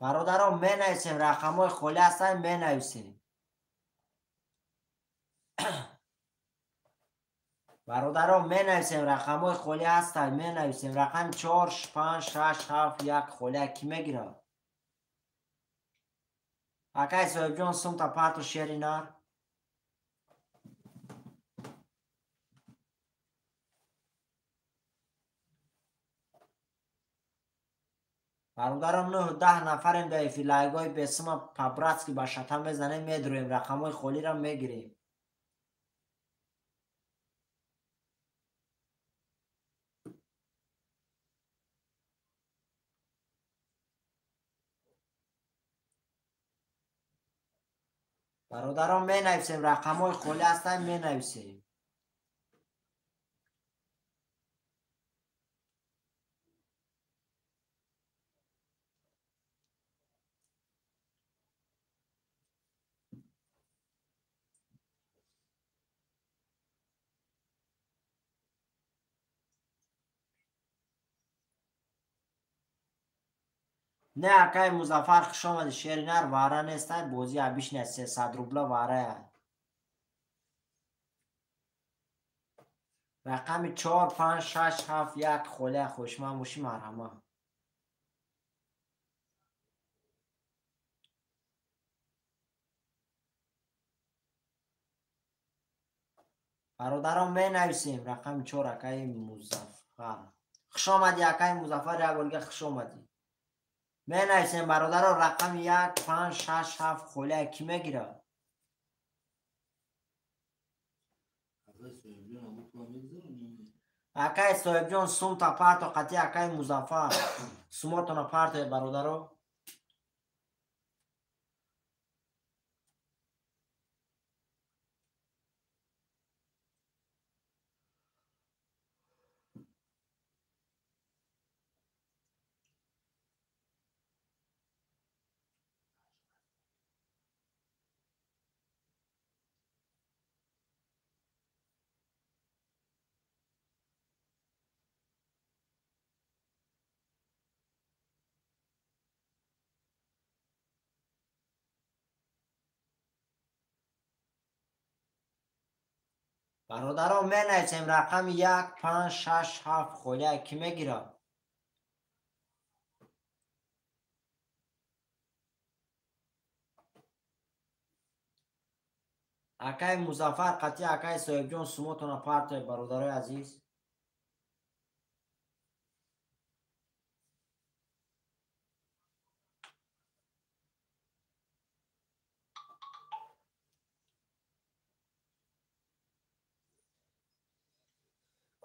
برادران می نویسیم رقم های خالی هستن می نویسیم. برادران می نویسیم رقم های خالی هستن می نویسیم رقم 4 5 6 7 1 خالی کی میگیره؟ اکای صاحب جان سوم تا پرت و شیری نار. برادران 9 10 نفریم در فیلایگای به اسم پابراتسکی با شتم بزنیم میدرویم رقم های خالی را میگیریم. برادران می نویسیم رقم های خالی هستن می نویسیم. نه اکای مظفر خوش آمد شیرینر واره نیستد بازی عبیش نیست 300 روبله واره. رقم 4 5 6 7 1 خالی خوشمن باشی مرحمه. برادران می نویسیم رقم 4 اکای مظفر. خوش آمدی اکای مظفر یک بارگه خوش آمدی. می نویسیم برادران رقم 1 5 6 7 خالی کی میگیره؟ اکای صاحب جان سوم تا پرت و قطعی اکای مظفر سوماتون پرت برادران. برادرها می نویسیم رقم 1 5 6 7 خالی کی میگیره؟ اکای مظفر قطعی اکای صاحب جان سموتون پارت برادرای عزیز.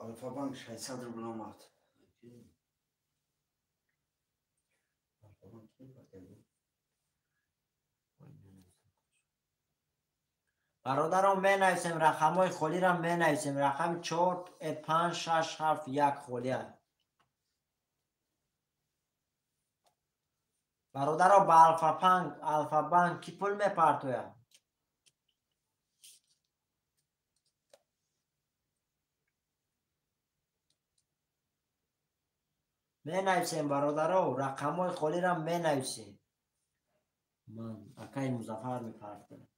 Alfa Bank 600 ruble آمد. Alfa Bank کی پاتگی؟ برادران می نویسیم رقم های خالی را می نویسیم رقم 4 5 6 7 1 خالی است. برادران با الفا بانک کی پول می پرتوید؟ می نویسیم برادران رقم های خالی را می نویسیم. من اکای مظفر می پرتوید.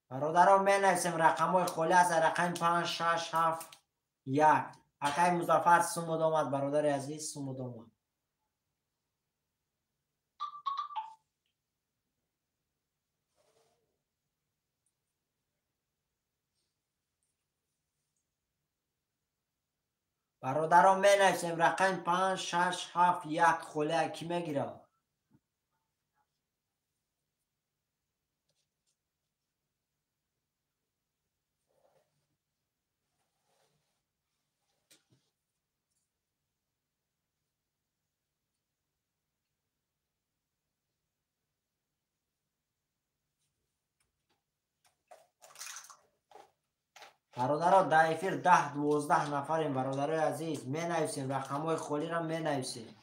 برادران می نویسیم رقم های خالی است رقم 5 6 7 1. اکای مظفر سمود آمد برادر عزیز سمود آمد. برادران می نویسیم رقم 5 6 7 1 خالی کی میگیره؟ برادران در افیر 10 12 نفریم برادرای عزیز می نویسیم رقم های خالی را می نویسیم.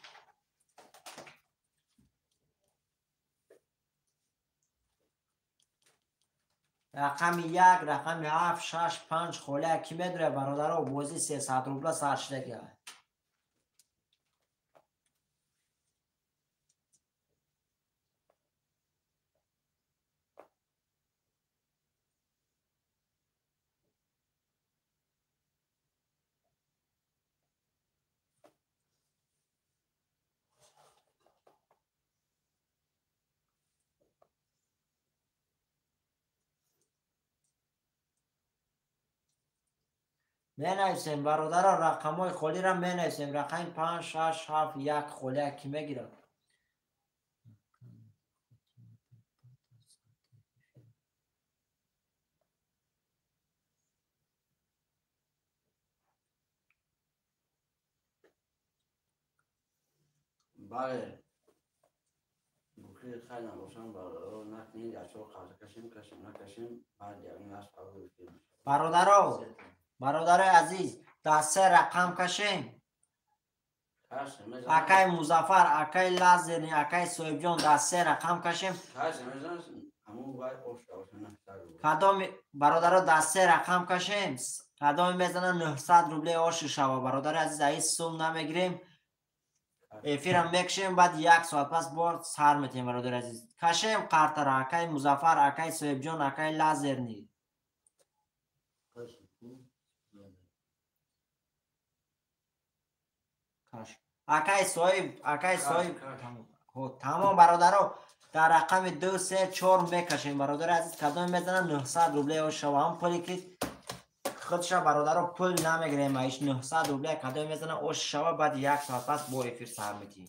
رقم 1 رقم 7 6 5 خالی کی میدونه برادران بازی 300 روبله سرشته کرد. می نویسیم برادران رقم های خالی را می نویسیم رقم 5 6 7 1 خالی کی میگیره؟ بله. بخیر خیلی نباشم برادرها نکنید یا چون قرض کشیم نکشیم بعد یک نصف قبول کنیم. برادرای عزیز در 3 رقم کشیم. اکای مظفر اکای لازرنی اکای صاحب جان در 3 رقم کشیم. کدام برادرها در 3 رقم کشیم. کدام میزنن 900 روبله آش شوا برادر عزیز هیچ سوم نمیگیریم. افیرم میکشیم بعد 1 ساعت پس بار سر میتیم برادر عزیز. کشیم قرطه را اکای مظفر اکای صاحب جان اکای لازرنی. اکای صاحب تمام برادرها در رقم 2 3 4 میکشیم برادر عزیز کدام میزنن 900 روبله آش شوا هم پولی که خودش برادرها پول نمیگیریم ایش 900 روبله کدام میزنن آش شوا بعد 1 ساعت پس با افیر سر میتیم.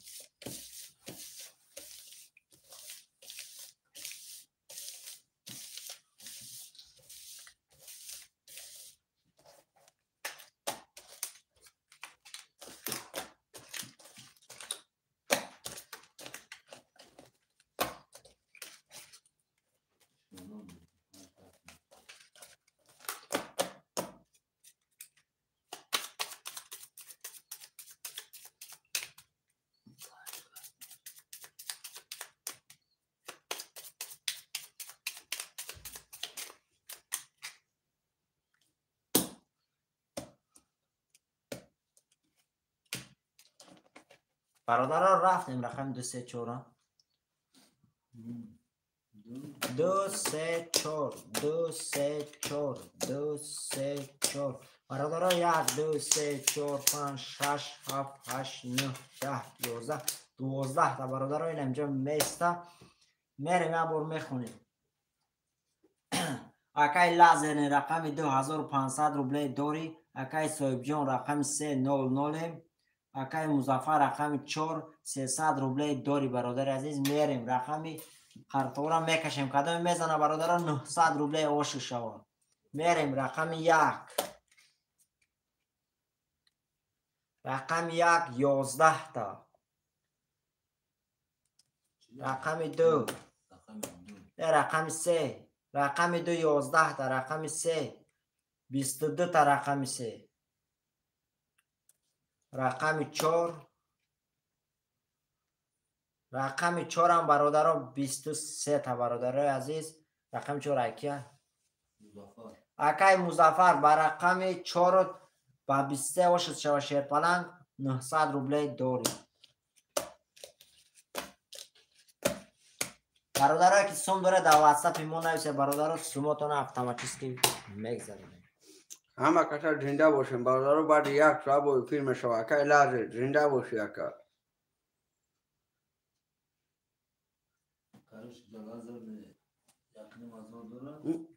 برادرها رفتیم رقم 2 3 4 2 3 4 2 3 4 2 3 4 برادرها 1 2 3 4 5 6 7 8 9 10 11 12 تا برادرها این اینجا میسته میریم یه بار میخونیم اکای لازر رقم 2500 روبل داری اکای صاحب جان رقم 300 اکای مظفر رقم 4 300 روبل داری برادر عزیز میریم رقمی خرطورا میکشیم کدام میزنه برادر 900 روبل اوش شوا میریم رقم 1 رقم 1 11 تا رقم 2 رقم 3 رقم 2 11 تا رقم 3 22 تا رقم 3 رقم 4 رقم 4 هم برادران 23 تا برادرای عزیز رقم 4 اکیه اکای مظفر بر رقم 4 با 23 وشد شو شیر پلنگ 900 روبل داری برادرای که سوم داره در واتساپ ما نویسه برادرها سومتون اتوماتیکی میگذاریم همه کسا زنده باشیم برادرها بعد یک ساعت فیلم شبکه لازر زنده باشی اکا کارش جلازه به یکنی مزار داره